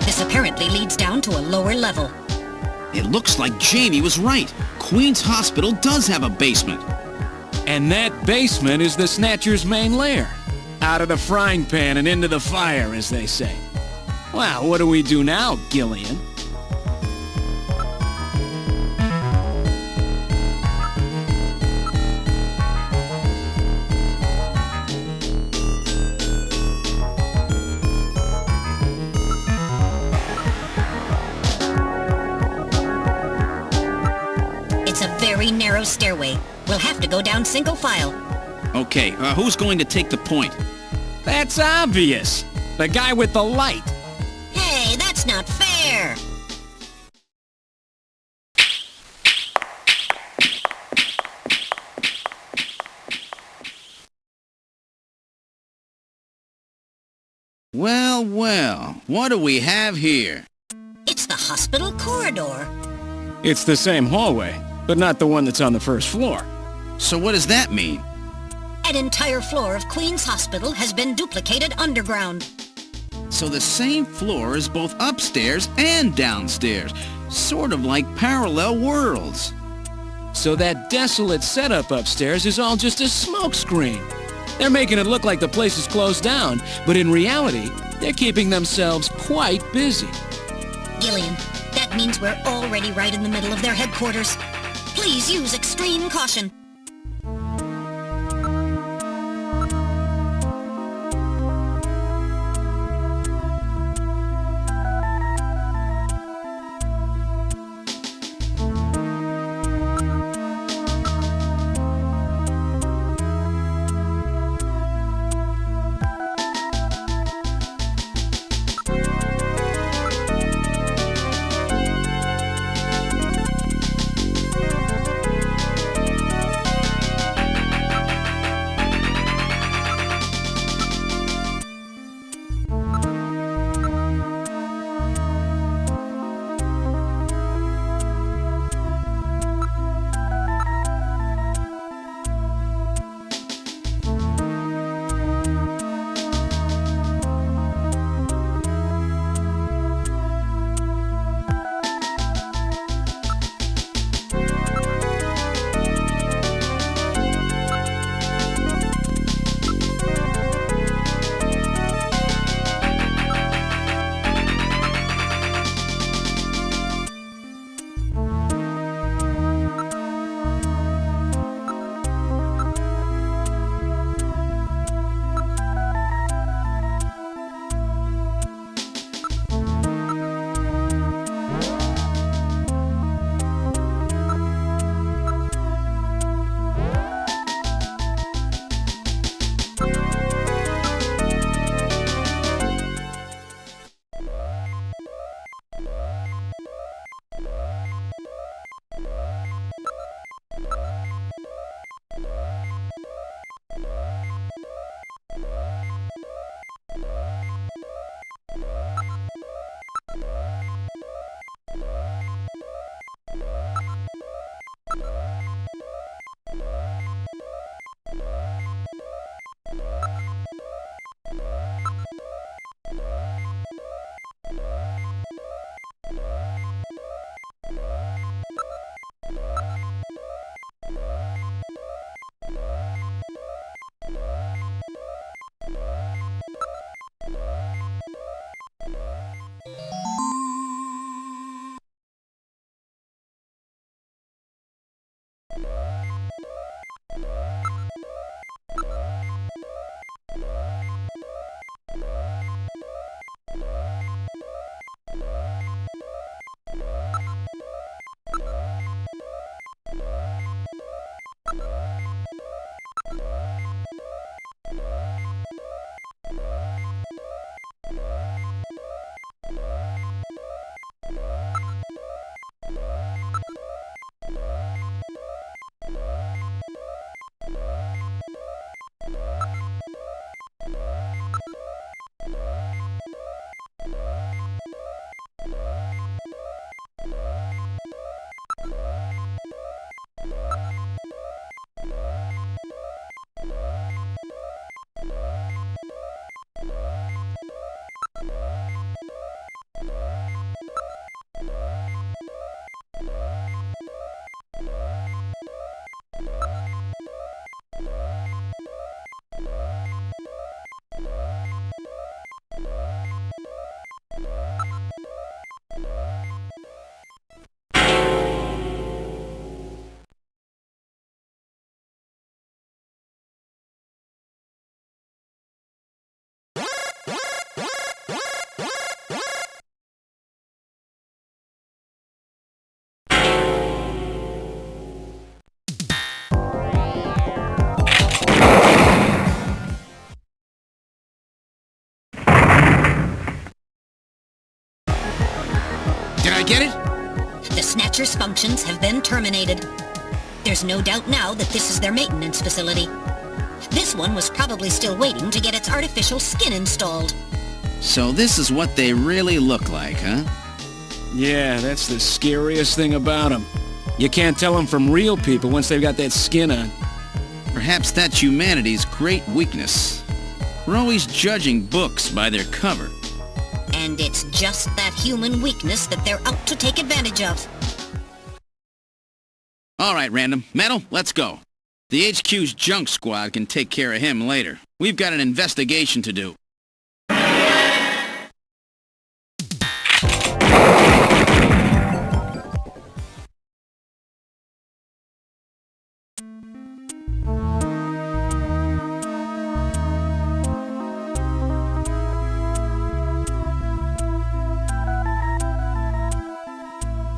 This apparently leads down to a lower level. It looks like Jamie was right. Queen's Hospital does have a basement. And that basement is the Snatcher's main lair. Out of the frying pan and into the fire, as they say. Well, what do we do now, Gillian? It's a very narrow stairway. We'll have to go down single file. Okay, who's going to take the point? That's obvious. The guy with the light. Hey, that's not fair! Well, well, what do we have here? It's the hospital corridor. It's the same hallway, but not the one that's on the first floor. So what does that mean? An entire floor of Queen's Hospital has been duplicated underground. So the same floor is both upstairs and downstairs, sort of like parallel worlds. So that desolate setup upstairs is all just a smokescreen. They're making it look like the place is closed down, but in reality, they're keeping themselves quite busy. Gillian, that means we're already right in the middle of their headquarters. Please use extreme caution. I get it? The Snatcher's functions have been terminated. There's no doubt now that this is their maintenance facility. This one was probably still waiting to get its artificial skin installed. So this is what they really look like, huh? Yeah, that's the scariest thing about them. You can't tell them from real people once they've got that skin on. Perhaps that's humanity's great weakness. We're always judging books by their cover. And it's just that human weakness that they're out to take advantage of. All right, Random. Metal, let's go. The HQ's junk squad can take care of him later. We've got an investigation to do.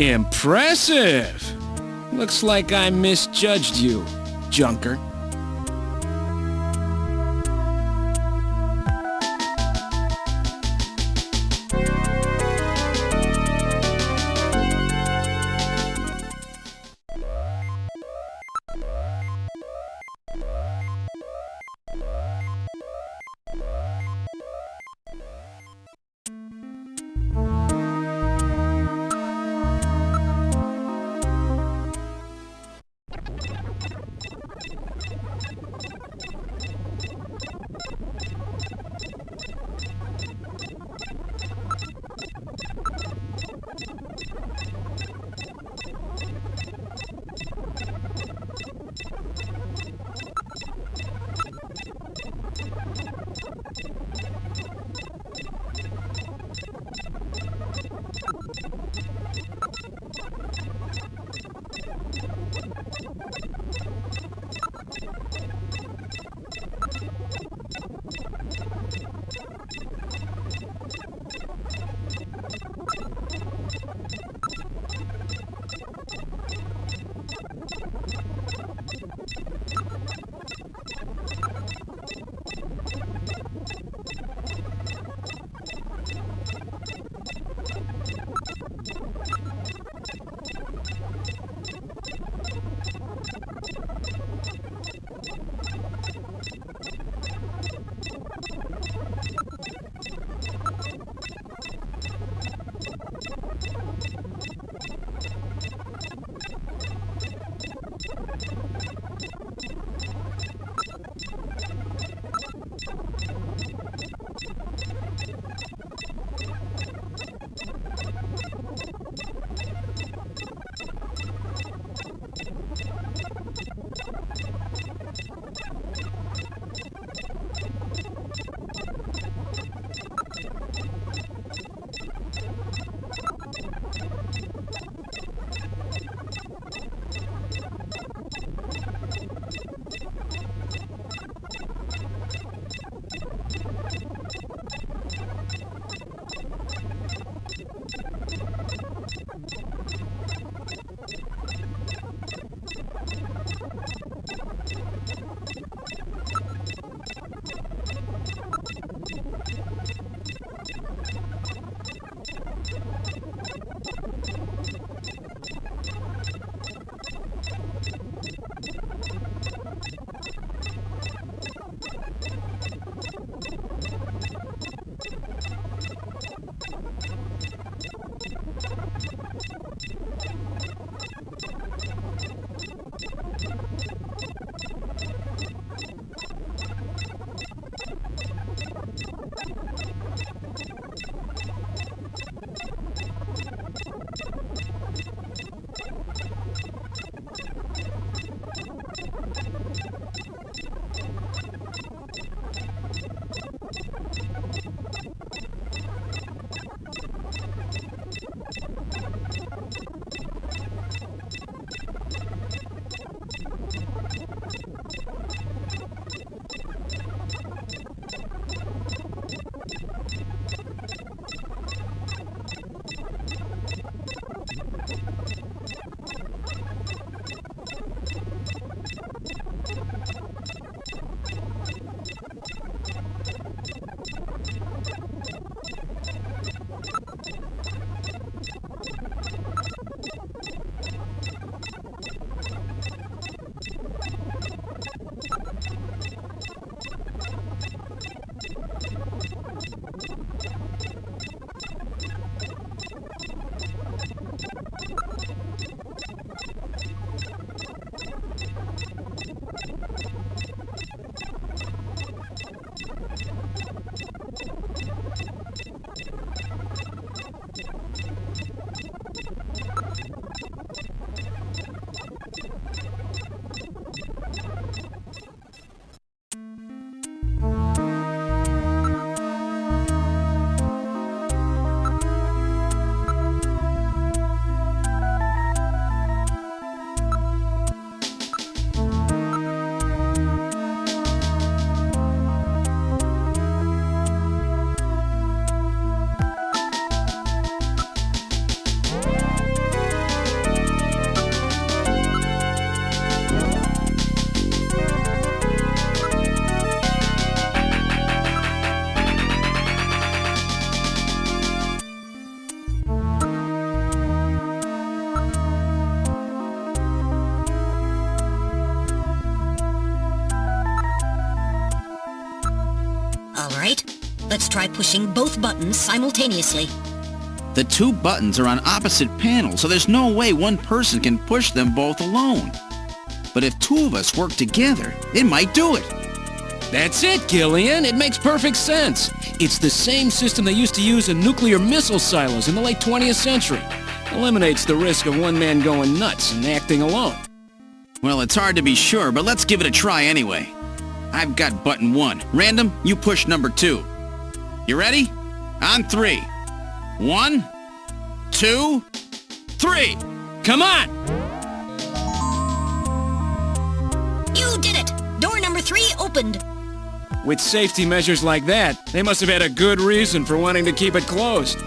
Impressive! Looks like I misjudged you, Junker. Let's try pushing both buttons simultaneously. The two buttons are on opposite panels, so there's no way one person can push them both alone. But if two of us work together, it might do it. That's it, Gillian. It makes perfect sense. It's the same system they used to use in nuclear missile silos in the late 20th century. Eliminates the risk of one man going nuts and acting alone. Well, it's hard to be sure, but let's give it a try anyway. I've got button 1. Random, you push number 2. You ready? On 3. 1, 2, 3. Come on! You did it! Door number 3 opened. With safety measures like that, they must have had a good reason for wanting to keep it closed.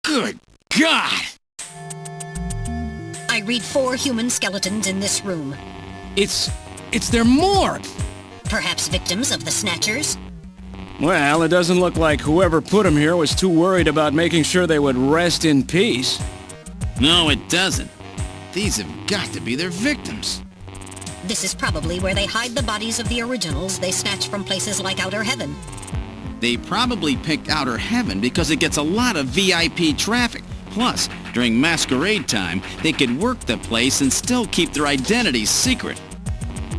Good God! I read 4 human skeletons in this room. It's their morgue! Perhaps victims of the Snatchers? Well, it doesn't look like whoever put them here was too worried about making sure they would rest in peace. No, it doesn't. These have got to be their victims. This is probably where they hide the bodies of the originals they snatch from places like Outer Heaven. They probably picked Outer Heaven because it gets a lot of VIP traffic. Plus, during masquerade time, they could work the place and still keep their identities secret.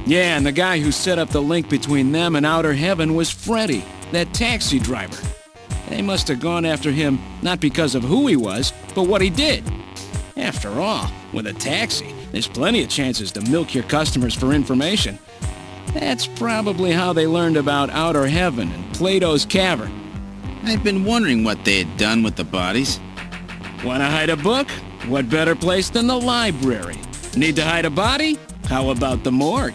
Yeah, and the guy who set up the link between them and Outer Heaven was Freddy, that taxi driver. They must have gone after him not because of who he was, but what he did. After all, with a taxi, there's plenty of chances to milk your customers for information. That's probably how they learned about Outer Heaven and Plato's Cavern. I've been wondering what they had done with the bodies. Want to hide a book? What better place than the library? Need to hide a body? How about the morgue?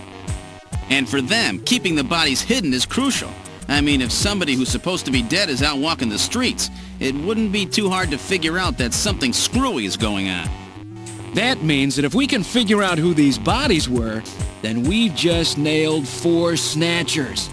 And for them, keeping the bodies hidden is crucial. I mean, if somebody who's supposed to be dead is out walking the streets, it wouldn't be too hard to figure out that something screwy is going on. That means that if we can figure out who these bodies were, then we've just nailed 4 Snatchers.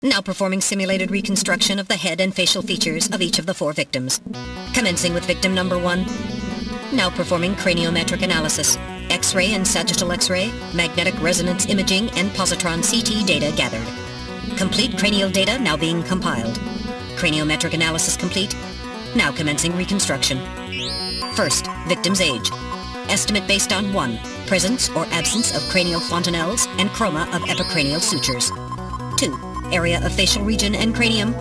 Now performing simulated reconstruction of the head and facial features of each of the 4 victims. Commencing with victim number 1. Now performing craniometric analysis. X-ray and sagittal X-ray, magnetic resonance imaging, and positron CT data gathered. Complete cranial data now being compiled. Craniometric analysis complete. Now commencing reconstruction. First, victim's age. Estimate based on 1. Presence or absence of cranial fontanelles and chroma of epicranial sutures. 2. Area of facial region and cranium.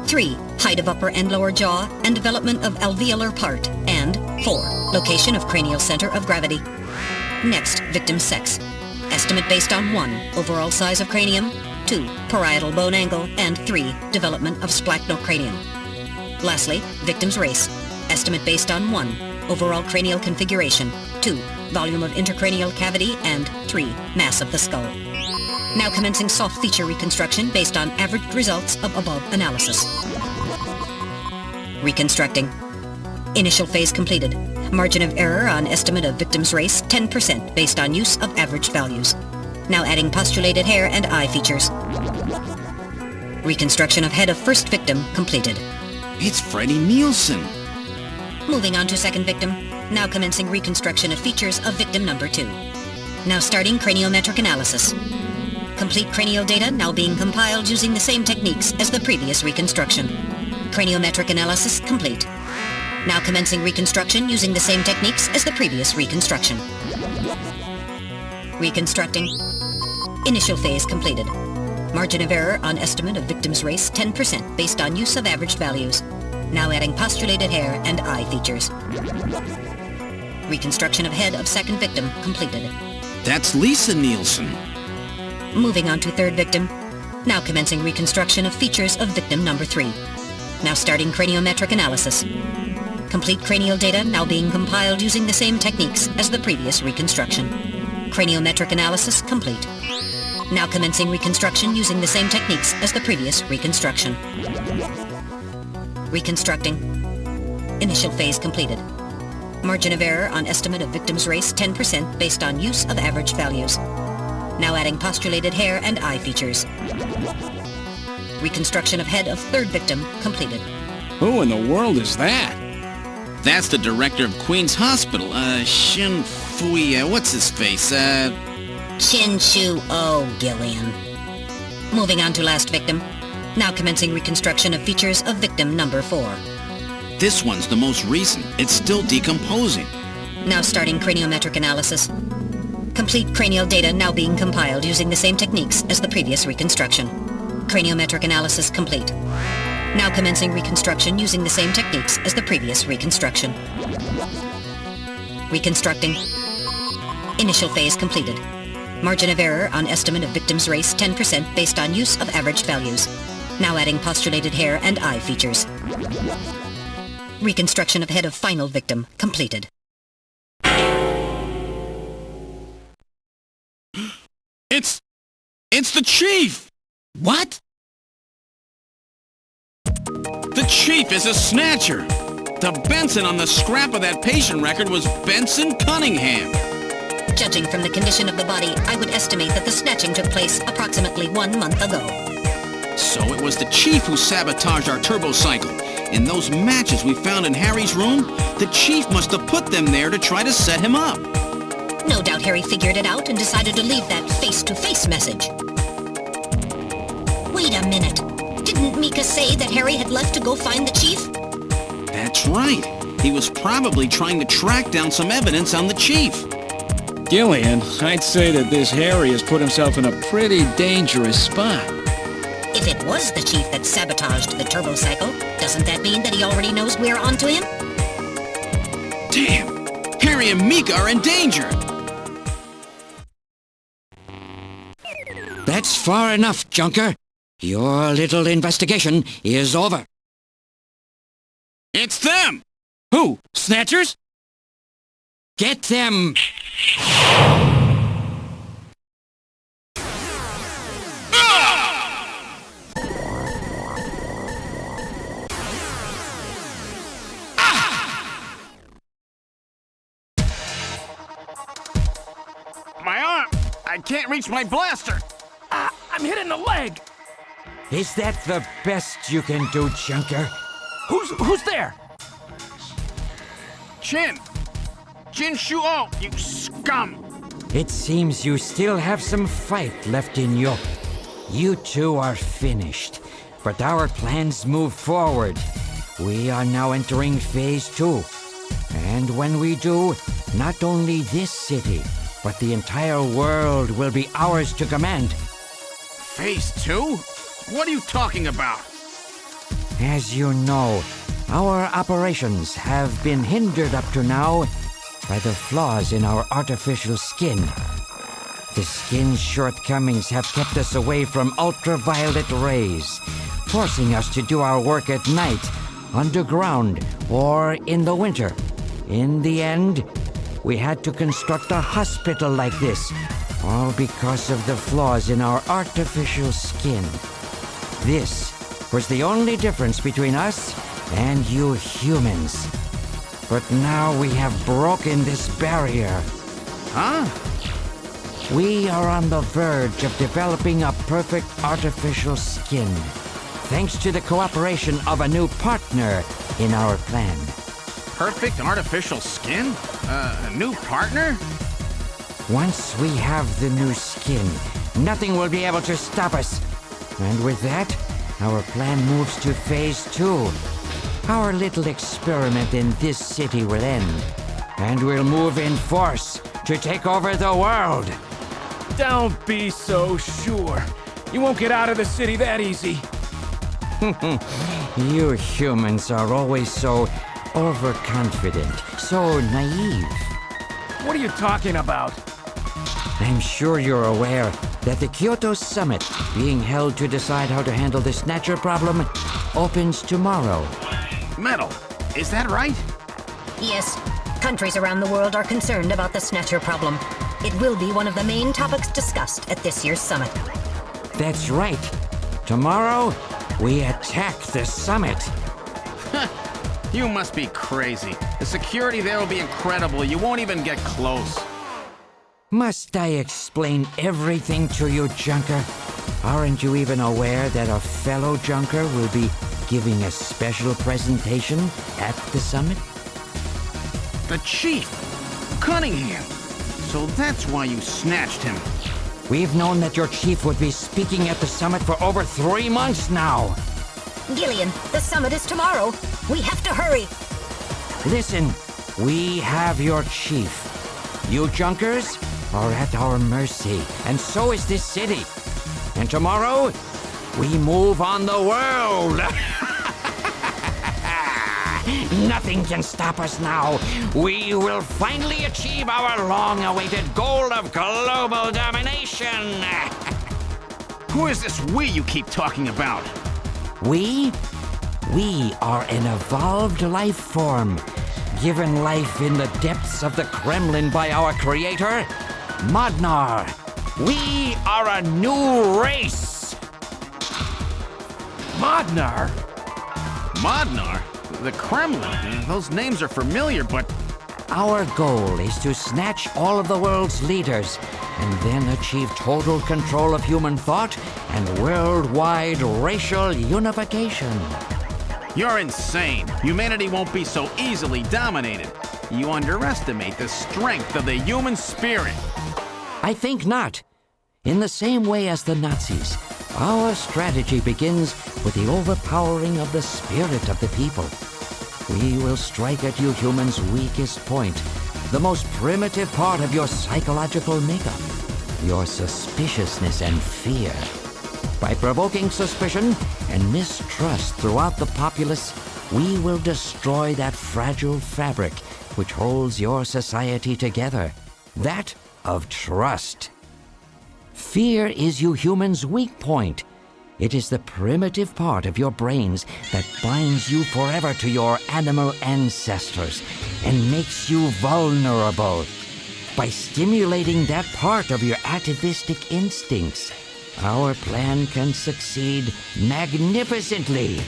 3. Height of upper and lower jaw and development of alveolar part. And 4. Location of cranial center of gravity. Next, victim's sex. Estimate based on 1. Overall size of cranium. 2. Parietal bone angle. And 3. Development of splachocranium. Lastly, victim's race. Estimate based on 1. Overall cranial configuration. 2. Volume of intercranial cavity. And 3. Mass of the skull. Now commencing soft feature reconstruction based on averaged results of above analysis. Reconstructing. Initial phase completed. Margin of error on estimate of victim's race 10% based on use of averaged values. Now adding postulated hair and eye features. Reconstruction of head of first victim completed. It's Freddie Nielsen. Moving on to second victim. Now commencing reconstruction of features of victim number 2. Now starting craniometric analysis. Complete cranial data now being compiled using the same techniques as the previous reconstruction. Craniometric analysis complete. Now commencing reconstruction using the same techniques as the previous reconstruction. Reconstructing. Initial phase completed. Margin of error on estimate of victim's race 10% based on use of averaged values. Now adding postulated hair and eye features. Reconstruction of head of second victim completed. That's Lisa Nielsen. Moving on to third victim. Now commencing reconstruction of features of victim number 3. Now starting craniometric analysis. Complete cranial data now being compiled using the same techniques as the previous reconstruction. Craniometric analysis complete. Now commencing reconstruction using the same techniques as the previous reconstruction. Reconstructing. Initial phase completed. Margin of error on estimate of victim's race 10% based on use of averaged values. Now adding postulated hair and eye features. Reconstruction of head of third victim completed. Who in the world is that? That's the director of Queen's Hospital, Shin Fui, what's his face, Chin Shu O, Gillian. Moving on to last victim. Now commencing reconstruction of features of victim number 4. This one's the most recent. It's still decomposing. Now starting craniometric analysis. Complete cranial data now being compiled using the same techniques as the previous reconstruction. Craniometric analysis complete. Now commencing reconstruction using the same techniques as the previous reconstruction. Reconstructing. Initial phase completed. Margin of error on estimate of victim's race 10% based on use of averaged values. Now adding postulated hair and eye features. Reconstruction of head of final victim completed. It's the Chief! What? The Chief is a Snatcher! The Benson on the scrap of that patient record was Benson Cunningham. Judging from the condition of the body, I would estimate that the snatching took place approximately 1 month ago. So it was the Chief who sabotaged our turbocycle. And those matches we found in Harry's room, the Chief must have put them there to try to set him up. No doubt Harry figured it out and decided to leave that face-to-face message. Wait a minute. Didn't Mika say that Harry had left to go find the Chief? That's right. He was probably trying to track down some evidence on the Chief. Gillian, I'd say that this Harry has put himself in a pretty dangerous spot. If it was the Chief that sabotaged the turbocycle, doesn't that mean that he already knows we're onto him? Damn! Harry and Mika are in danger! That's far enough, Junker. Your little investigation is over. It's them! Who? Snatchers? Get them! My arm! I can't reach my blaster! I'm hit in the leg! Is that the best you can do, Junker? Who's there? Jin Shuo, you scum! It seems you still have some fight left in you. You two are finished, but our plans move forward. We are now entering Phase 2. And when we do, not only this city, but the entire world will be ours to command. Phase 2? What are you talking about? As you know, our operations have been hindered up to now by the flaws in our artificial skin. The skin's shortcomings have kept us away from ultraviolet rays, forcing us to do our work at night, underground, or in the winter. In the end, we had to construct a hospital like this, all because of the flaws in our artificial skin. This was the only difference between us and you humans. But now we have broken this barrier. Huh? We are on the verge of developing a perfect artificial skin, thanks to the cooperation of a new partner in our plan. Perfect artificial skin? A new partner? Once we have the new skin, nothing will be able to stop us. And with that, our plan moves to Phase 2. Our little experiment in this city will end, and we'll move in force to take over the world. Don't be so sure. You won't get out of the city that easy. You humans are always so overconfident, so naive. What are you talking about? I'm sure you're aware that the Kyoto Summit, being held to decide how to handle the Snatcher problem, opens tomorrow. Metal, is that right? Yes. Countries around the world are concerned about the Snatcher problem. It will be one of the main topics discussed at this year's summit. That's right. Tomorrow, we attack the summit. You must be crazy. The security there will be incredible. You won't even get close. Must I explain everything to you, Junker? Aren't you even aware that a fellow Junker will be giving a special presentation at the summit? The Chief! Cunningham! So that's why you snatched him. We've known that your chief would be speaking at the summit for over 3 months now. Gillian, the summit is tomorrow. We have to hurry. Listen, we have your chief. You Junkers are at our mercy, and so is this city. And tomorrow, we move on the world. Nothing can stop us now. We will finally achieve our long-awaited goal of global domination. Who is this we you keep talking about? We? We are an evolved life form, given life in the depths of the Kremlin by our creator, Modnar. We are a new race. Modnar? Modnar? The Kremlin? Those names are familiar, but... Our goal is to snatch all of the world's leaders and then achieve total control of human thought and worldwide racial unification. You're insane. Humanity won't be so easily dominated. You underestimate the strength of the human spirit. I think not. In the same way as the Nazis, our strategy begins with the overpowering of the spirit of the people. We will strike at you humans' weakest point, the most primitive part of your psychological makeup, your suspiciousness and fear. By provoking suspicion and mistrust throughout the populace, we will destroy that fragile fabric which holds your society together, that of trust. Fear is you humans' weak point. It is the primitive part of your brains that binds you forever to your animal ancestors and makes you vulnerable. By stimulating that part of your atavistic instincts, our plan can succeed magnificently.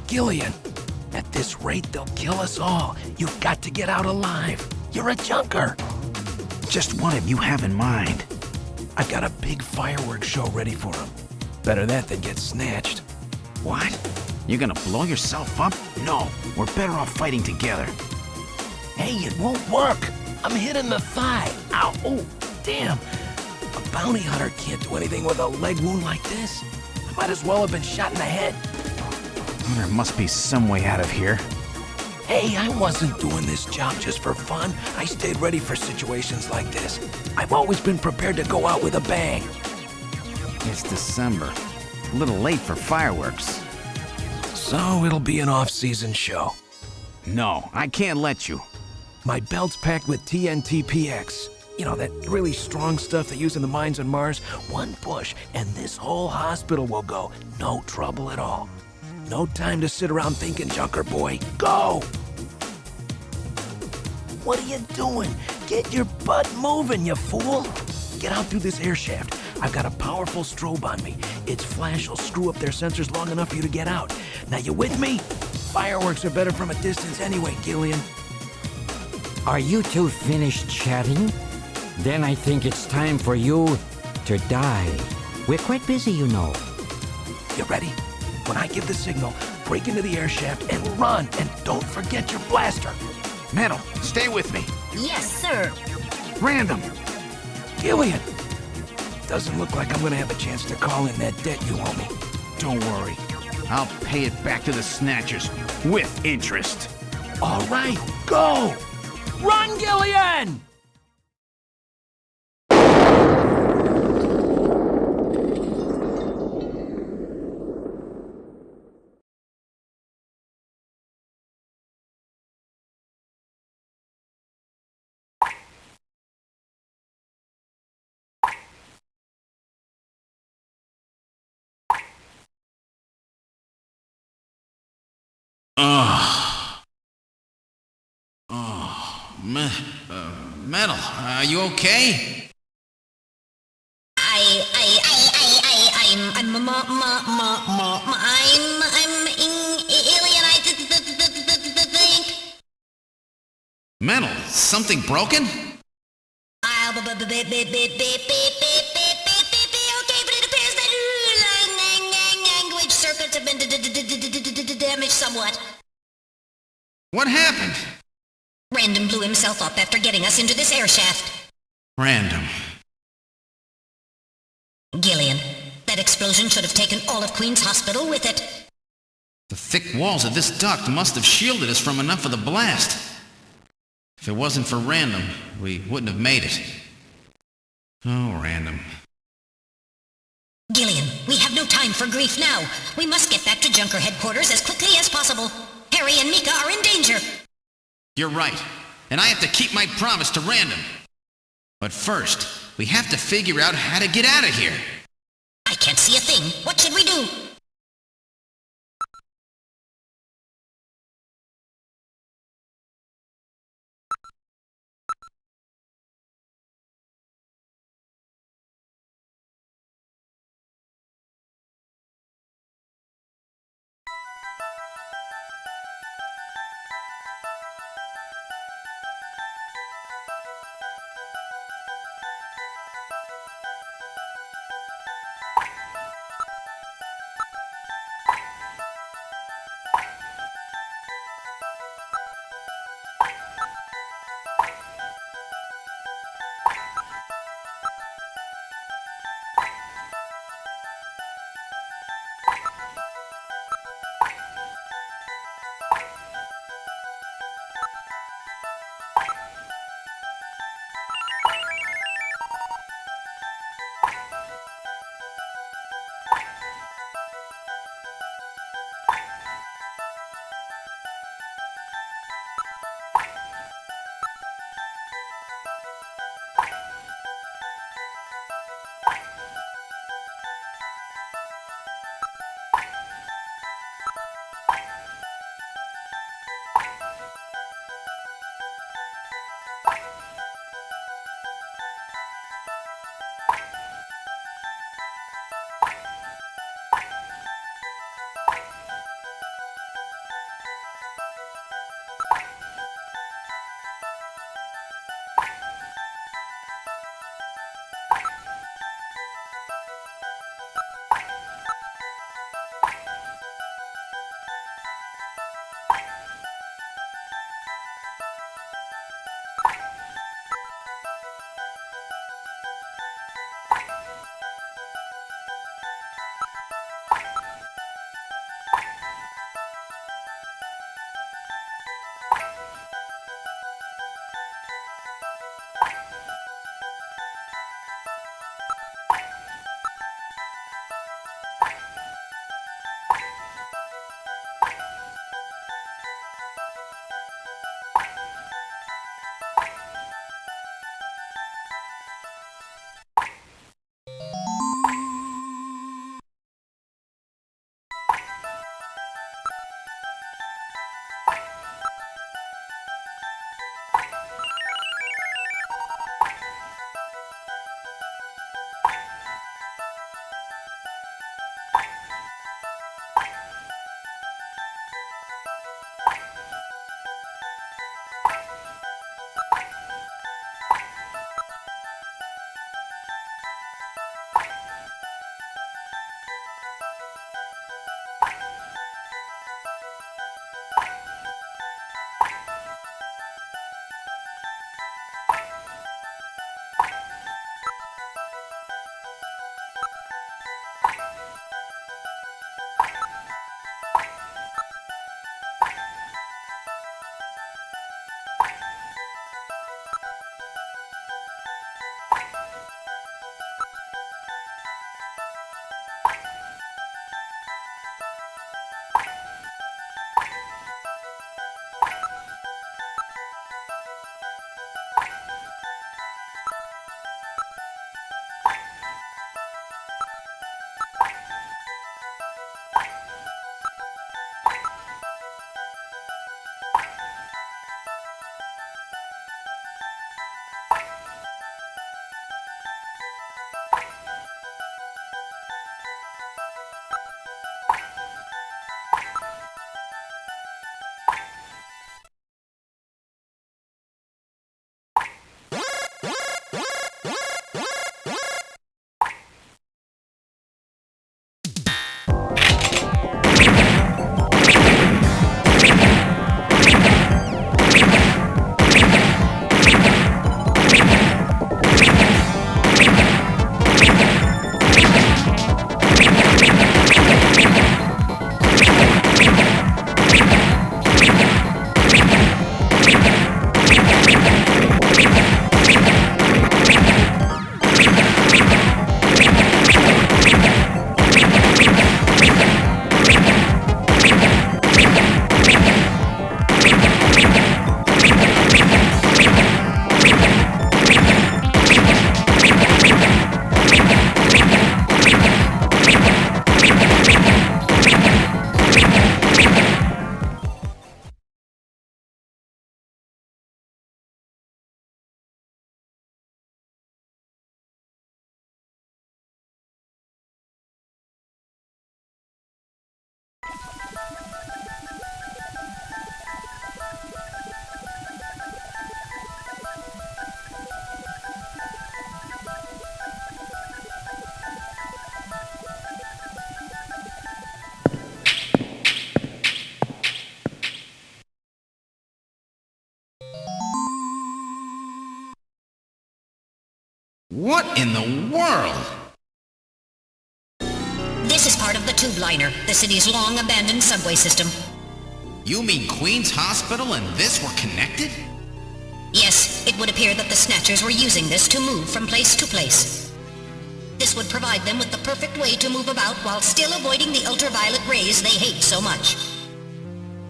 Gillian, at this rate, they'll kill us all. You've got to get out alive. You're a junker. Just what do you have in mind? I've got a big fireworks show ready for them. Better that than get snatched. What? You're gonna blow yourself up? No, we're better off fighting together. Hey, it won't work. I'm hit in the thigh. Ow, oh, damn. A bounty hunter can't do anything with a leg wound like this. I might as well have been shot in the head. Well, there must be some way out of here. Hey, I wasn't doing this job just for fun. I stayed ready for situations like this. I've always been prepared to go out with a bang. It's December. A little late for fireworks. So it'll be an off-season show. No, I can't let you. My belt's packed with TNT PX. You know, that really strong stuff they use in the mines on Mars. One push, and this whole hospital will go. No trouble at all. No time to sit around thinking, Junker boy. Go! What are you doing? Get your butt moving, you fool! Get out through this air shaft. I've got a powerful strobe on me. Its flash will screw up their sensors long enough for you to get out. Now, you with me? Fireworks are better from a distance anyway, Gillian. Are you two finished chatting? Then I think it's time for you to die. We're quite busy, you know. You ready? When I give the signal, break into the air shaft and run, and don't forget your blaster. Metal, stay with me. Yes, sir. Random. Gillian! Doesn't look like I'm gonna have a chance to call in that debt you owe me. Don't worry. I'll pay it back to the Snatchers with interest. All right, go! Run, Gillian! Metal, are you okay? Alien, I think. Metal, something broken? Okay, but it appears that language circuits have been damaged somewhat. What happened? Random blew himself up after getting us into this air shaft. Random. Gillian, that explosion should have taken all of Queen's Hospital with it. The thick walls of this duct must have shielded us from enough of the blast. If it wasn't for Random, we wouldn't have made it. Oh, Random. Gillian, we have no time for grief now. We must get back to Junker headquarters as quickly as possible. Harry and Mika are in danger. You're right, and I have to keep my promise to Random. But first, we have to figure out how to get out of here. I can't see a thing. What should we do? What in the world? This is part of the tube liner, the city's long-abandoned subway system. You mean Queen's Hospital and this were connected? Yes, it would appear that the Snatchers were using this to move from place to place. This would provide them with the perfect way to move about while still avoiding the ultraviolet rays they hate so much.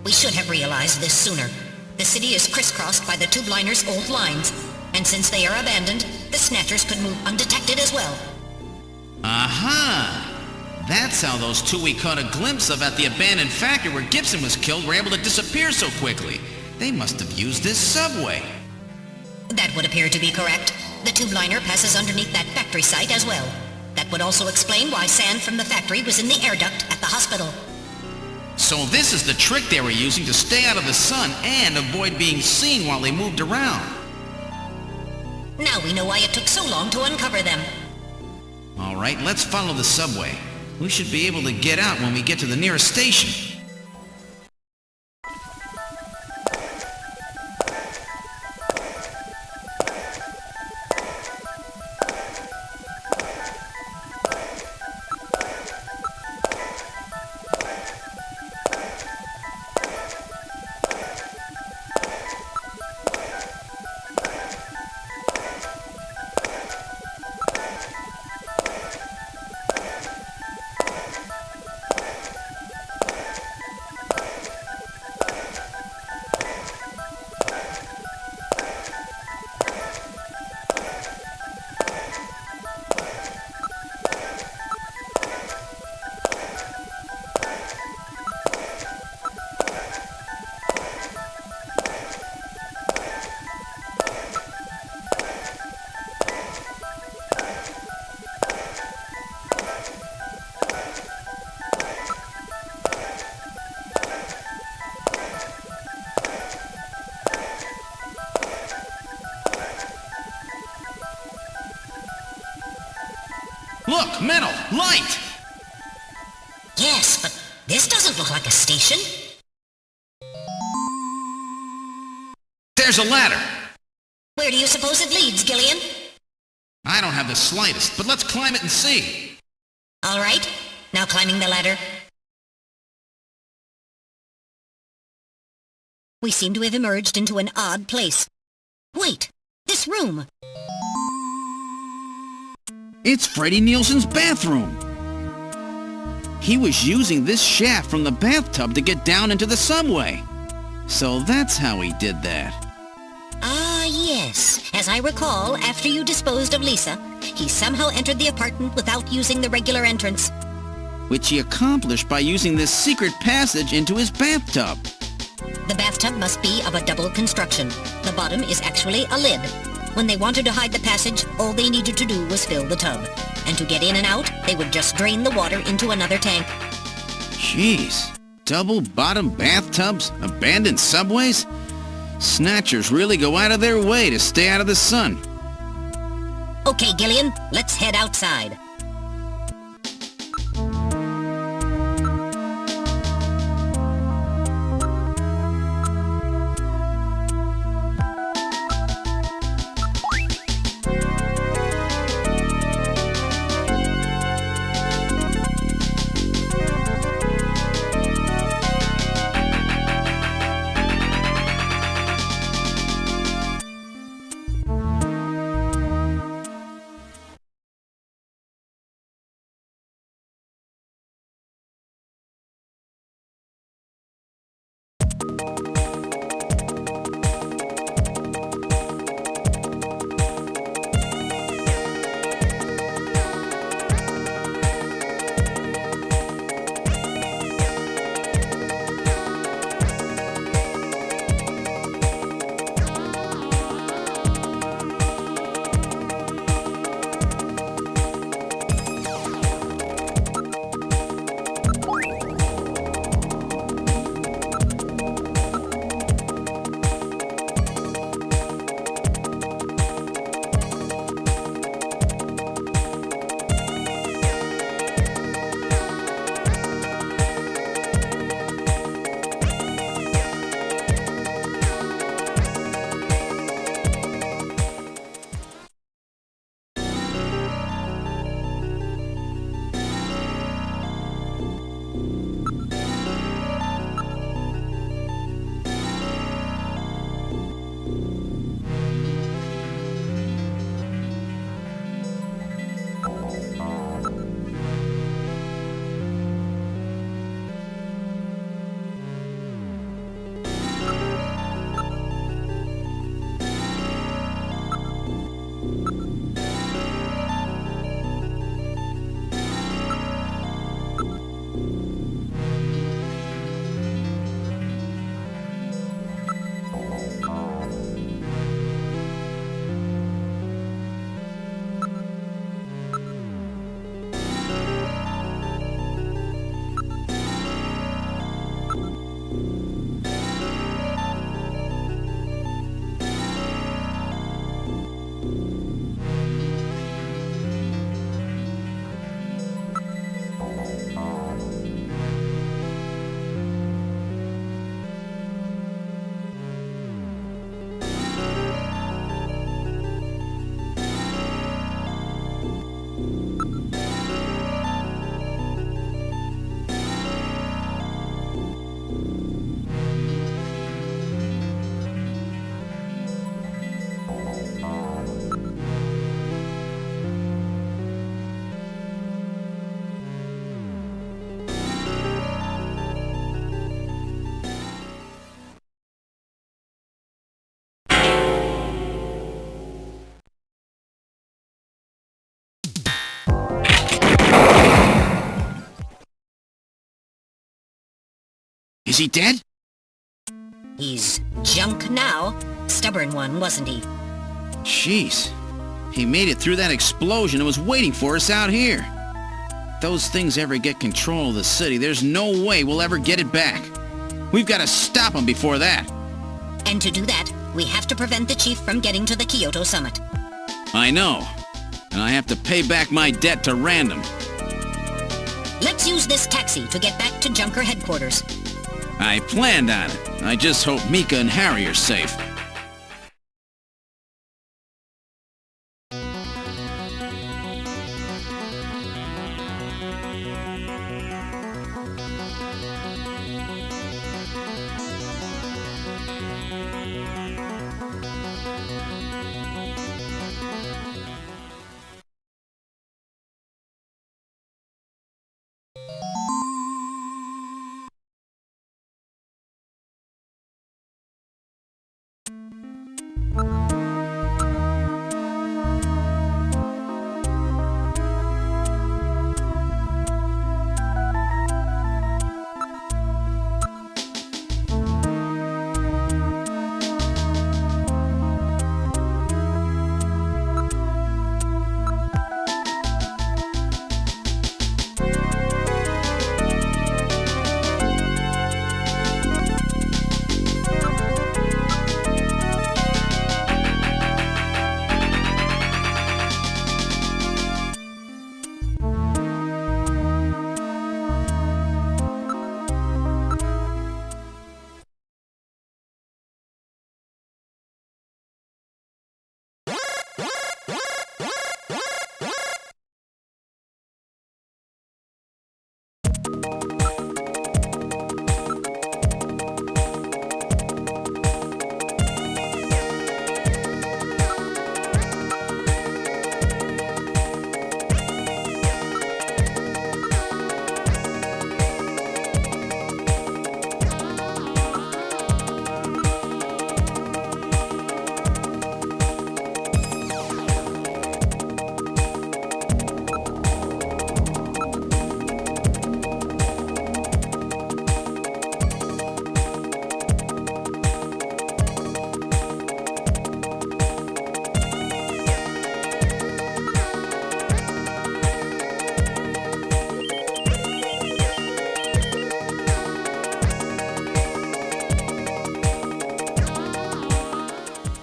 We should have realized this sooner. The city is crisscrossed by the tube liner's old lines, and since they are abandoned, the Snatchers could move undetected as well. Aha! That's how those two we caught a glimpse of at the abandoned factory where Gibson was killed were able to disappear so quickly. They must have used this subway. That would appear to be correct. The tube liner passes underneath that factory site as well. That would also explain why sand from the factory was in the air duct at the hospital. So this is the trick they were using to stay out of the sun and avoid being seen while they moved around. Now we know why it took so long to uncover them. All right, let's follow the subway. We should be able to get out when we get to the nearest station. Look, metal, light! Yes, but this doesn't look like a station. There's a ladder! Where do you suppose it leads, Gillian? I don't have the slightest, but let's climb it and see. All right, now climbing the ladder. We seem to have emerged into an odd place. Wait, this room. It's Freddie Nielsen's bathroom. He was using this shaft from the bathtub to get down into the subway. So that's how he did that. Ah, yes. As I recall, after you disposed of Lisa, he somehow entered the apartment without using the regular entrance. Which he accomplished by using this secret passage into his bathtub. The bathtub must be of a double construction. The bottom is actually a lid. When they wanted to hide the passage, all they needed to do was fill the tub. And to get in and out, they would just drain the water into another tank. Jeez. Double-bottom bathtubs? Abandoned subways? Snatchers really go out of their way to stay out of the sun. Okay, Gillian, let's head outside. Is he dead? He's junk now. Stubborn one, wasn't he? Jeez. He made it through that explosion and was waiting for us out here. If those things ever get control of the city, there's no way we'll ever get it back. We've got to stop them before that. And to do that, we have to prevent the chief from getting to the Kyoto summit. I know. and I have to pay back my debt to Random. Let's use this taxi to get back to Junker headquarters. I planned on it. I just hope Mika and Harry are safe.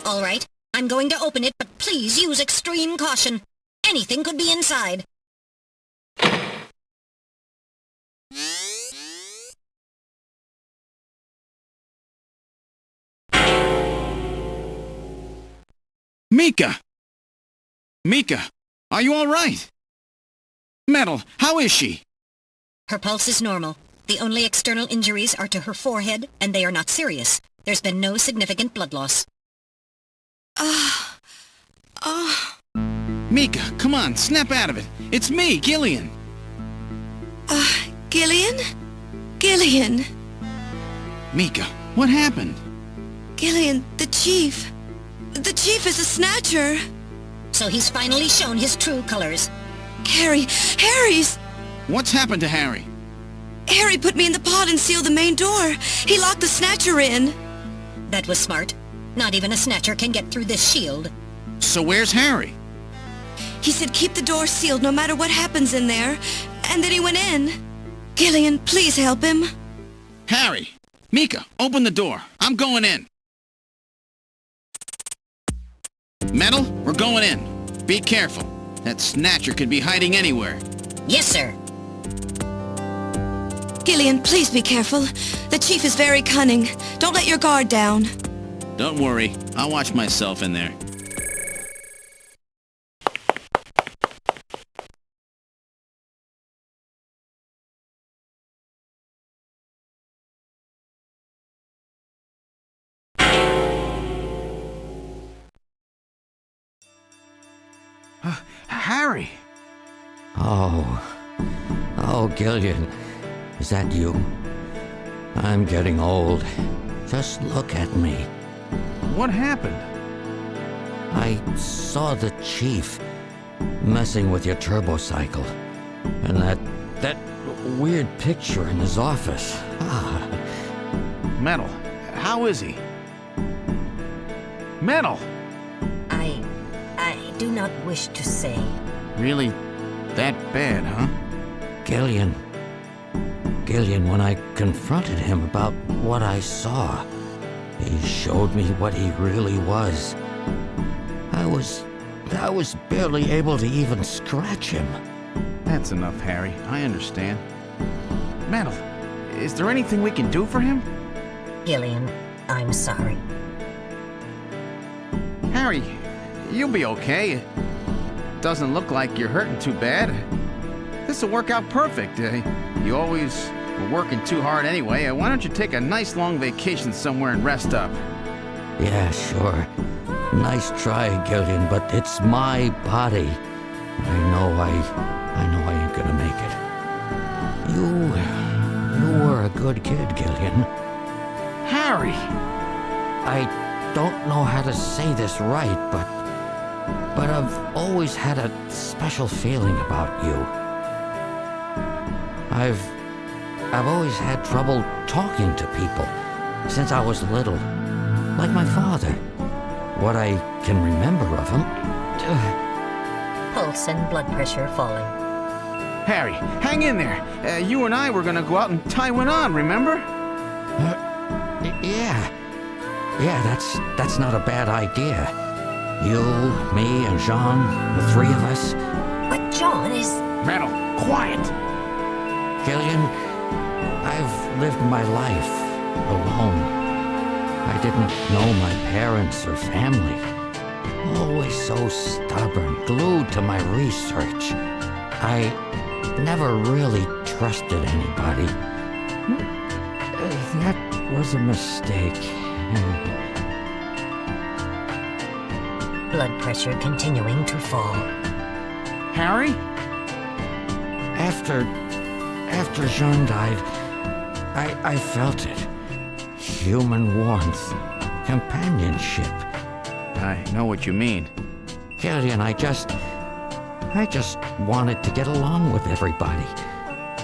All right, I'm going to open it, but please use extreme caution. Anything could be inside. Mika! Mika, are you all right? Metal, how is she? Her pulse is normal. The only external injuries are to her forehead, and they are not serious. There's been no significant blood loss. Mika, come on, snap out of it. It's me, Gillian. Gillian? Gillian! Mika, what happened? Gillian, the Chief. The Chief is a Snatcher. So he's finally shown his true colors. Harry's... What's happened to Harry? Harry put me in the pod and sealed the main door. He locked the Snatcher in. That was smart. Not even a Snatcher can get through this shield. So where's Harry? He said keep the door sealed no matter what happens in there. And then he went in. Gillian, please help him. Harry! Mika, open the door. I'm going in. Metal, we're going in. Be careful. That Snatcher could be hiding anywhere. Yes, sir. Gillian, please be careful. The Chief is very cunning. Don't let your guard down. Don't worry. I'll watch myself in there. Harry! Oh, Gillian, is that you? I'm getting old. Just look at me. What happened? I saw the Chief messing with your turbocycle, and that weird picture in his office. Metal, how is he? Metal! I do not wish to say. Really that bad, huh? Gillian, when I confronted him about what I saw, he showed me what he really was. I was I was barely able to even scratch him. That's enough, Harry. I understand. Metal, is there anything we can do for him? Gillian, I'm sorry. Harry, you'll be okay. It doesn't look like you're hurting too bad. This'll work out perfect. You always were working too hard anyway. Why don't you take a nice long vacation somewhere and rest up? Yeah, sure. Nice try, Gillian, but it's my body. I know I ain't gonna make it. You were a good kid, Gillian. Harry! I don't know how to say this right, but I've always had a special feeling about you. I've always had trouble talking to people since I was little, like my father. What I can remember of him. Pulse and blood pressure falling. Harry, hang in there. You and I were gonna go out and tie one on, remember? Yeah, that's not a bad idea. You, me, and Jean, the three of us. But John is... Metal, quiet! Gillian, I've lived my life alone. I didn't know my parents or family. Always so stubborn, glued to my research. I never really trusted anybody. That was a mistake. Blood pressure continuing to fall. Harry? After Jean died, I felt it. Human warmth, companionship. I know what you mean. Gillian, I just wanted to get along with everybody.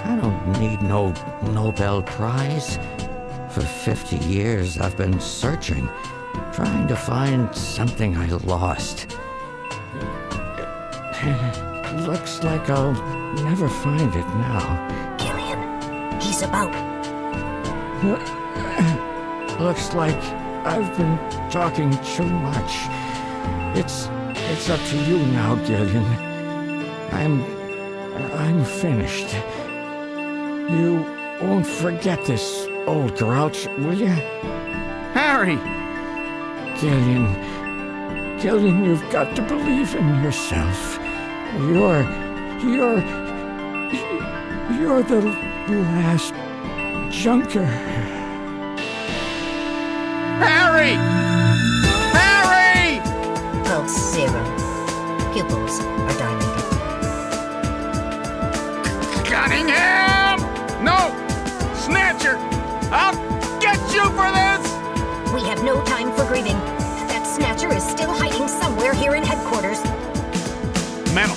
I don't need no Nobel Prize. For 50 years, I've been searching, trying to find something I lost. Looks like I'll never find it now. Gillian, he's about... Looks like I've been talking too much. It's up to you now, Gillian. I'm finished. You won't forget this, old grouch, will you? Harry! Gillian, you've got to believe in yourself. You're the last junker. Harry! Harry! Pulse 0. Pupils are dilated. Cunningham! No! Snatcher! I'll get you for this! We have no time for grieving. That Snatcher is still hiding somewhere here in headquarters. Metal,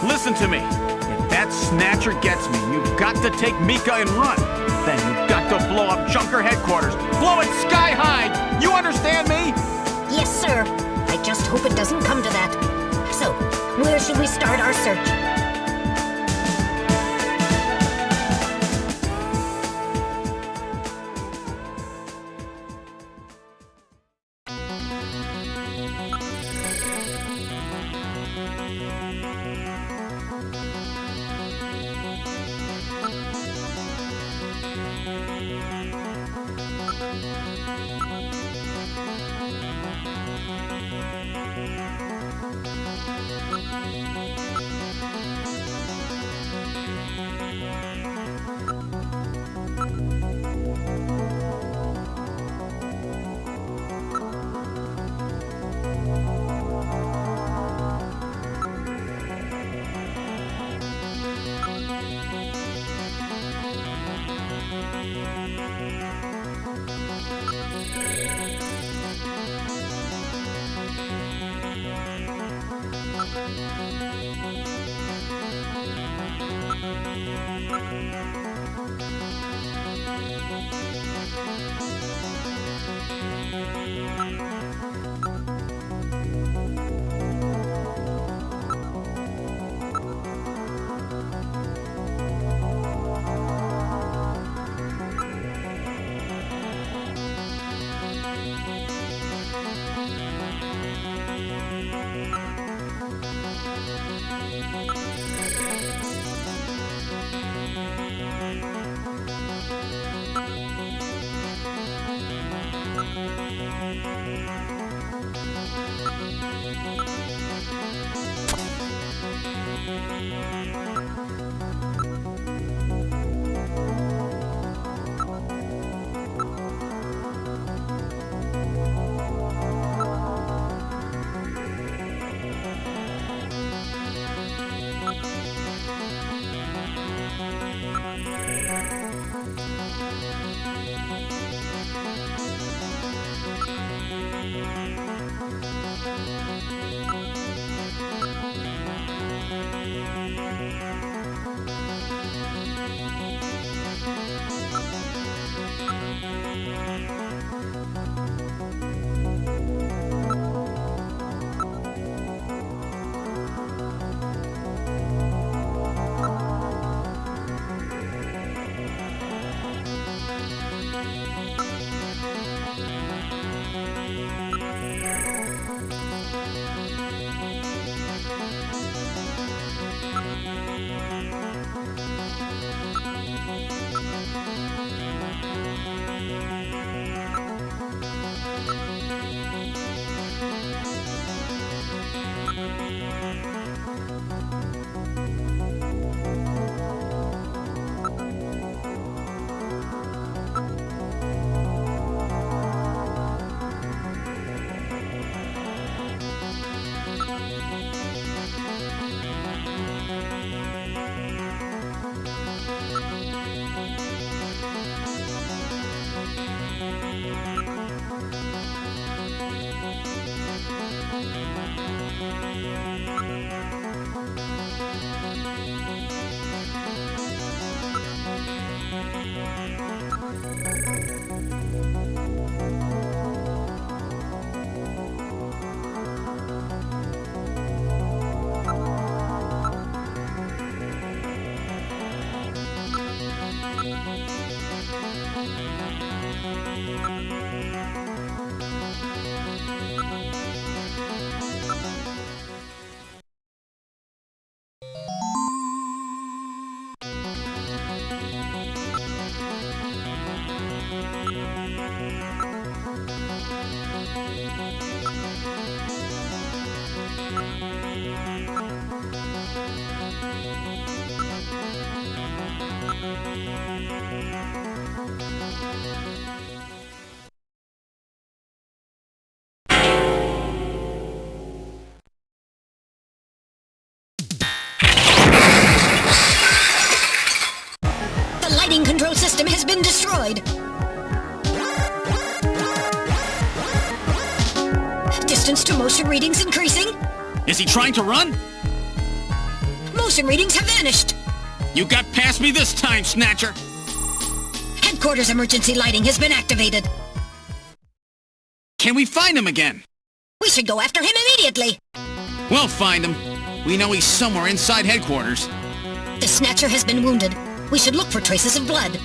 listen to me. If that Snatcher gets me, you've got to take Mika and run. Then you've got to blow up Junker headquarters. Blow it sky high! You understand me? Yes, sir. I just hope it doesn't come to that. So, where should we start our search? lighting control system has been destroyed. Distance to motion readings increasing. Is he trying to run? Motion readings have vanished. You got past me this time, Snatcher. Headquarters emergency lighting has been activated. Can we find him again? We should go after him immediately. We'll find him. We know he's somewhere inside headquarters. The Snatcher has been wounded. We should look for traces of blood.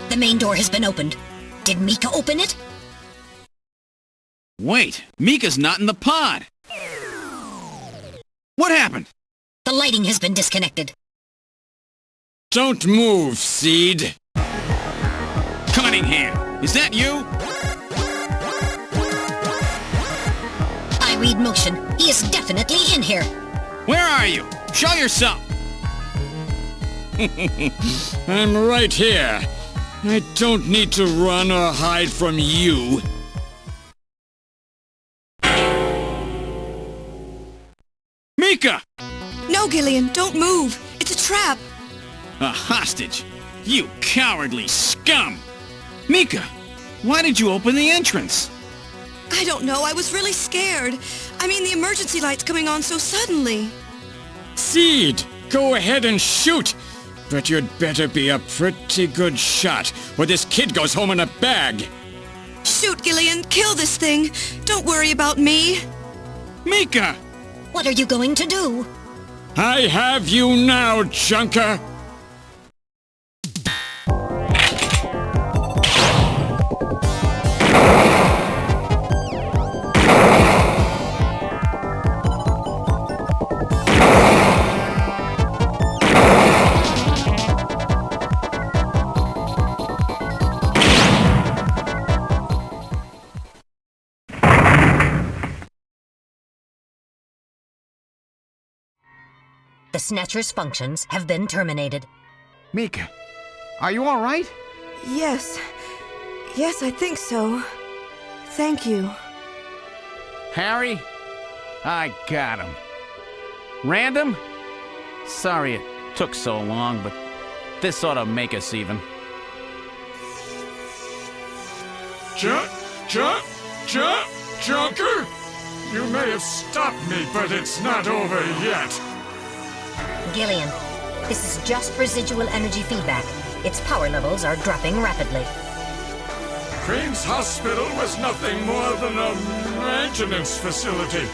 The main door has been opened. Did Mika open it? Wait, Mika's not in the pod. What happened? The lighting has been disconnected. Don't move, Seed. Cunningham, is that you? I read motion. He is definitely in here. Where are you? Show yourself. I'm right here. I don't need to run or hide from you. Mika! No, Gillian, don't move. It's a trap. A hostage? You cowardly scum! Mika, why did you open the entrance? I don't know. I was really scared. I mean, the emergency light's coming on so suddenly. Seed, go ahead and shoot. But you'd better be a pretty good shot, or this kid goes home in a bag. Shoot, Gillian. Kill this thing. Don't worry about me. Mika! What are you going to do? I have you now, Junker! The Snatcher's functions have been terminated. Mika, are you all right? Yes. Yes, I think so. Thank you. Harry? I got him. Random? Sorry it took so long, but this ought to make us even. Junker? You may have stopped me, but it's not over yet. Gillian, this is just residual energy feedback. Its power levels are dropping rapidly. Queen's Hospital was nothing more than a maintenance facility.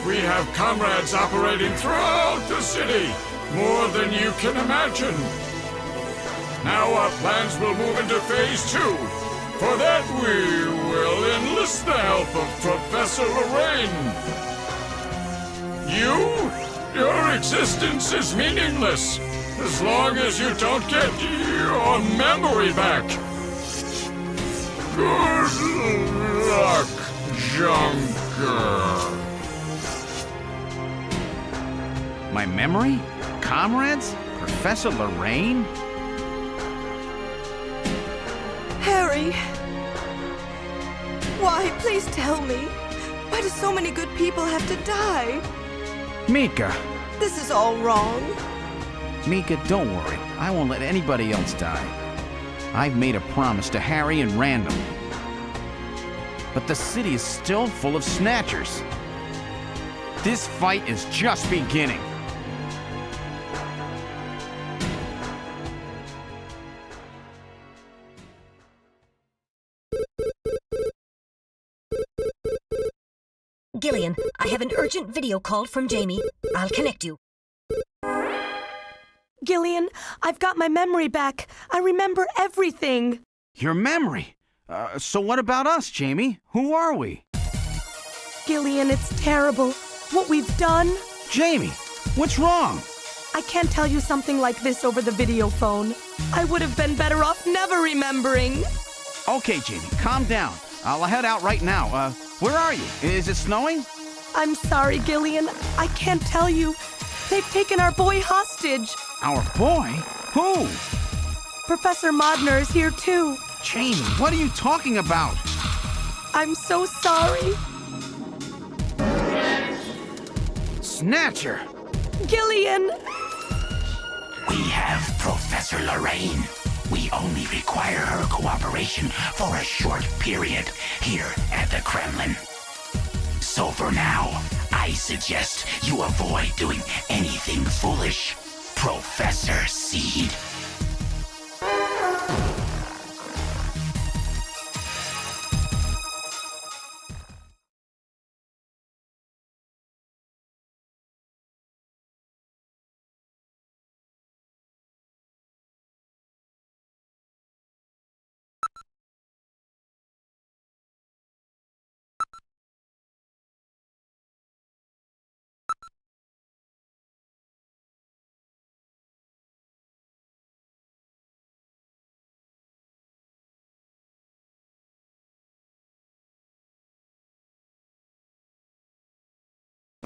We have comrades operating throughout the city, more than you can imagine. Now our plans will move into Phase 2. For that, we will enlist the help of Professor Lorraine. Your existence is meaningless as long as you don't get your memory back. Good luck, Junker. My memory? Comrades? Professor Lorraine? Harry! Why? Please tell me. Why do so many good people have to die? Mika! This is all wrong. Mika, don't worry. I won't let anybody else die. I've made a promise to Harry and Random. But the city is still full of Snatchers. This fight is just beginning. Gillian, I have an urgent video call from Jamie. I'll connect you. Gillian, I've got my memory back. I remember everything. Your memory? So what about us, Jamie? Who are we? Gillian, it's terrible. What we've done. Jamie, what's wrong? I can't tell you something like this over the video phone. I would have been better off never remembering. Okay, Jamie, calm down. I'll head out right now. Where are you? Is it snowing? I'm sorry, Gillian. I can't tell you. They've taken our boy hostage. Our boy? Who? Professor Modner is here too. Jamie, what are you talking about? I'm so sorry. Snatcher! Gillian! We have Professor Lorraine. We only require her cooperation for a short period here at the Kremlin. So for now, I suggest you avoid doing anything foolish, Professor Seed.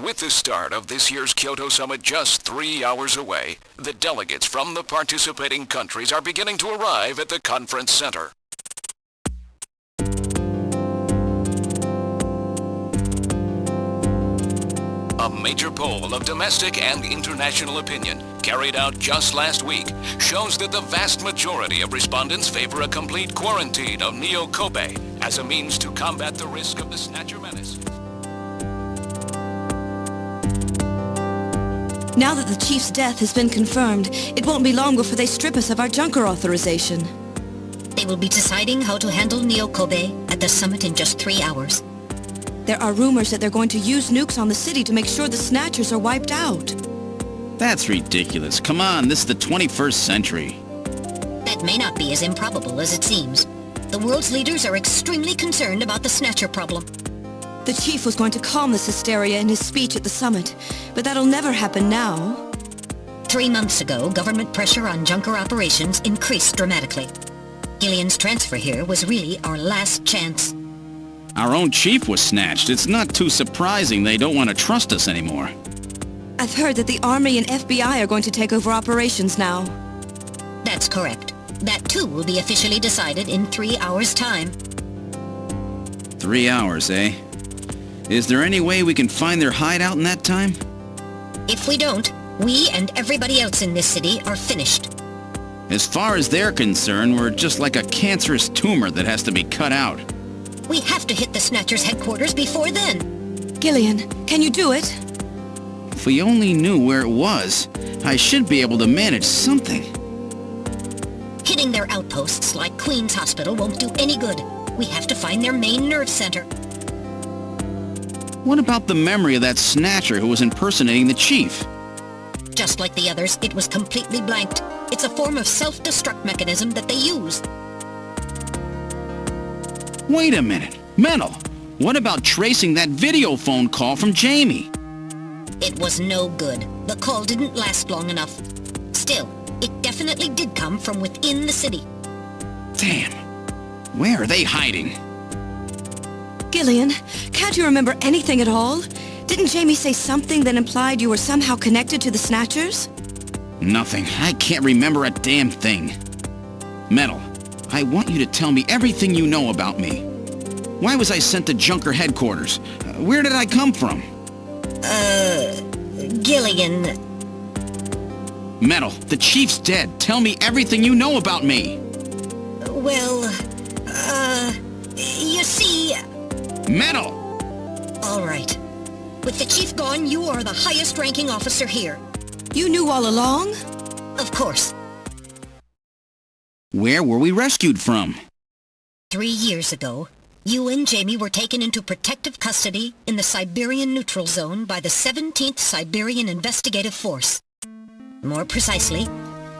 With the start of this year's Kyoto Summit just 3 hours away, the delegates from the participating countries are beginning to arrive at the conference center. A major poll of domestic and international opinion, carried out just last week, shows that the vast majority of respondents favor a complete quarantine of Neo Kobe as a means to combat the risk of the Snatcher menace. Now that the Chief's death has been confirmed, it won't be long before they strip us of our Junker authorization. They will be deciding how to handle Neo Kobe at the summit in just 3 hours. There are rumors that they're going to use nukes on the city to make sure the Snatchers are wiped out. That's ridiculous. Come on, this is the 21st century. That may not be as improbable as it seems. The world's leaders are extremely concerned about the Snatcher problem. The Chief was going to calm this hysteria in his speech at the summit, but that'll never happen now. 3 months ago, government pressure on Junker operations increased dramatically. Gillian's transfer here was really our last chance. Our own chief was snatched. It's not too surprising they don't want to trust us anymore. I've heard that the Army and FBI are going to take over operations now. That's correct. That too will be officially decided in 3 hours' time. 3 hours, eh? Is there any way we can find their hideout in that time? If we don't, we and everybody else in this city are finished. As far as they're concerned, we're just like a cancerous tumor that has to be cut out. We have to hit the Snatcher's headquarters before then. Gillian, can you do it? If we only knew where it was, I should be able to manage something. Hitting their outposts like Queen's Hospital won't do any good. We have to find their main nerve center. What about the memory of that Snatcher who was impersonating the Chief? Just like the others, it was completely blanked. It's a form of self-destruct mechanism that they use. Wait a minute. Mental. What about tracing that video phone call from Jamie? It was no good. The call didn't last long enough. Still, it definitely did come from within the city. Damn. Where are they hiding? Gillian, can't you remember anything at all? Didn't Jamie say something that implied you were somehow connected to the Snatchers? Nothing. I can't remember a damn thing. Metal, I want you to tell me everything you know about me. Why was I sent to Junker headquarters? Where did I come from? Gillian. Metal, the Chief's dead. Tell me everything you know about me. Well, you see... Metal! All right. With the Chief gone, you are the highest-ranking officer here. You knew all along? Of course. Where were we rescued from? 3 years ago, you and Jamie were taken into protective custody in the Siberian Neutral Zone by the 17th Siberian Investigative Force. More precisely,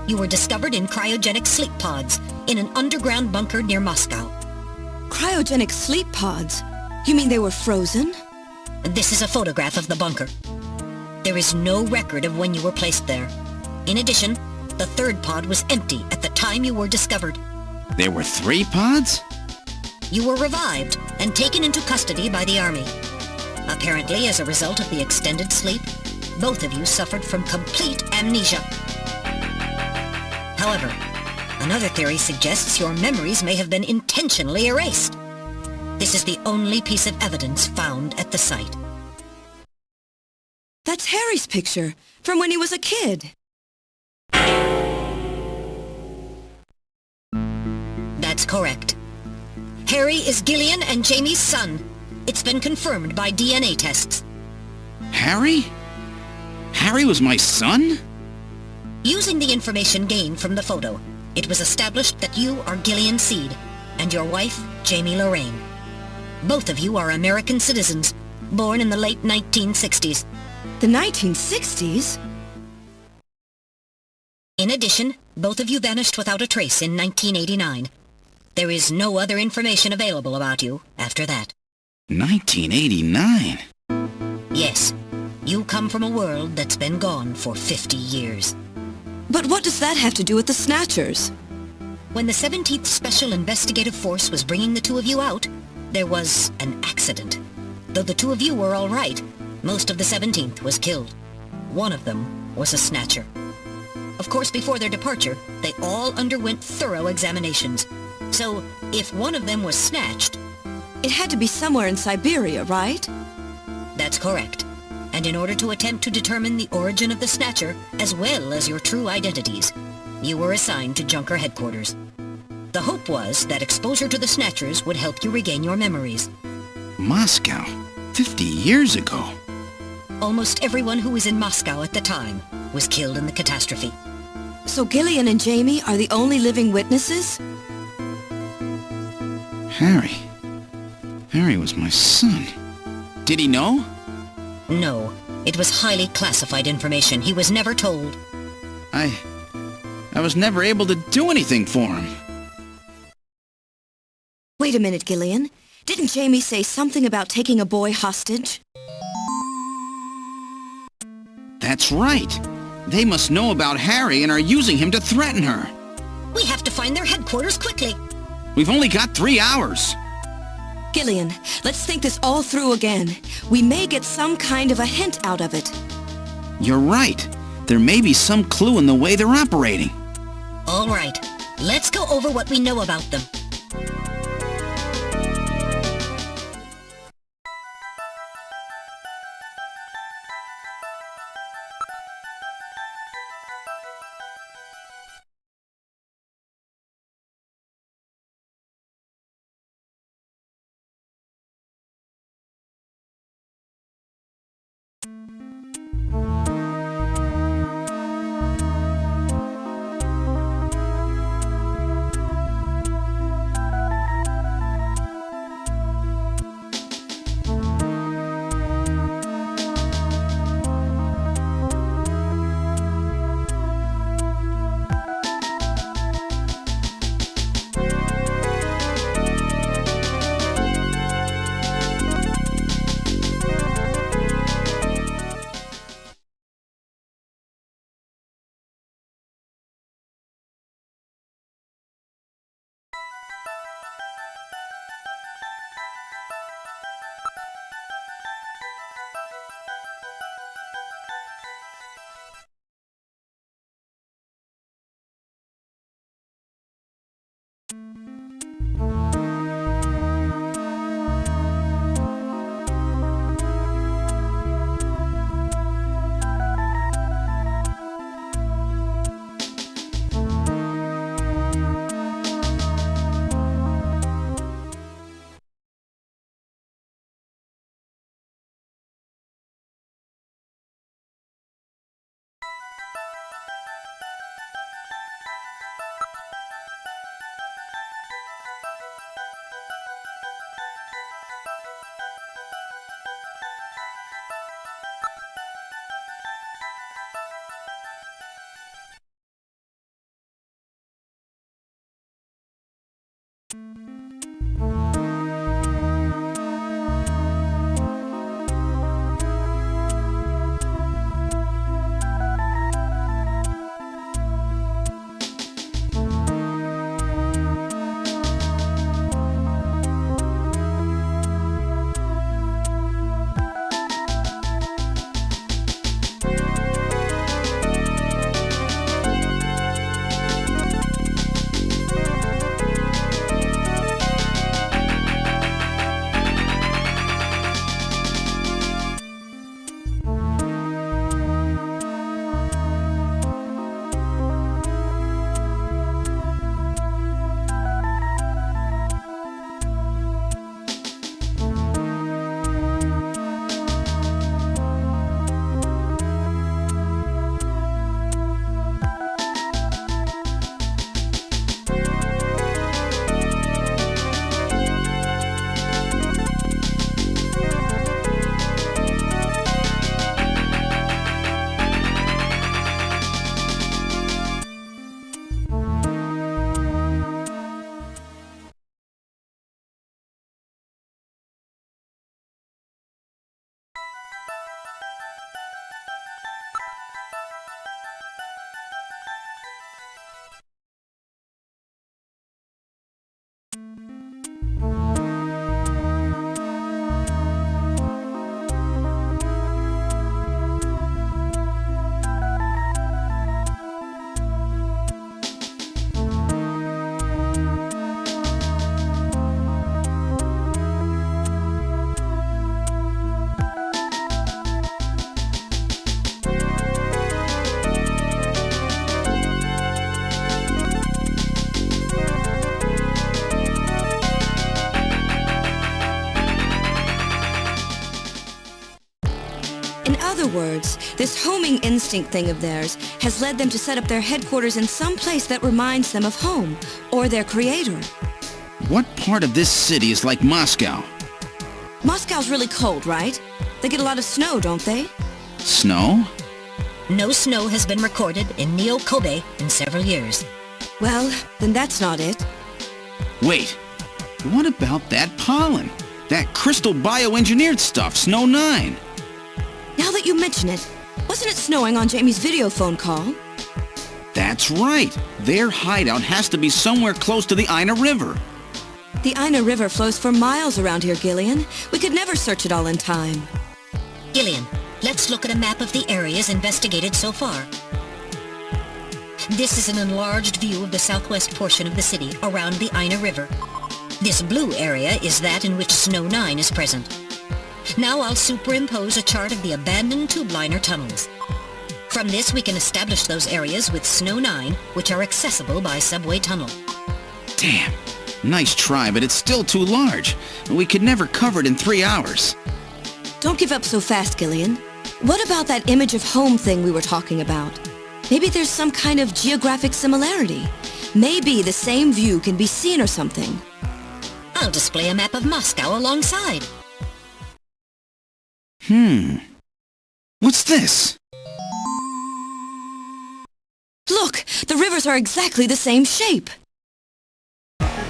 you were discovered in cryogenic sleep pods in an underground bunker near Moscow. Cryogenic sleep pods? You mean they were frozen? This is a photograph of the bunker. There is no record of when you were placed there. In addition, the third pod was empty at the time you were discovered. There were 3 pods? You were revived and taken into custody by the Army. Apparently, as a result of the extended sleep, both of you suffered from complete amnesia. However, another theory suggests your memories may have been intentionally erased. This is the only piece of evidence found at the site. That's Harry's picture, from when he was a kid. That's correct. Harry is Gillian and Jamie's son. It's been confirmed by DNA tests. Harry? Harry was my son? Using the information gained from the photo, it was established that you are Gillian Seed and your wife, Jamie Lorraine. Both of you are American citizens, born in the late 1960s. The 1960s? In addition, both of you vanished without a trace in 1989. There is no other information available about you after that. 1989? Yes, you come from a world that's been gone for 50 years. But what does that have to do with the Snatchers? When the 17th Special Investigative Force was bringing the two of you out, there was an accident. Though the two of you were all right, most of the 17th was killed. One of them was a Snatcher. Of course, before their departure, they all underwent thorough examinations. So, if one of them was snatched... It had to be somewhere in Siberia, right? That's correct. And in order to attempt to determine the origin of the Snatcher, as well as your true identities, you were assigned to Junker headquarters. The hope was that exposure to the Snatchers would help you regain your memories. Moscow? 50 years ago? Almost everyone who was in Moscow at the time was killed in the catastrophe. So Gillian and Jamie are the only living witnesses? Harry. Harry was my son. Did he know? No. It was highly classified information. He was never told. I was never able to do anything for him. Wait a minute, Gillian. Didn't Jamie say something about taking a boy hostage? That's right. They must know about Harry and are using him to threaten her. We have to find their headquarters quickly. We've only got 3 hours. Gillian, let's think this all through again. We may get some kind of a hint out of it. You're right. There may be some clue in the way they're operating. All right. Let's go over what we know about them. This homing instinct thing of theirs has led them to set up their headquarters in some place that reminds them of home, or their creator. What part of this city is like Moscow? Moscow's really cold, right? They get a lot of snow, don't they? Snow? No snow has been recorded in Neo Kobe in several years. Well, then that's not it. Wait, what about that pollen? That crystal bioengineered stuff, Snow 9? Now that you mention it, wasn't it snowing on Jamie's video phone call? That's right. Their hideout has to be somewhere close to the Ina River. The Ina River flows for miles around here, Gillian. We could never search it all in time. Gillian, let's look at a map of the areas investigated so far. This is an enlarged view of the southwest portion of the city around the Ina River. This blue area is that in which Snow 9 is present. Now I'll superimpose a chart of the abandoned tube liner tunnels. From this we can establish those areas with Snow 9, which are accessible by subway tunnel. Damn. Nice try, but it's still too large. We could never cover it in 3 hours. Don't give up so fast, Gillian. What about that image of home thing we were talking about? Maybe there's some kind of geographic similarity. Maybe the same view can be seen or something. I'll display a map of Moscow alongside. What's this? Look! The rivers are exactly the same shape!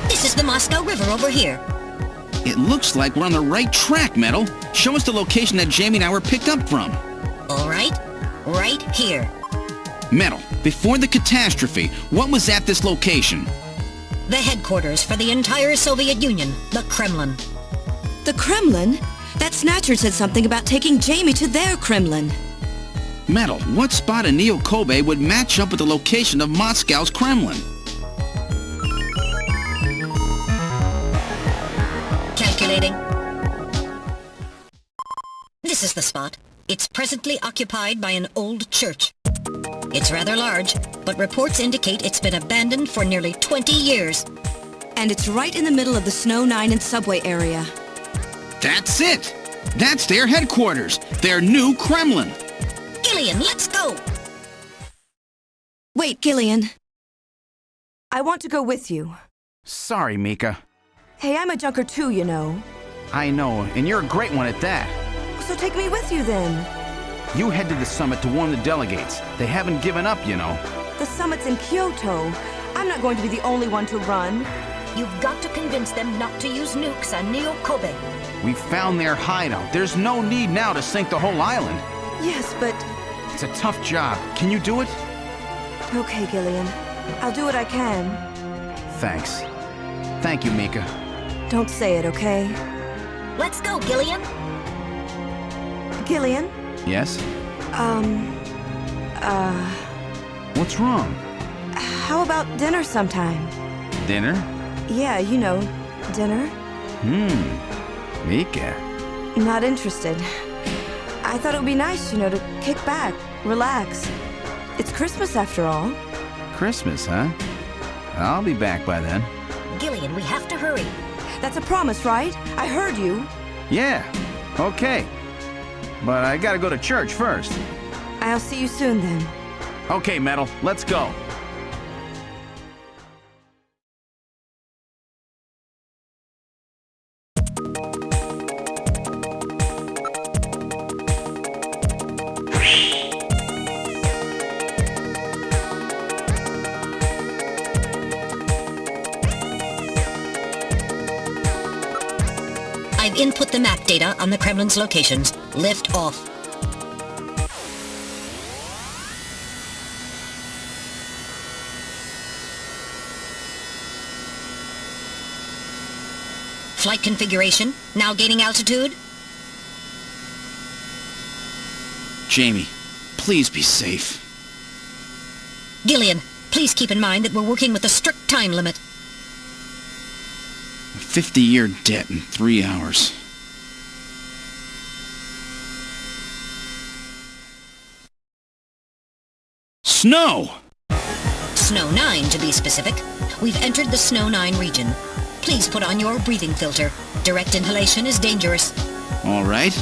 This is the Moscow River over here. It looks like we're on the right track, Metal. Show us the location that Jamie and I were picked up from. All right. Right here. Metal, before the catastrophe, what was at this location? The headquarters for the entire Soviet Union, the Kremlin. The Kremlin? That Snatcher said something about taking Jamie to their Kremlin. Metal, what spot in Neo Kobe would match up with the location of Moscow's Kremlin? Calculating. This is the spot. It's presently occupied by an old church. It's rather large, but reports indicate it's been abandoned for nearly 20 years. And it's right in the middle of the Snow 9 and subway area. That's it! That's their headquarters! Their new Kremlin! Gillian, let's go! Wait, Gillian. I want to go with you. Sorry, Mika. Hey, I'm a junker too, you know. I know, and you're a great one at that. So take me with you then. You head to the summit to warn the delegates. They haven't given up, you know. The summit's in Kyoto. I'm not going to be the only one to run. You've got to convince them not to use nukes on Neo Kobe. We found their hideout. There's no need now to sink the whole island. Yes, but... It's a tough job. Can you do it? Okay, Gillian. I'll do what I can. Thanks. Thank you, Mika. Don't say it, okay? Let's go, Gillian. Gillian? Yes? What's wrong? How about dinner sometime? Dinner? Yeah, you know, dinner. Mika. Not interested. I thought it would be nice, you know, to kick back, relax. It's Christmas after all. Christmas, huh? I'll be back by then. Gillian, we have to hurry. That's a promise, right? I heard you. Yeah, okay. But I gotta go to church first. I'll see you soon then. Okay, Metal, let's go. I've input the map data on the Kremlin's locations. Lift off. Flight configuration, now gaining altitude. Jamie, please be safe. Gillian, please keep in mind that we're working with a strict time limit. A 50-year debt in 3 hours. Snow! Snow 9, to be specific. We've entered the Snow 9 region. Please put on your breathing filter. Direct inhalation is dangerous. All right.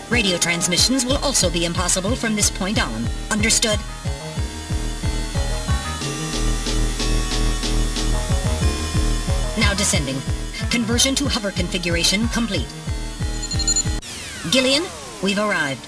Radio transmissions will also be impossible from this point on. Understood? Now descending. Conversion to hover configuration complete. Gillian, we've arrived.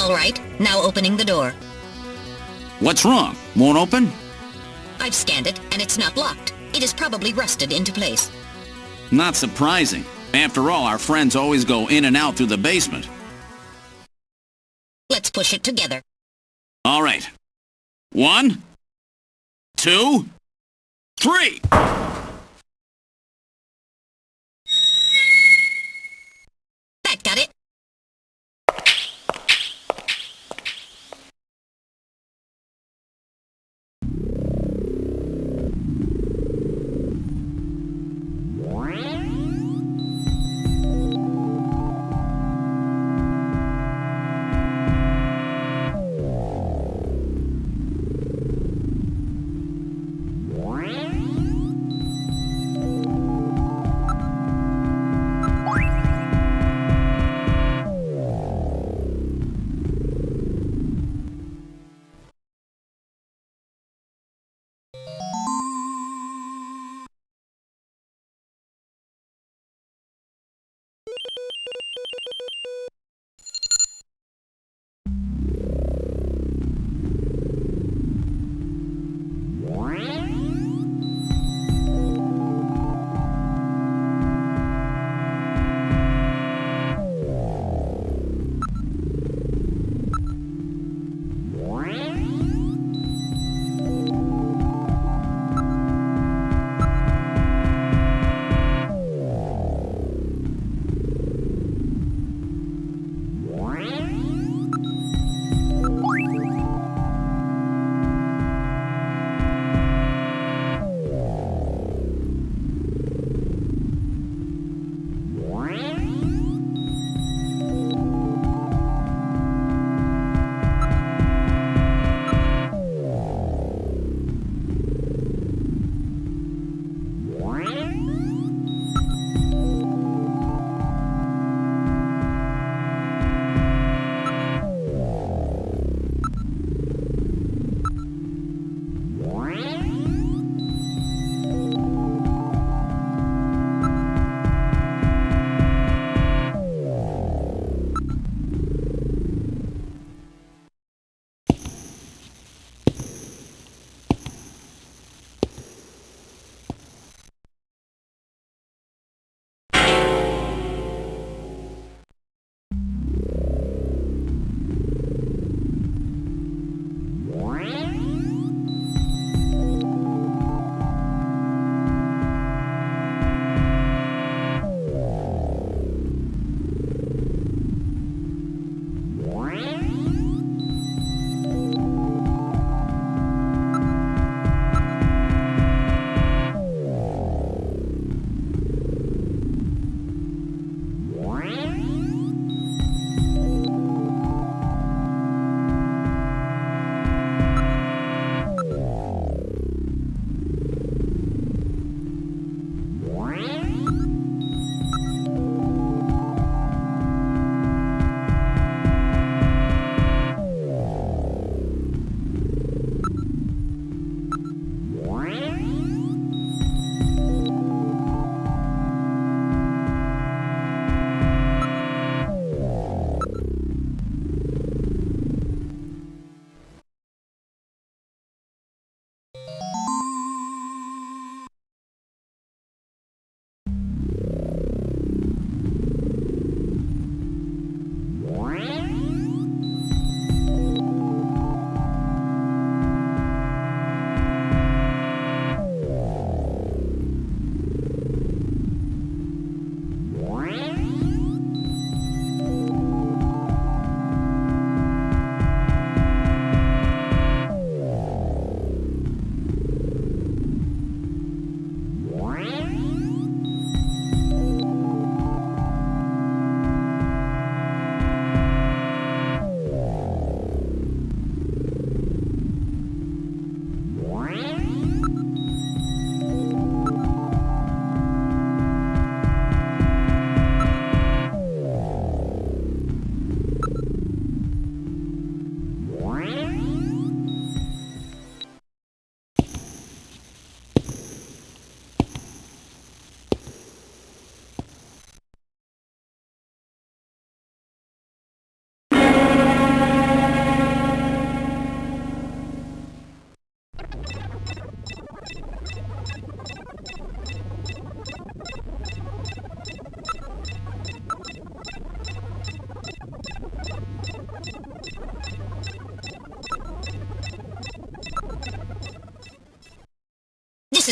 All right, now opening the door. What's wrong? Won't open? I've scanned it, and it's not locked. It is probably rusted into place. Not surprising. After all, our friends always go in and out through the basement. Let's push it together. All right. 1, 2, 3! That got it.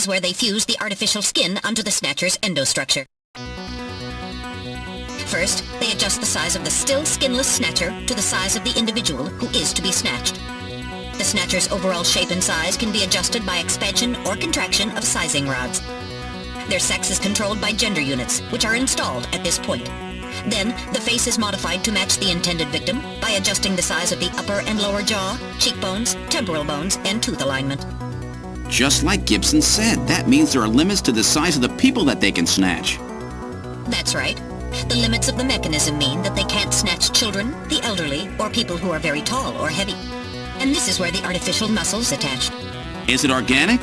is where they fuse the artificial skin onto the Snatcher's endostructure. First, they adjust the size of the still skinless Snatcher to the size of the individual who is to be snatched. The Snatcher's overall shape and size can be adjusted by expansion or contraction of sizing rods. Their sex is controlled by gender units, which are installed at this point. Then, the face is modified to match the intended victim by adjusting the size of the upper and lower jaw, cheekbones, temporal bones, and tooth alignment. Just like Gibson said, that means there are limits to the size of the people that they can snatch. That's right. The limits of the mechanism mean that they can't snatch children, the elderly, or people who are very tall or heavy. And this is where the artificial muscle's attached. Is it organic?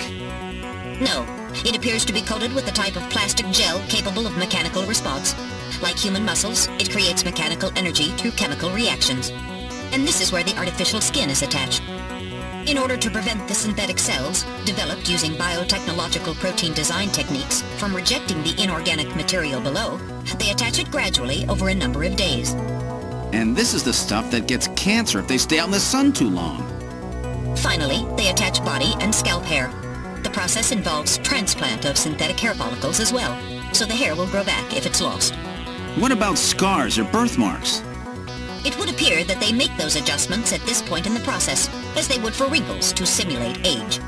No. It appears to be coated with a type of plastic gel capable of mechanical response. Like human muscles, it creates mechanical energy through chemical reactions. And this is where the artificial skin is attached. In order to prevent the synthetic cells, developed using biotechnological protein design techniques, from rejecting the inorganic material below, they attach it gradually over a number of days. And this is the stuff that gets cancer if they stay out in the sun too long. Finally, they attach body and scalp hair. The process involves transplant of synthetic hair follicles as well, so the hair will grow back if it's lost. What about scars or birthmarks? It would appear that they make those adjustments at this point in the process, as they would for wrinkles to simulate age.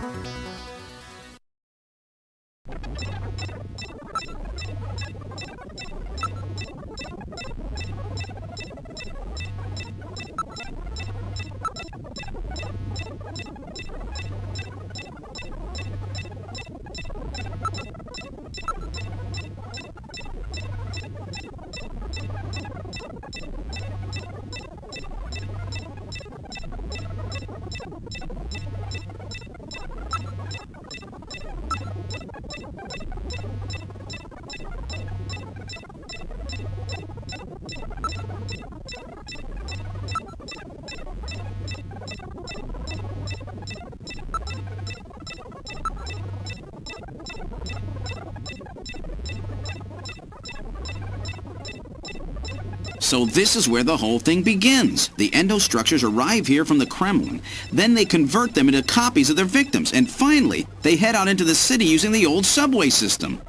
So this is where the whole thing begins. The endostructures arrive here from the Kremlin. Then they convert them into copies of their victims. And finally, they head out into the city using the old subway system.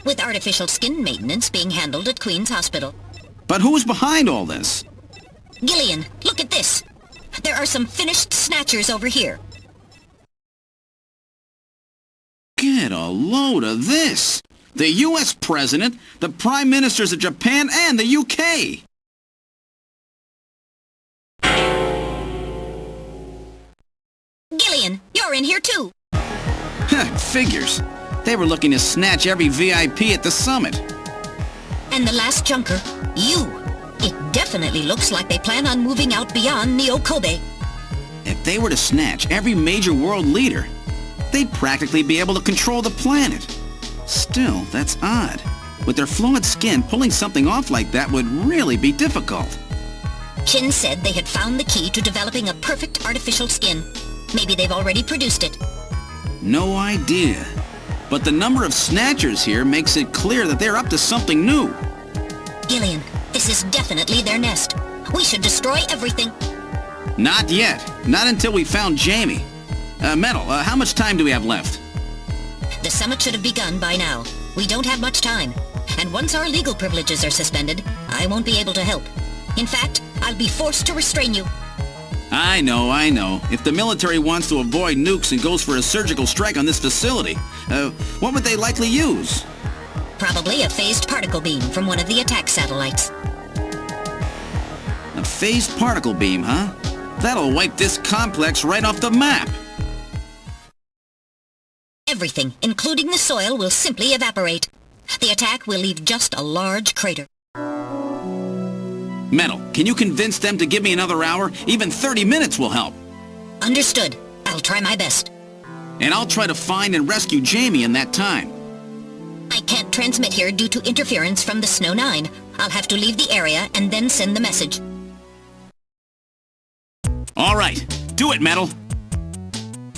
With artificial skin maintenance being handled at Queen's Hospital. But who's behind all this? Gillian, look at this. There are some finished snatchers over here. Get a load of this. The U.S. President, the Prime Ministers of Japan, and the U.K. Gillian, you're in here too. Figures. They were looking to snatch every VIP at the summit. And the last junker, you. It definitely looks like they plan on moving out beyond Neo-Kobe. If they were to snatch every major world leader, they'd practically be able to control the planet. Still, that's odd. With their flawed skin, pulling something off like that would really be difficult. Chin said they had found the key to developing a perfect artificial skin. Maybe they've already produced it. No idea. But the number of snatchers here makes it clear that they're up to something new. Gillian, this is definitely their nest. We should destroy everything. Not yet. Not until we found Jamie. Metal, how much time do we have left? The summit should have begun by now. We don't have much time. And once our legal privileges are suspended, I won't be able to help. In fact, I'll be forced to restrain you. I know. If the military wants to avoid nukes and goes for a surgical strike on this facility, what would they likely use? Probably a phased particle beam from one of the attack satellites. A phased particle beam, huh? That'll wipe this complex right off the map. Everything, including the soil, will simply evaporate. The attack will leave just a large crater. Metal, can you convince them to give me another hour? Even 30 minutes will help. Understood. I'll try my best. And I'll try to find and rescue Jamie in that time. I can't transmit here due to interference from the Snow 9. I'll have to leave the area and then send the message. All right. Do it, Metal.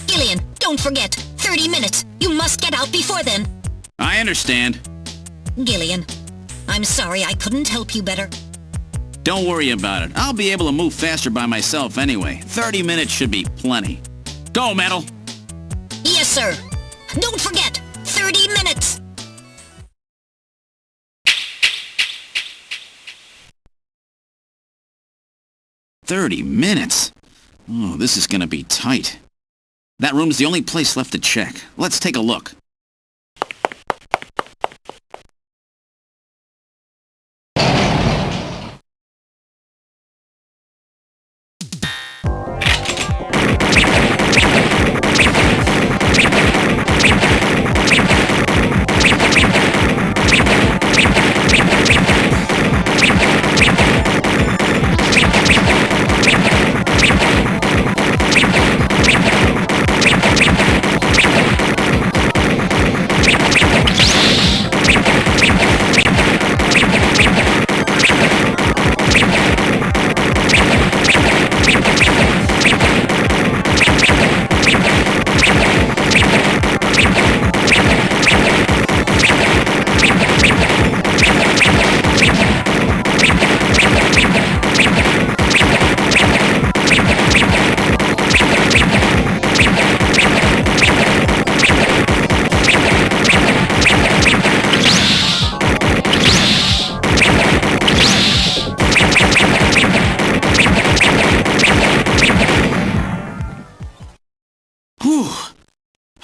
Gillian, don't forget. 30 minutes. You must get out before then. I understand. Gillian, I'm sorry I couldn't help you better. Don't worry about it. I'll be able to move faster by myself anyway. 30 minutes should be plenty. Go, Metal. Yes, sir. Don't forget, 30 minutes. $30. Oh, this is gonna be tight. That room's the only place left to check. Let's take a look.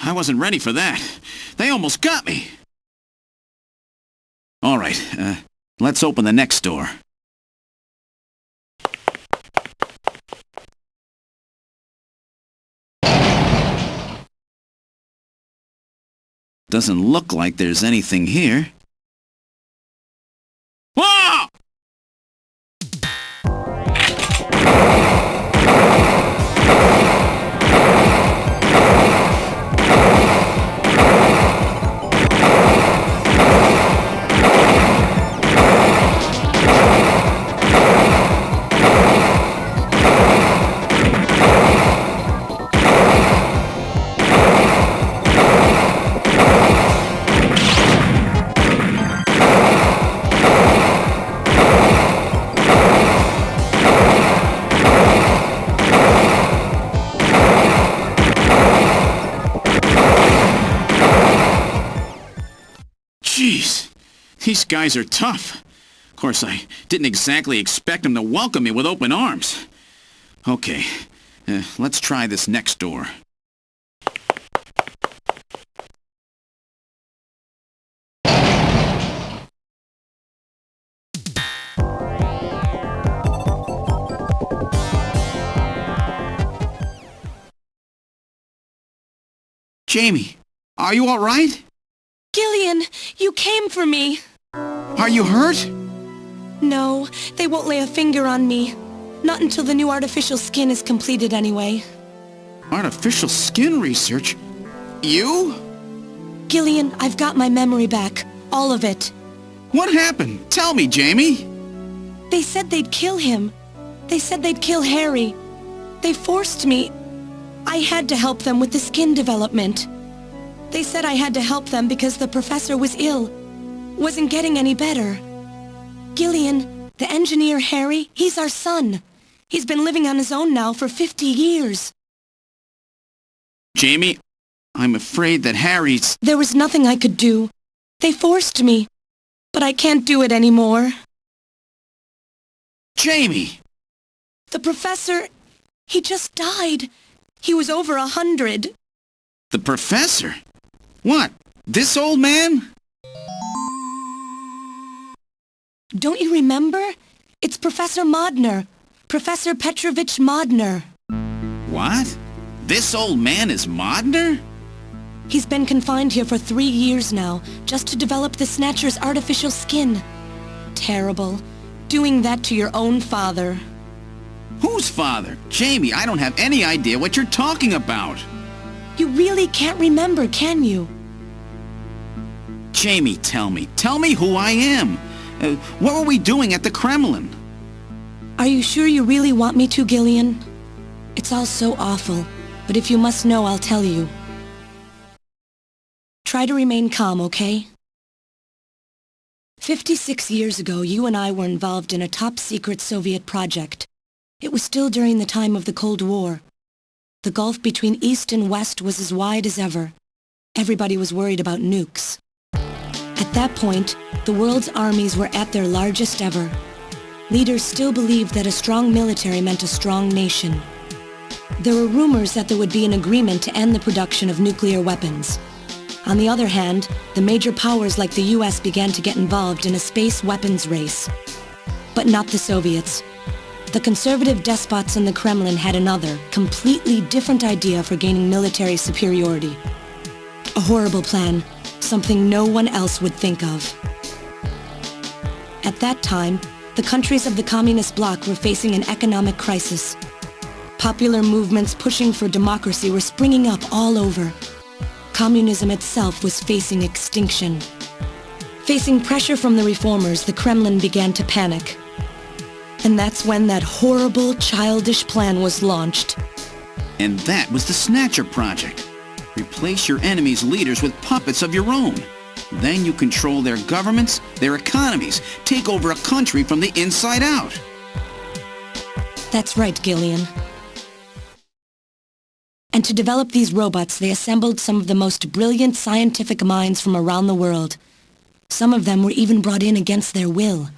I wasn't ready for that. They almost got me. All right, let's open the next door. Doesn't look like there's anything here. Whoa! Jeez, these guys are tough. Of course, I didn't exactly expect them to welcome me with open arms. Okay, let's try this next door. Jamie, are you all right? Gillian, you came for me. Are you hurt? No, they won't lay a finger on me. Not until the new artificial skin is completed anyway. Artificial skin research? You? Gillian, I've got my memory back. All of it. What happened? Tell me, Jamie. They said they'd kill him. They said they'd kill Harry. They forced me. I had to help them with the skin development. They said I had to help them because the professor was ill. Wasn't getting any better. Gillian, the engineer Harry, he's our son. He's been living on his own now for 50 years. Jamie, I'm afraid that Harry's... There was nothing I could do. They forced me. But I can't do it anymore. Jamie! The professor, he just died. He was over 100. The professor? What? This old man? Don't you remember? It's Professor Modner. Professor Petrovich Modner. What? This old man is Modner? He's been confined here for 3 years now, just to develop the Snatcher's artificial skin. Terrible. Doing that to your own father. Whose father? Jamie, I don't have any idea what you're talking about. You really can't remember, can you? Jamie, tell me. Tell me who I am. What were we doing at the Kremlin? Are you sure you really want me to, Gillian? It's all so awful, but if you must know, I'll tell you. Try to remain calm, okay? 56 years ago, you and I were involved in a top-secret Soviet project. It was still during the time of the Cold War. The gulf between East and West was as wide as ever. everybody was worried about nukes. At that point, the world's armies were at their largest ever. Leaders still believed that a strong military meant a strong nation. There were rumors that there would be an agreement to end the production of nuclear weapons. On the other hand, the major powers like the US began to get involved in a space weapons race. But not the Soviets. The conservative despots in the Kremlin had another, completely different idea for gaining military superiority. A horrible plan, something no one else would think of. At that time, the countries of the communist bloc were facing an economic crisis. Popular movements pushing for democracy were springing up all over. Communism itself was facing extinction. Facing pressure from the reformers, the Kremlin began to panic. And that's when that horrible, childish plan was launched. And that was the Snatcher project. Replace your enemy's leaders with puppets of your own. Then you control their governments, their economies, take over a country from the inside out. That's right, Gillian. And to develop these robots, they assembled some of the most brilliant scientific minds from around the world. Some of them were even brought in against their will.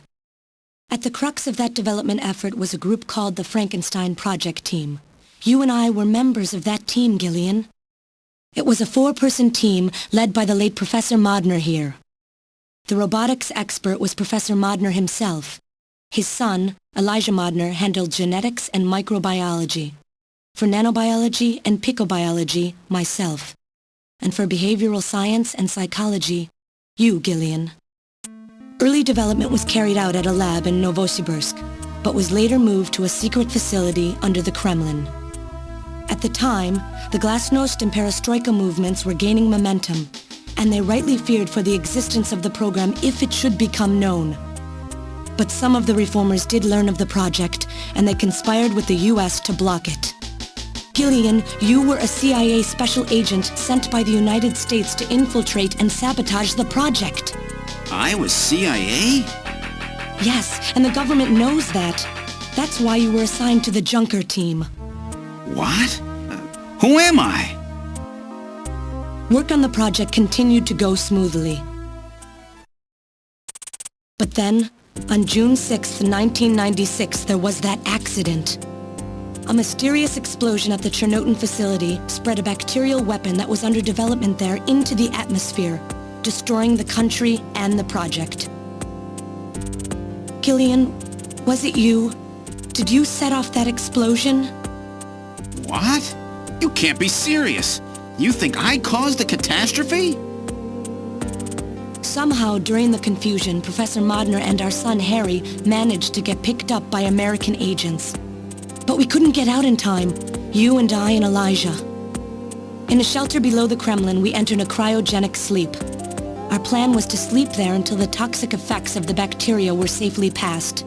At the crux of that development effort was a group called the Frankenstein Project Team. You and I were members of that team, Gillian. It was a 4-person team led by the late Professor Modner here. The robotics expert was Professor Modner himself. His son, Elijah Modner, handled genetics and microbiology. For nanobiology and picobiology, myself. And for behavioral science and psychology, you, Gillian. Early development was carried out at a lab in Novosibirsk, but was later moved to a secret facility under the Kremlin. At the time, the Glasnost and Perestroika movements were gaining momentum, and they rightly feared for the existence of the program if it should become known. But some of the reformers did learn of the project, and they conspired with the US to block it. Gillian, you were a CIA special agent sent by the United States to infiltrate and sabotage the project. I was CIA? Yes, and the government knows that. That's why you were assigned to the Junker team. What? Who am I? Work on the project continued to go smoothly. But then, on June 6, 1996, there was that accident. A mysterious explosion at the Chernobyl facility spread a bacterial weapon that was under development there into the atmosphere, destroying the country and the project. Gillian, was it you? Did you set off that explosion? What? You can't be serious. You think I caused the catastrophe? Somehow, during the confusion, Professor Modner and our son Harry managed to get picked up by American agents. But we couldn't get out in time, you and I and Elijah. In a shelter below the Kremlin, we entered a cryogenic sleep. Our plan was to sleep there until the toxic effects of the bacteria were safely passed.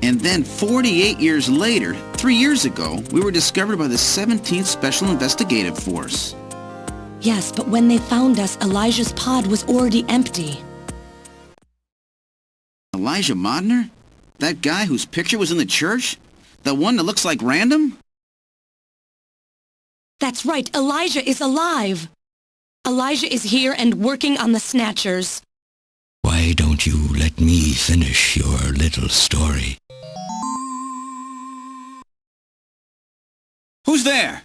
And then 48 years later, 3 years ago, we were discovered by the 17th Special Investigative Force. Yes, but when they found us, Elijah's pod was already empty. Elijah Modner? That guy whose picture was in the church? The one that looks like Random? That's right, Elijah is alive! Elijah is here and working on the Snatchers. Why don't you let me finish your little story? Who's there?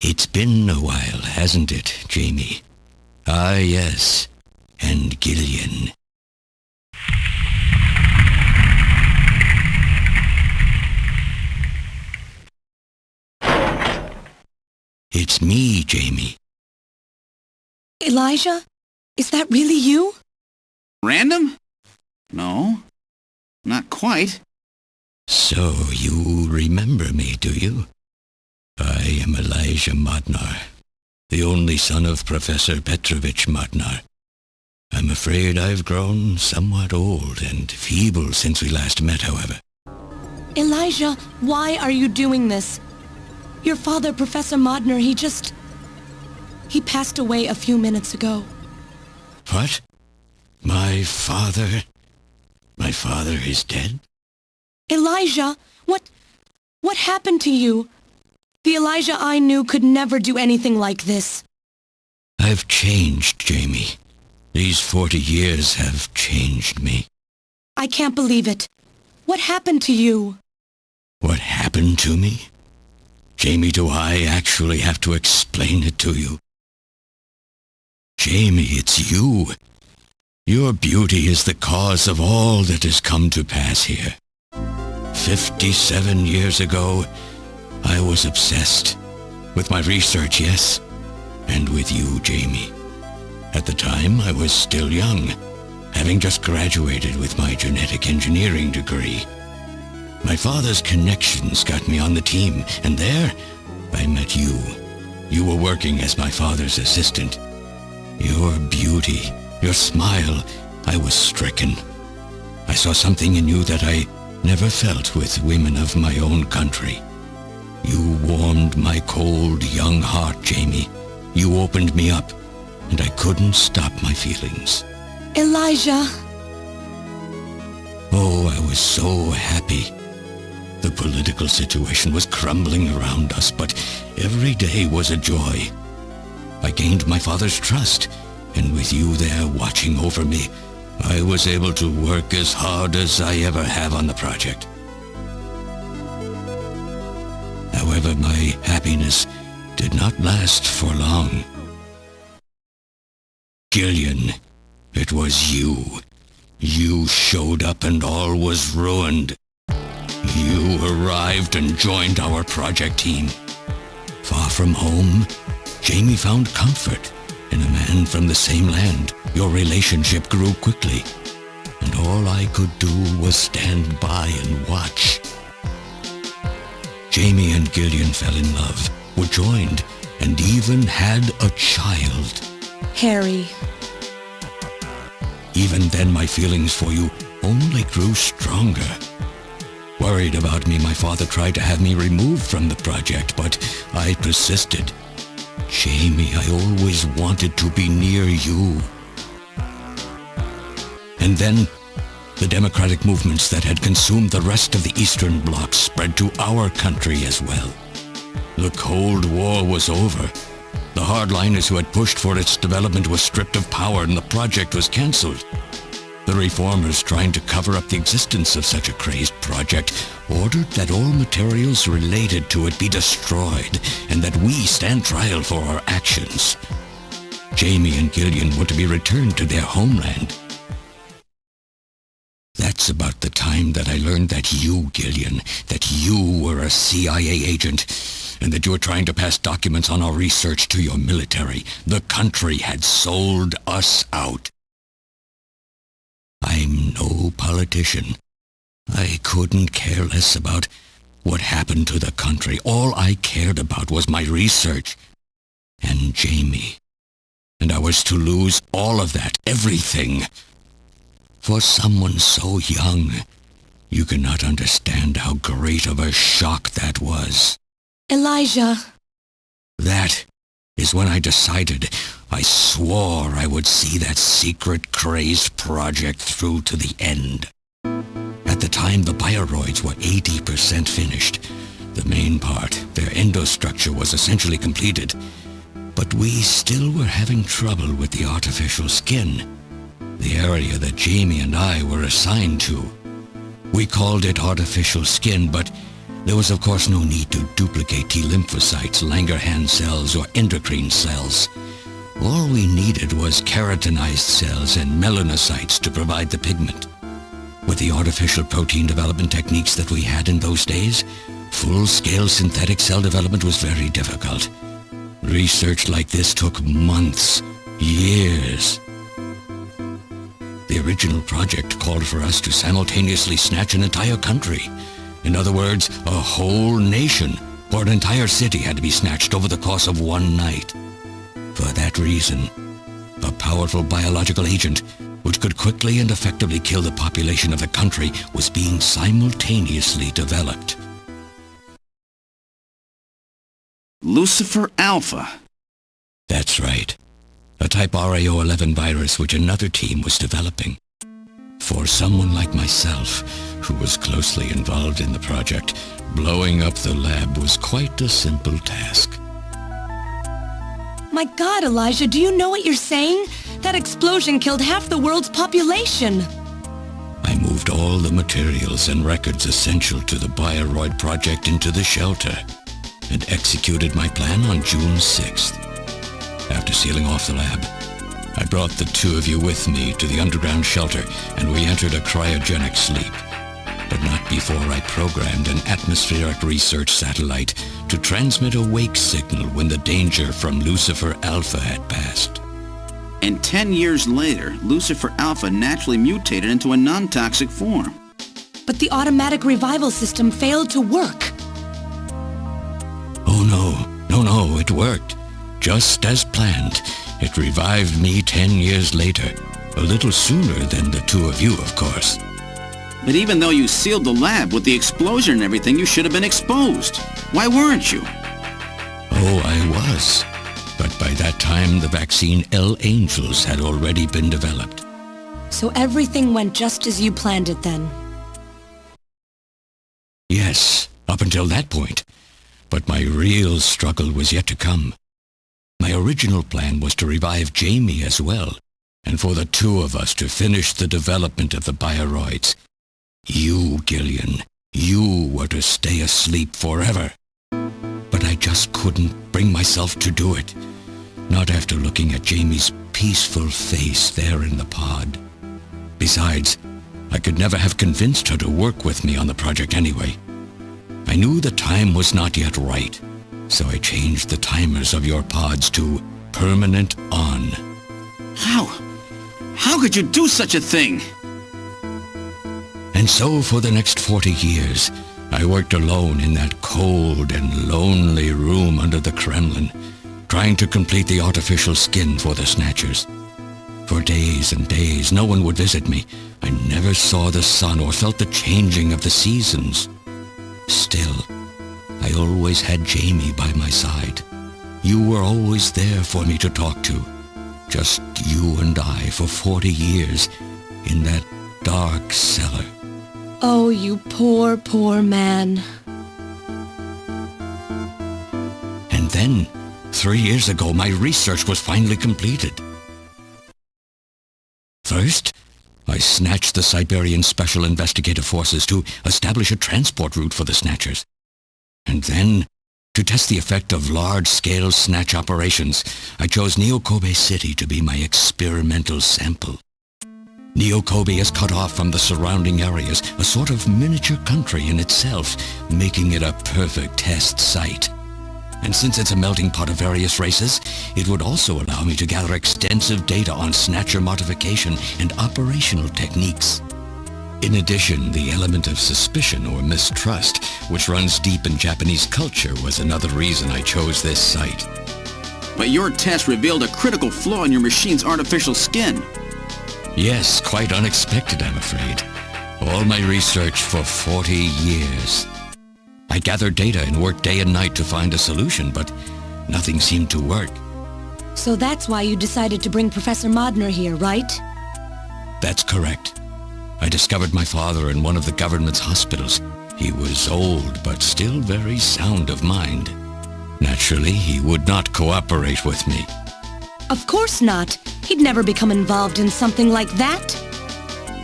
It's been a while, hasn't it, Jamie? Ah, yes. And Gillian. It's me, Jamie. Elijah? Is that really you? Random? No, not quite. So you remember me, do you? I am Elijah Modnar, the only son of Professor Petrovich Modnar. I'm afraid I've grown somewhat old and feeble since we last met, however. Elijah, why are you doing this? Your father, Professor Modner, he passed away a few minutes ago. What? My father is dead? Elijah, what happened to you? The Elijah I knew could never do anything like this. I've changed, Jamie. These 40 years have changed me. I can't believe it. What happened to you? What happened to me? Jamie, do I actually have to explain it to you? Jamie, it's you. Your beauty is the cause of all that has come to pass here. 57 years ago, I was obsessed. With my research, yes. And with you, Jamie. At the time, I was still young, having just graduated with my genetic engineering degree. My father's connections got me on the team, and there, I met you. You were working as my father's assistant. Your beauty, your smile, I was stricken. I saw something in you that I never felt with women of my own country. You warmed my cold, young heart, Jamie. You opened me up, and I couldn't stop my feelings. Elijah. Oh, I was so happy. The political situation was crumbling around us, but every day was a joy. I gained my father's trust, and with you there watching over me, I was able to work as hard as I ever have on the project. However, my happiness did not last for long. Gillian, it was you. You showed up and all was ruined. You arrived and joined our project team. Far from home, Jamie found comfort in a man from the same land. Your relationship grew quickly, and all I could do was stand by and watch. Jamie and Gillian fell in love, were joined, and even had a child. Harry. Even then, my feelings for you only grew stronger. Worried about me, my father tried to have me removed from the project, but I persisted. Jamie, I always wanted to be near you. And then, the democratic movements that had consumed the rest of the Eastern Bloc spread to our country as well. The Cold War was over. The hardliners who had pushed for its development were stripped of power and the project was cancelled. The reformers, trying to cover up the existence of such a crazed project, ordered that all materials related to it be destroyed and that we stand trial for our actions. Jamie and Gillian were to be returned to their homeland. That's about the time that I learned that you, Gillian, that you were a CIA agent, and that you were trying to pass documents on our research to your military. The country had sold us out. I'm no politician. I couldn't care less about what happened to the country. All I cared about was my research and Jamie. And I was to lose all of that, everything. For someone so young, you cannot understand how great of a shock that was. Elijah. That is when I decided, I swore I would see that secret, crazed project through to the end. At the time, the bioroids were 80% finished. The main part, their endostructure, was essentially completed. But we still were having trouble with the artificial skin, the area that Jamie and I were assigned to. We called it artificial skin, but there was of course no need to duplicate T lymphocytes, Langerhans cells, or endocrine cells. All we needed was keratinized cells and melanocytes to provide the pigment. With the artificial protein development techniques that we had in those days, full-scale synthetic cell development was very difficult. Research like this took months, years. The original project called for us to simultaneously snatch an entire country. In other words, a whole nation, or an entire city, had to be snatched over the course of one night. For that reason, a powerful biological agent, which could quickly and effectively kill the population of the country, was being simultaneously developed. Lucifer Alpha. That's right. A type RAO11 virus which another team was developing. For someone like myself, who was closely involved in the project, blowing up the lab was quite a simple task. My God, Elijah, do you know what you're saying? That explosion killed half the world's population. I moved all the materials and records essential to the Bioroid project into the shelter and executed my plan on June 6th. After sealing off the lab, I brought the two of you with me to the underground shelter and we entered a cryogenic sleep. But not before I programmed an atmospheric research satellite to transmit a wake signal when the danger from Lucifer Alpha had passed. And 10 years later, Lucifer Alpha naturally mutated into a non-toxic form. But the automatic revival system failed to work. Oh no, it worked. Just as planned. It revived me 10 years later. A little sooner than the two of you, of course. But even though you sealed the lab with the explosion and everything, you should have been exposed. Why weren't you? Oh, I was. But by that time, the vaccine L Angels had already been developed. So everything went just as you planned it then? Yes, up until that point. But my real struggle was yet to come. My original plan was to revive Jamie as well, and for the two of us to finish the development of the Bioroids. You, Gillian, you were to stay asleep forever. But I just couldn't bring myself to do it. Not after looking at Jamie's peaceful face there in the pod. Besides, I could never have convinced her to work with me on the project anyway. I knew the time was not yet right, so I changed the timers of your pods to permanent on. How could you do such a thing? And so for the next 40 years, I worked alone in that cold and lonely room under the Kremlin, trying to complete the artificial skin for the Snatchers. For days and days, no one would visit me. I never saw the sun or felt the changing of the seasons. Still, I always had Jamie by my side. You were always there for me to talk to. Just you and I for 40 years in that dark cellar. Oh, you poor, poor man. And then, 3 years ago, my research was finally completed. First, I snatched the Siberian Special Investigative Forces to establish a transport route for the Snatchers. And then, to test the effect of large-scale snatch operations, I chose Neo-Kobe City to be my experimental sample. Neo-Kobe is cut off from the surrounding areas, a sort of miniature country in itself, making it a perfect test site. And since it's a melting pot of various races, it would also allow me to gather extensive data on Snatcher modification and operational techniques. In addition, the element of suspicion or mistrust, which runs deep in Japanese culture, was another reason I chose this site. But your test revealed a critical flaw in your machine's artificial skin. Yes, quite unexpected, I'm afraid. All my research for 40 years. I gathered data and worked day and night to find a solution, but nothing seemed to work. So that's why you decided to bring Professor Modner here, right? That's correct. I discovered my father in one of the government's hospitals. He was old, but still very sound of mind. Naturally, he would not cooperate with me. Of course not. He'd never become involved in something like that.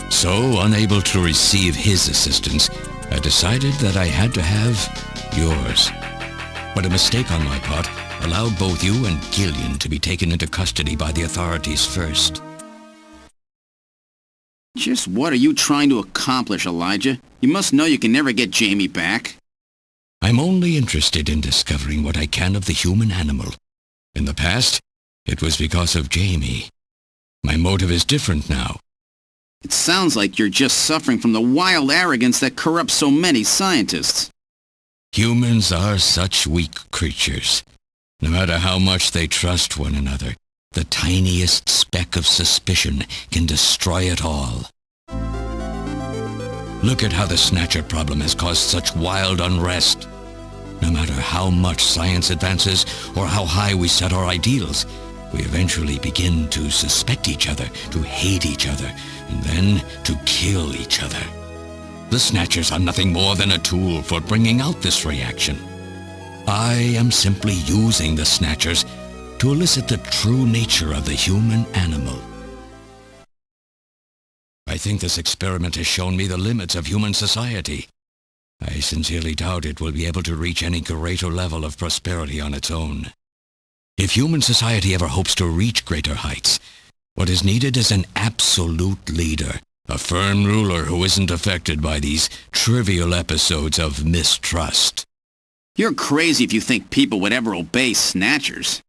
So, unable to receive his assistance, I decided that I had to have yours. But a mistake on my part allowed both you and Gillian to be taken into custody by the authorities first. Just what are you trying to accomplish, Elijah? You must know you can never get Jamie back. I'm only interested in discovering what I can of the human animal. In the past, it was because of Jamie. My motive is different now. It sounds like you're just suffering from the wild arrogance that corrupts so many scientists. Humans are such weak creatures. No matter how much they trust one another, the tiniest speck of suspicion can destroy it all. Look at how the Snatcher problem has caused such wild unrest. No matter how much science advances or how high we set our ideals, we eventually begin to suspect each other, to hate each other, and then to kill each other. The Snatchers are nothing more than a tool for bringing out this reaction. I am simply using the Snatchers to elicit the true nature of the human animal. I think this experiment has shown me the limits of human society. I sincerely doubt it will be able to reach any greater level of prosperity on its own. If human society ever hopes to reach greater heights, what is needed is an absolute leader, a firm ruler who isn't affected by these trivial episodes of mistrust. You're crazy if you think people would ever obey Snatchers.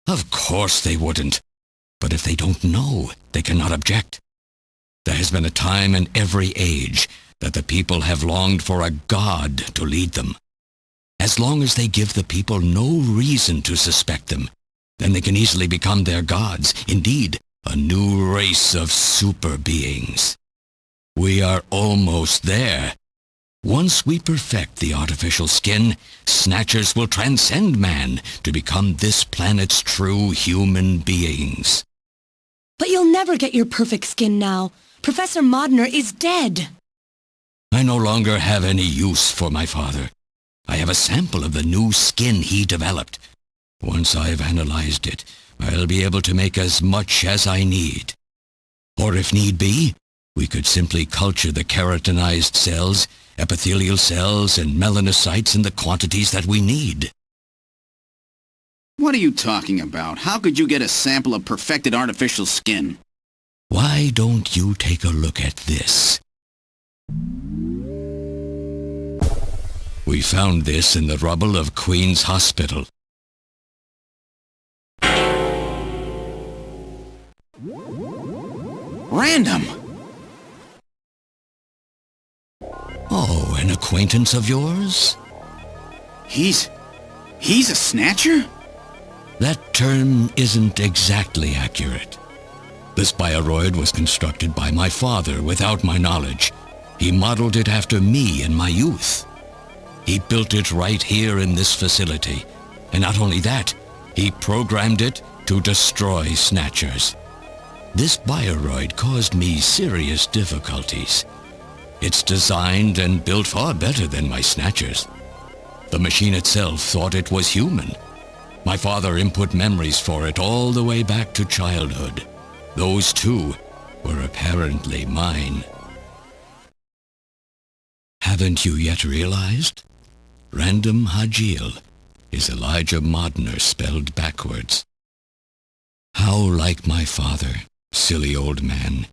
Of course they wouldn't. But if they don't know, they cannot object. There has been a time in every age that the people have longed for a god to lead them. As long as they give the people no reason to suspect them, then they can easily become their gods, indeed, a new race of super beings. We are almost there. Once we perfect the artificial skin, Snatchers will transcend man to become this planet's true human beings. But you'll never get your perfect skin now. Professor Modner is dead. I no longer have any use for my father. I have a sample of the new skin he developed. Once I've analyzed it, I'll be able to make as much as I need. Or if need be, we could simply culture the keratinized cells, epithelial cells, and melanocytes in the quantities that we need. What are you talking about? How could you get a sample of perfected artificial skin? Why don't you take a look at this? We found this in the rubble of Queen's Hospital. Random! Oh, an acquaintance of yours? He's a Snatcher? That term isn't exactly accurate. This bioroid was constructed by my father without my knowledge. He modeled it after me in my youth. He built it right here in this facility. And not only that, he programmed it to destroy Snatchers. This bioroid caused me serious difficulties. It's designed and built far better than my Snatchers. The machine itself thought it was human. My father input memories for it all the way back to childhood. Those too were apparently mine. Haven't you yet realized? Random Hajil is Elijah Modner spelled backwards. How like my father, silly old man.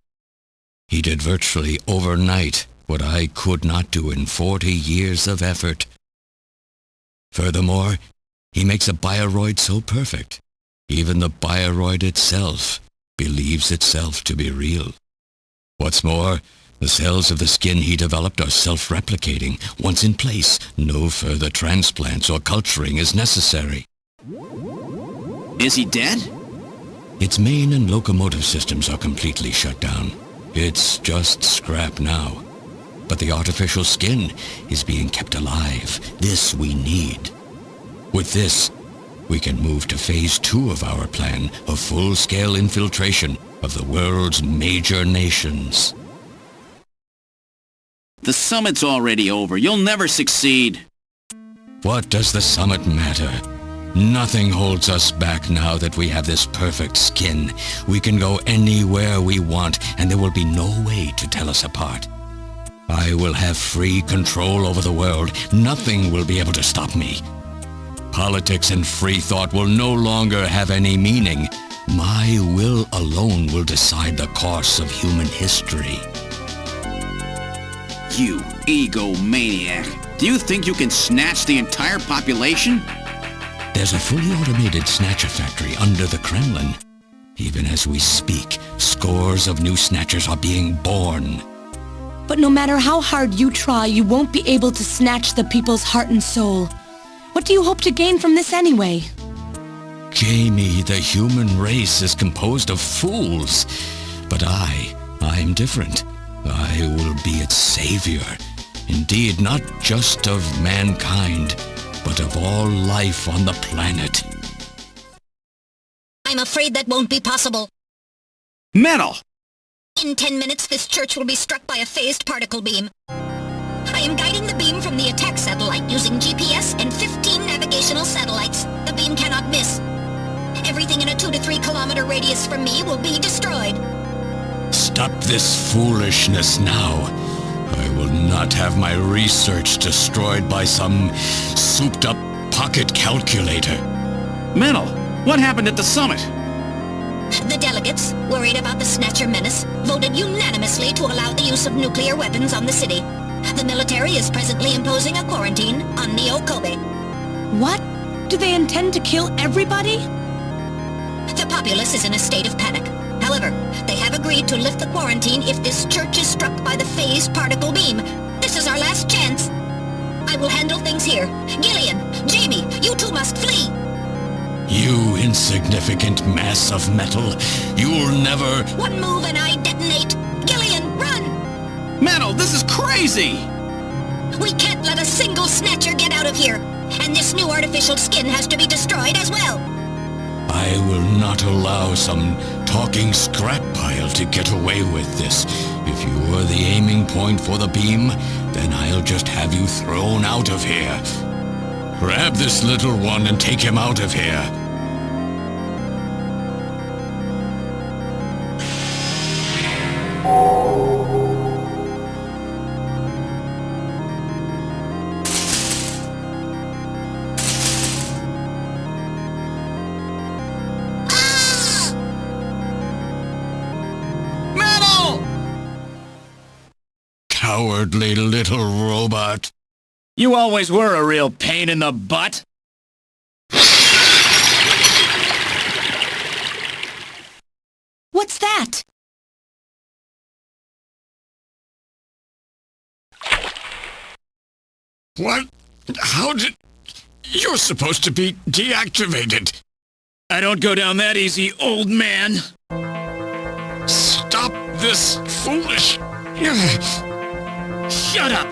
He did virtually overnight what I could not do in 40 years of effort. Furthermore, he makes a bioroid so perfect, even the bioroid itself believes itself to be real. What's more, the cells of the skin he developed are self-replicating. Once in place, no further transplants or culturing is necessary. Is he dead? Its main and locomotive systems are completely shut down. It's just scrap now. But the artificial skin is being kept alive. This we need. With this, we can move to phase 2 of our plan of full-scale infiltration of the world's major nations. The summit's already over. You'll never succeed. What does the summit matter? Nothing holds us back now that we have this perfect skin. We can go anywhere we want, and there will be no way to tell us apart. I will have free control over the world. Nothing will be able to stop me. Politics and free thought will no longer have any meaning. My will alone will decide the course of human history. You egomaniac. Do you think you can snatch the entire population? There's a fully automated Snatcher factory under the Kremlin. Even as we speak, scores of new Snatchers are being born. But no matter how hard you try, you won't be able to snatch the people's heart and soul. What do you hope to gain from this anyway? Jamie, the human race is composed of fools. But I'm different. I will be its savior. Indeed, not just of mankind, but of all life on the planet. I'm afraid that won't be possible. Metal! In 10 minutes, this church will be struck by a phased particle beam. I am guiding the beam from the attack satellite using GPS and 15 navigational satellites. The beam cannot miss. Everything in a 2 to 3 kilometer radius from me will be destroyed. Stop this foolishness now. I will not have my research destroyed by some souped-up pocket calculator. Metal, what happened at the summit? The delegates, worried about the Snatcher menace, voted unanimously to allow the use of nuclear weapons on the city. The military is presently imposing a quarantine on Neo Kobe. What? Do they intend to kill everybody? The populace is in a state of panic. However, they have agreed to lift the quarantine if this church is struck by the phase particle beam. This is our last chance. I will handle things here. Gillian, Jamie, you two must flee. You insignificant mass of metal. You'll never... One move and I detonate. Gillian, run! Metal, this is crazy! We can't let a single Snatcher get out of here. And this new artificial skin has to be destroyed as well. I will not allow some talking scrap pile to get away with this. If you are the aiming point for the beam, then I'll just have you thrown out of here. Grab this little one and take him out of here. Cowardly little robot. You always were a real pain in the butt. What's that? What? How did... You're supposed to be deactivated. I don't go down that easy, old man. Stop this foolish... Shut up!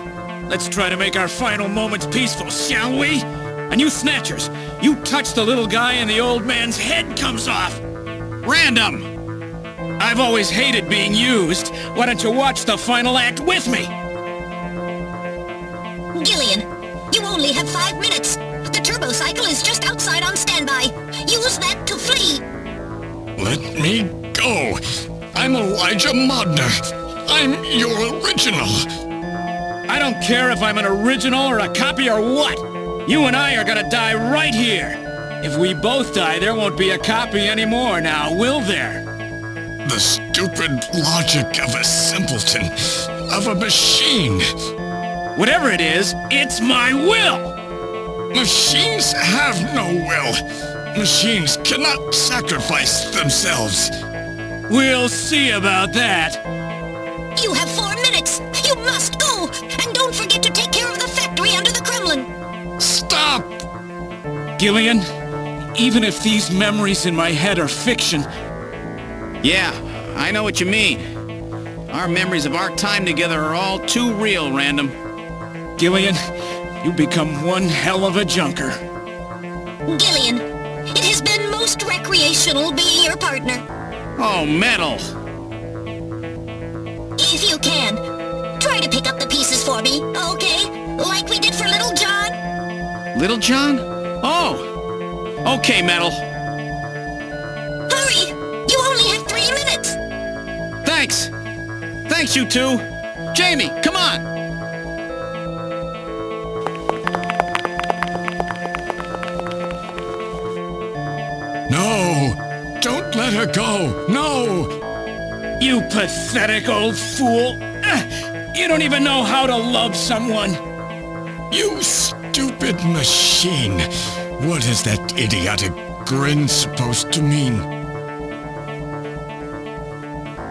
Let's try to make our final moments peaceful, shall we? And you Snatchers, you touch the little guy and the old man's head comes off! Random! I've always hated being used. Why don't you watch the final act with me? Gillian, you only have 5 minutes. The turbo cycle is just outside on standby. Use that to flee. Let me go. I'm Elijah Modner. I'm your original. I don't care if I'm an original or a copy or what. You and I are gonna die right here. If we both die, there won't be a copy anymore now, will there? The stupid logic of a simpleton, of a machine. Whatever it is, it's my will! Machines have no will. Machines cannot sacrifice themselves. We'll see about that. You have 4 minutes. You must go. And don't forget to take care of the factory under the Kremlin. Stop! Gillian, even if these memories in my head are fiction... Yeah, I know what you mean. Our memories of our time together are all too real, Random. Gillian, you become one hell of a junker. Gillian, it has been most recreational being your partner. Oh, Metal! If you can, try to pick up the pieces for me, okay? Like we did for Little John. Little John? Oh! Okay, Metal. Hurry! You only have 3 minutes! Thanks! Thanks, you two! Jamie, come on! No! Don't let her go! No! You pathetic old fool! You don't even know how to love someone! You stupid machine! What is that idiotic grin supposed to mean?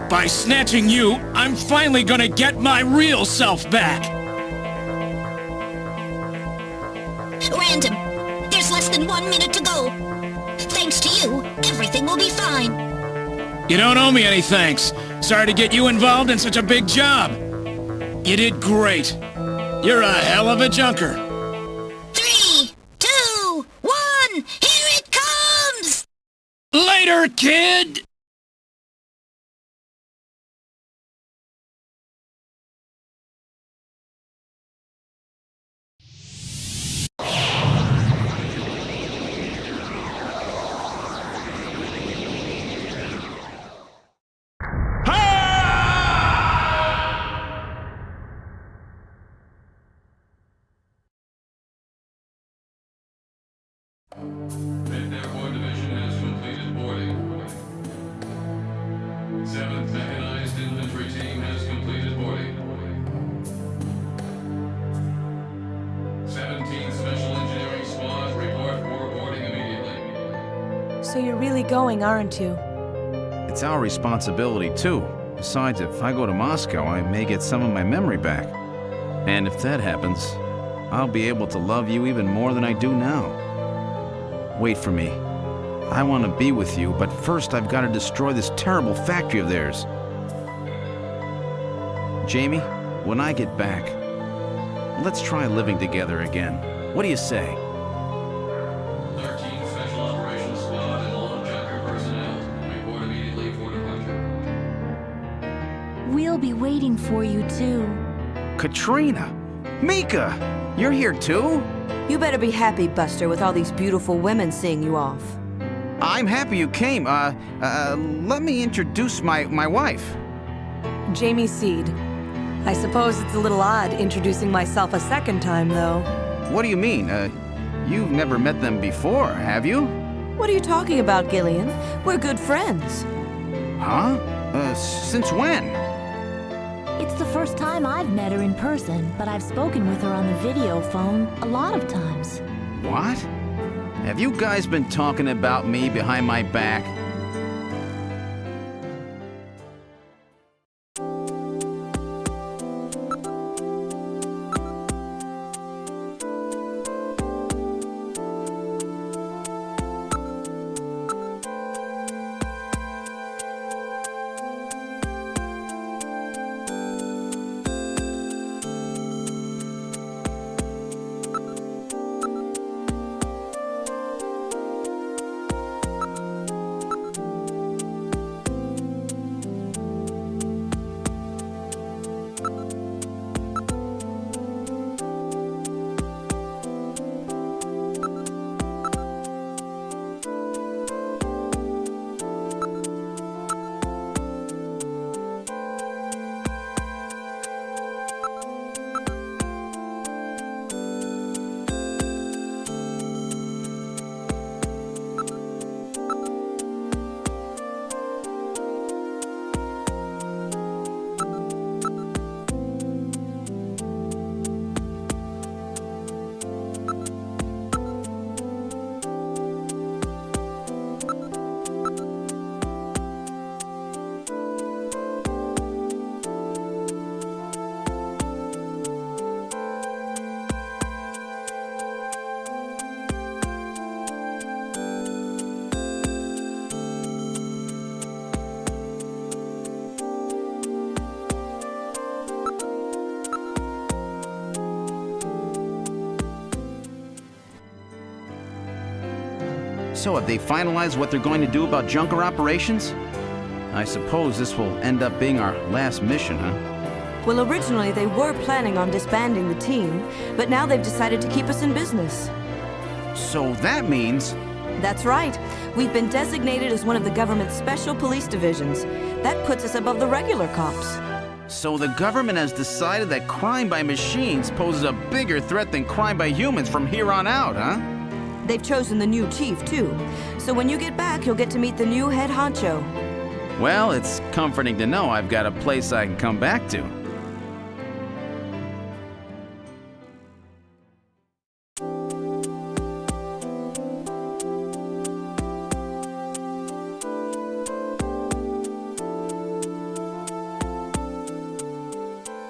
By snatching you, I'm finally gonna get my real self back! Random, there's less than 1 minute to go. Thanks to you, everything will be fine. You don't owe me any thanks. Sorry to get you involved in such a big job. You did great. You're a hell of a junker. 3, 2, 1, here it comes! Later, kid! you're really going, aren't you? It's our responsibility, too. Besides, if I go to Moscow, I may get some of my memory back. And if that happens, I'll be able to love you even more than I do now. Wait for me. I want to be with you, but first I've got to destroy this terrible factory of theirs. Jamie, when I get back, let's try living together again. What do you say? 13 Special Operations Squad and all Junker personnel. Report immediately for departure. We'll be waiting for you, too. Katrina! Mika! You're here too? You better be happy, Buster, with all these beautiful women seeing you off. I'm happy you came. Let me introduce my wife. Jamie Seed. I suppose it's a little odd introducing myself a second time, though. What do you mean? You've never met them before, have you? What are you talking about, Gillian? We're good friends. Huh? Since when? It's the first time I've met her in person, but I've spoken with her on the video phone a lot of times. What? Have you guys been talking about me behind my back? So have they finalized what they're going to do about Junker operations? I suppose this will end up being our last mission, huh? Well, originally they were planning on disbanding the team, but now they've decided to keep us in business. So that means... That's right. We've been designated as one of the government's special police divisions. That puts us above the regular cops. So the government has decided that crime by machines poses a bigger threat than crime by humans from here on out, huh? They've chosen the new chief, too. So when you get back, you'll get to meet the new head honcho. Well, it's comforting to know I've got a place I can come back to.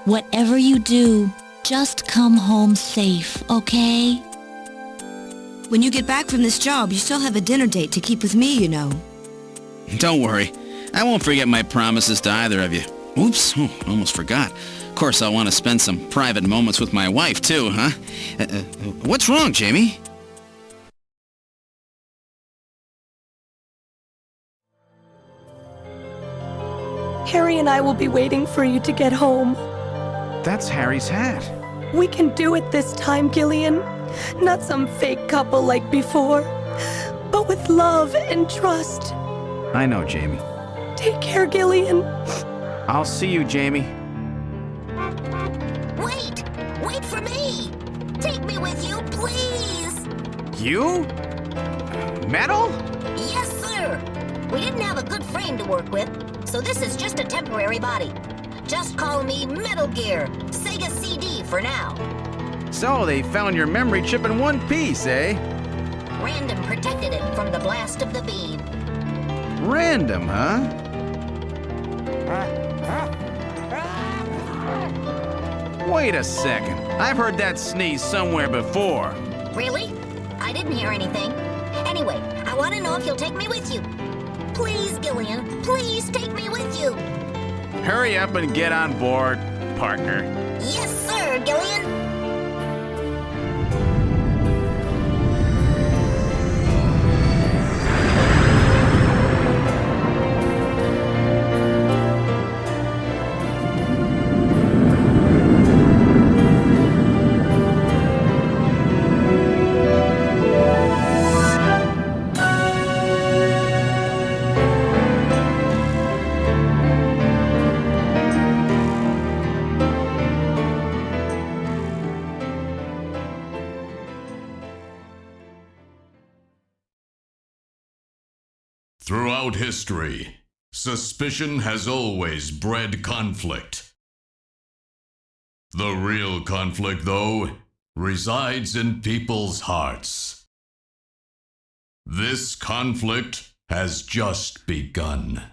Whatever you do, just come home safe, okay? When you get back from this job, you still have a dinner date to keep with me, you know. Don't worry. I won't forget my promises to either of you. Oops, almost forgot. Of course, I'll want to spend some private moments with my wife, too, huh? What's wrong, Jamie? Harry and I will be waiting for you to get home. That's Harry's hat. We can do it this time, Gillian. Not some fake couple like before, but with love and trust. I know, Jamie. Take care, Gillian. I'll see you, Jamie. Wait! Wait for me! Take me with you, please! You? Metal? Yes, sir! We didn't have a good frame to work with, so this is just a temporary body. Just call me Metal Gear, Sega CD for now. So they found your memory chip in one piece, eh? Random protected it from the blast of the beam. Random, huh? Wait a second. I've heard that sneeze somewhere before. Really? I didn't hear anything. Anyway, I want to know if you'll take me with you. Please, Gillian, please take me with you. Hurry up and get on board, partner. Yes, sir, Gillian. Throughout history, suspicion has always bred conflict. The real conflict, though, resides in people's hearts. This conflict has just begun.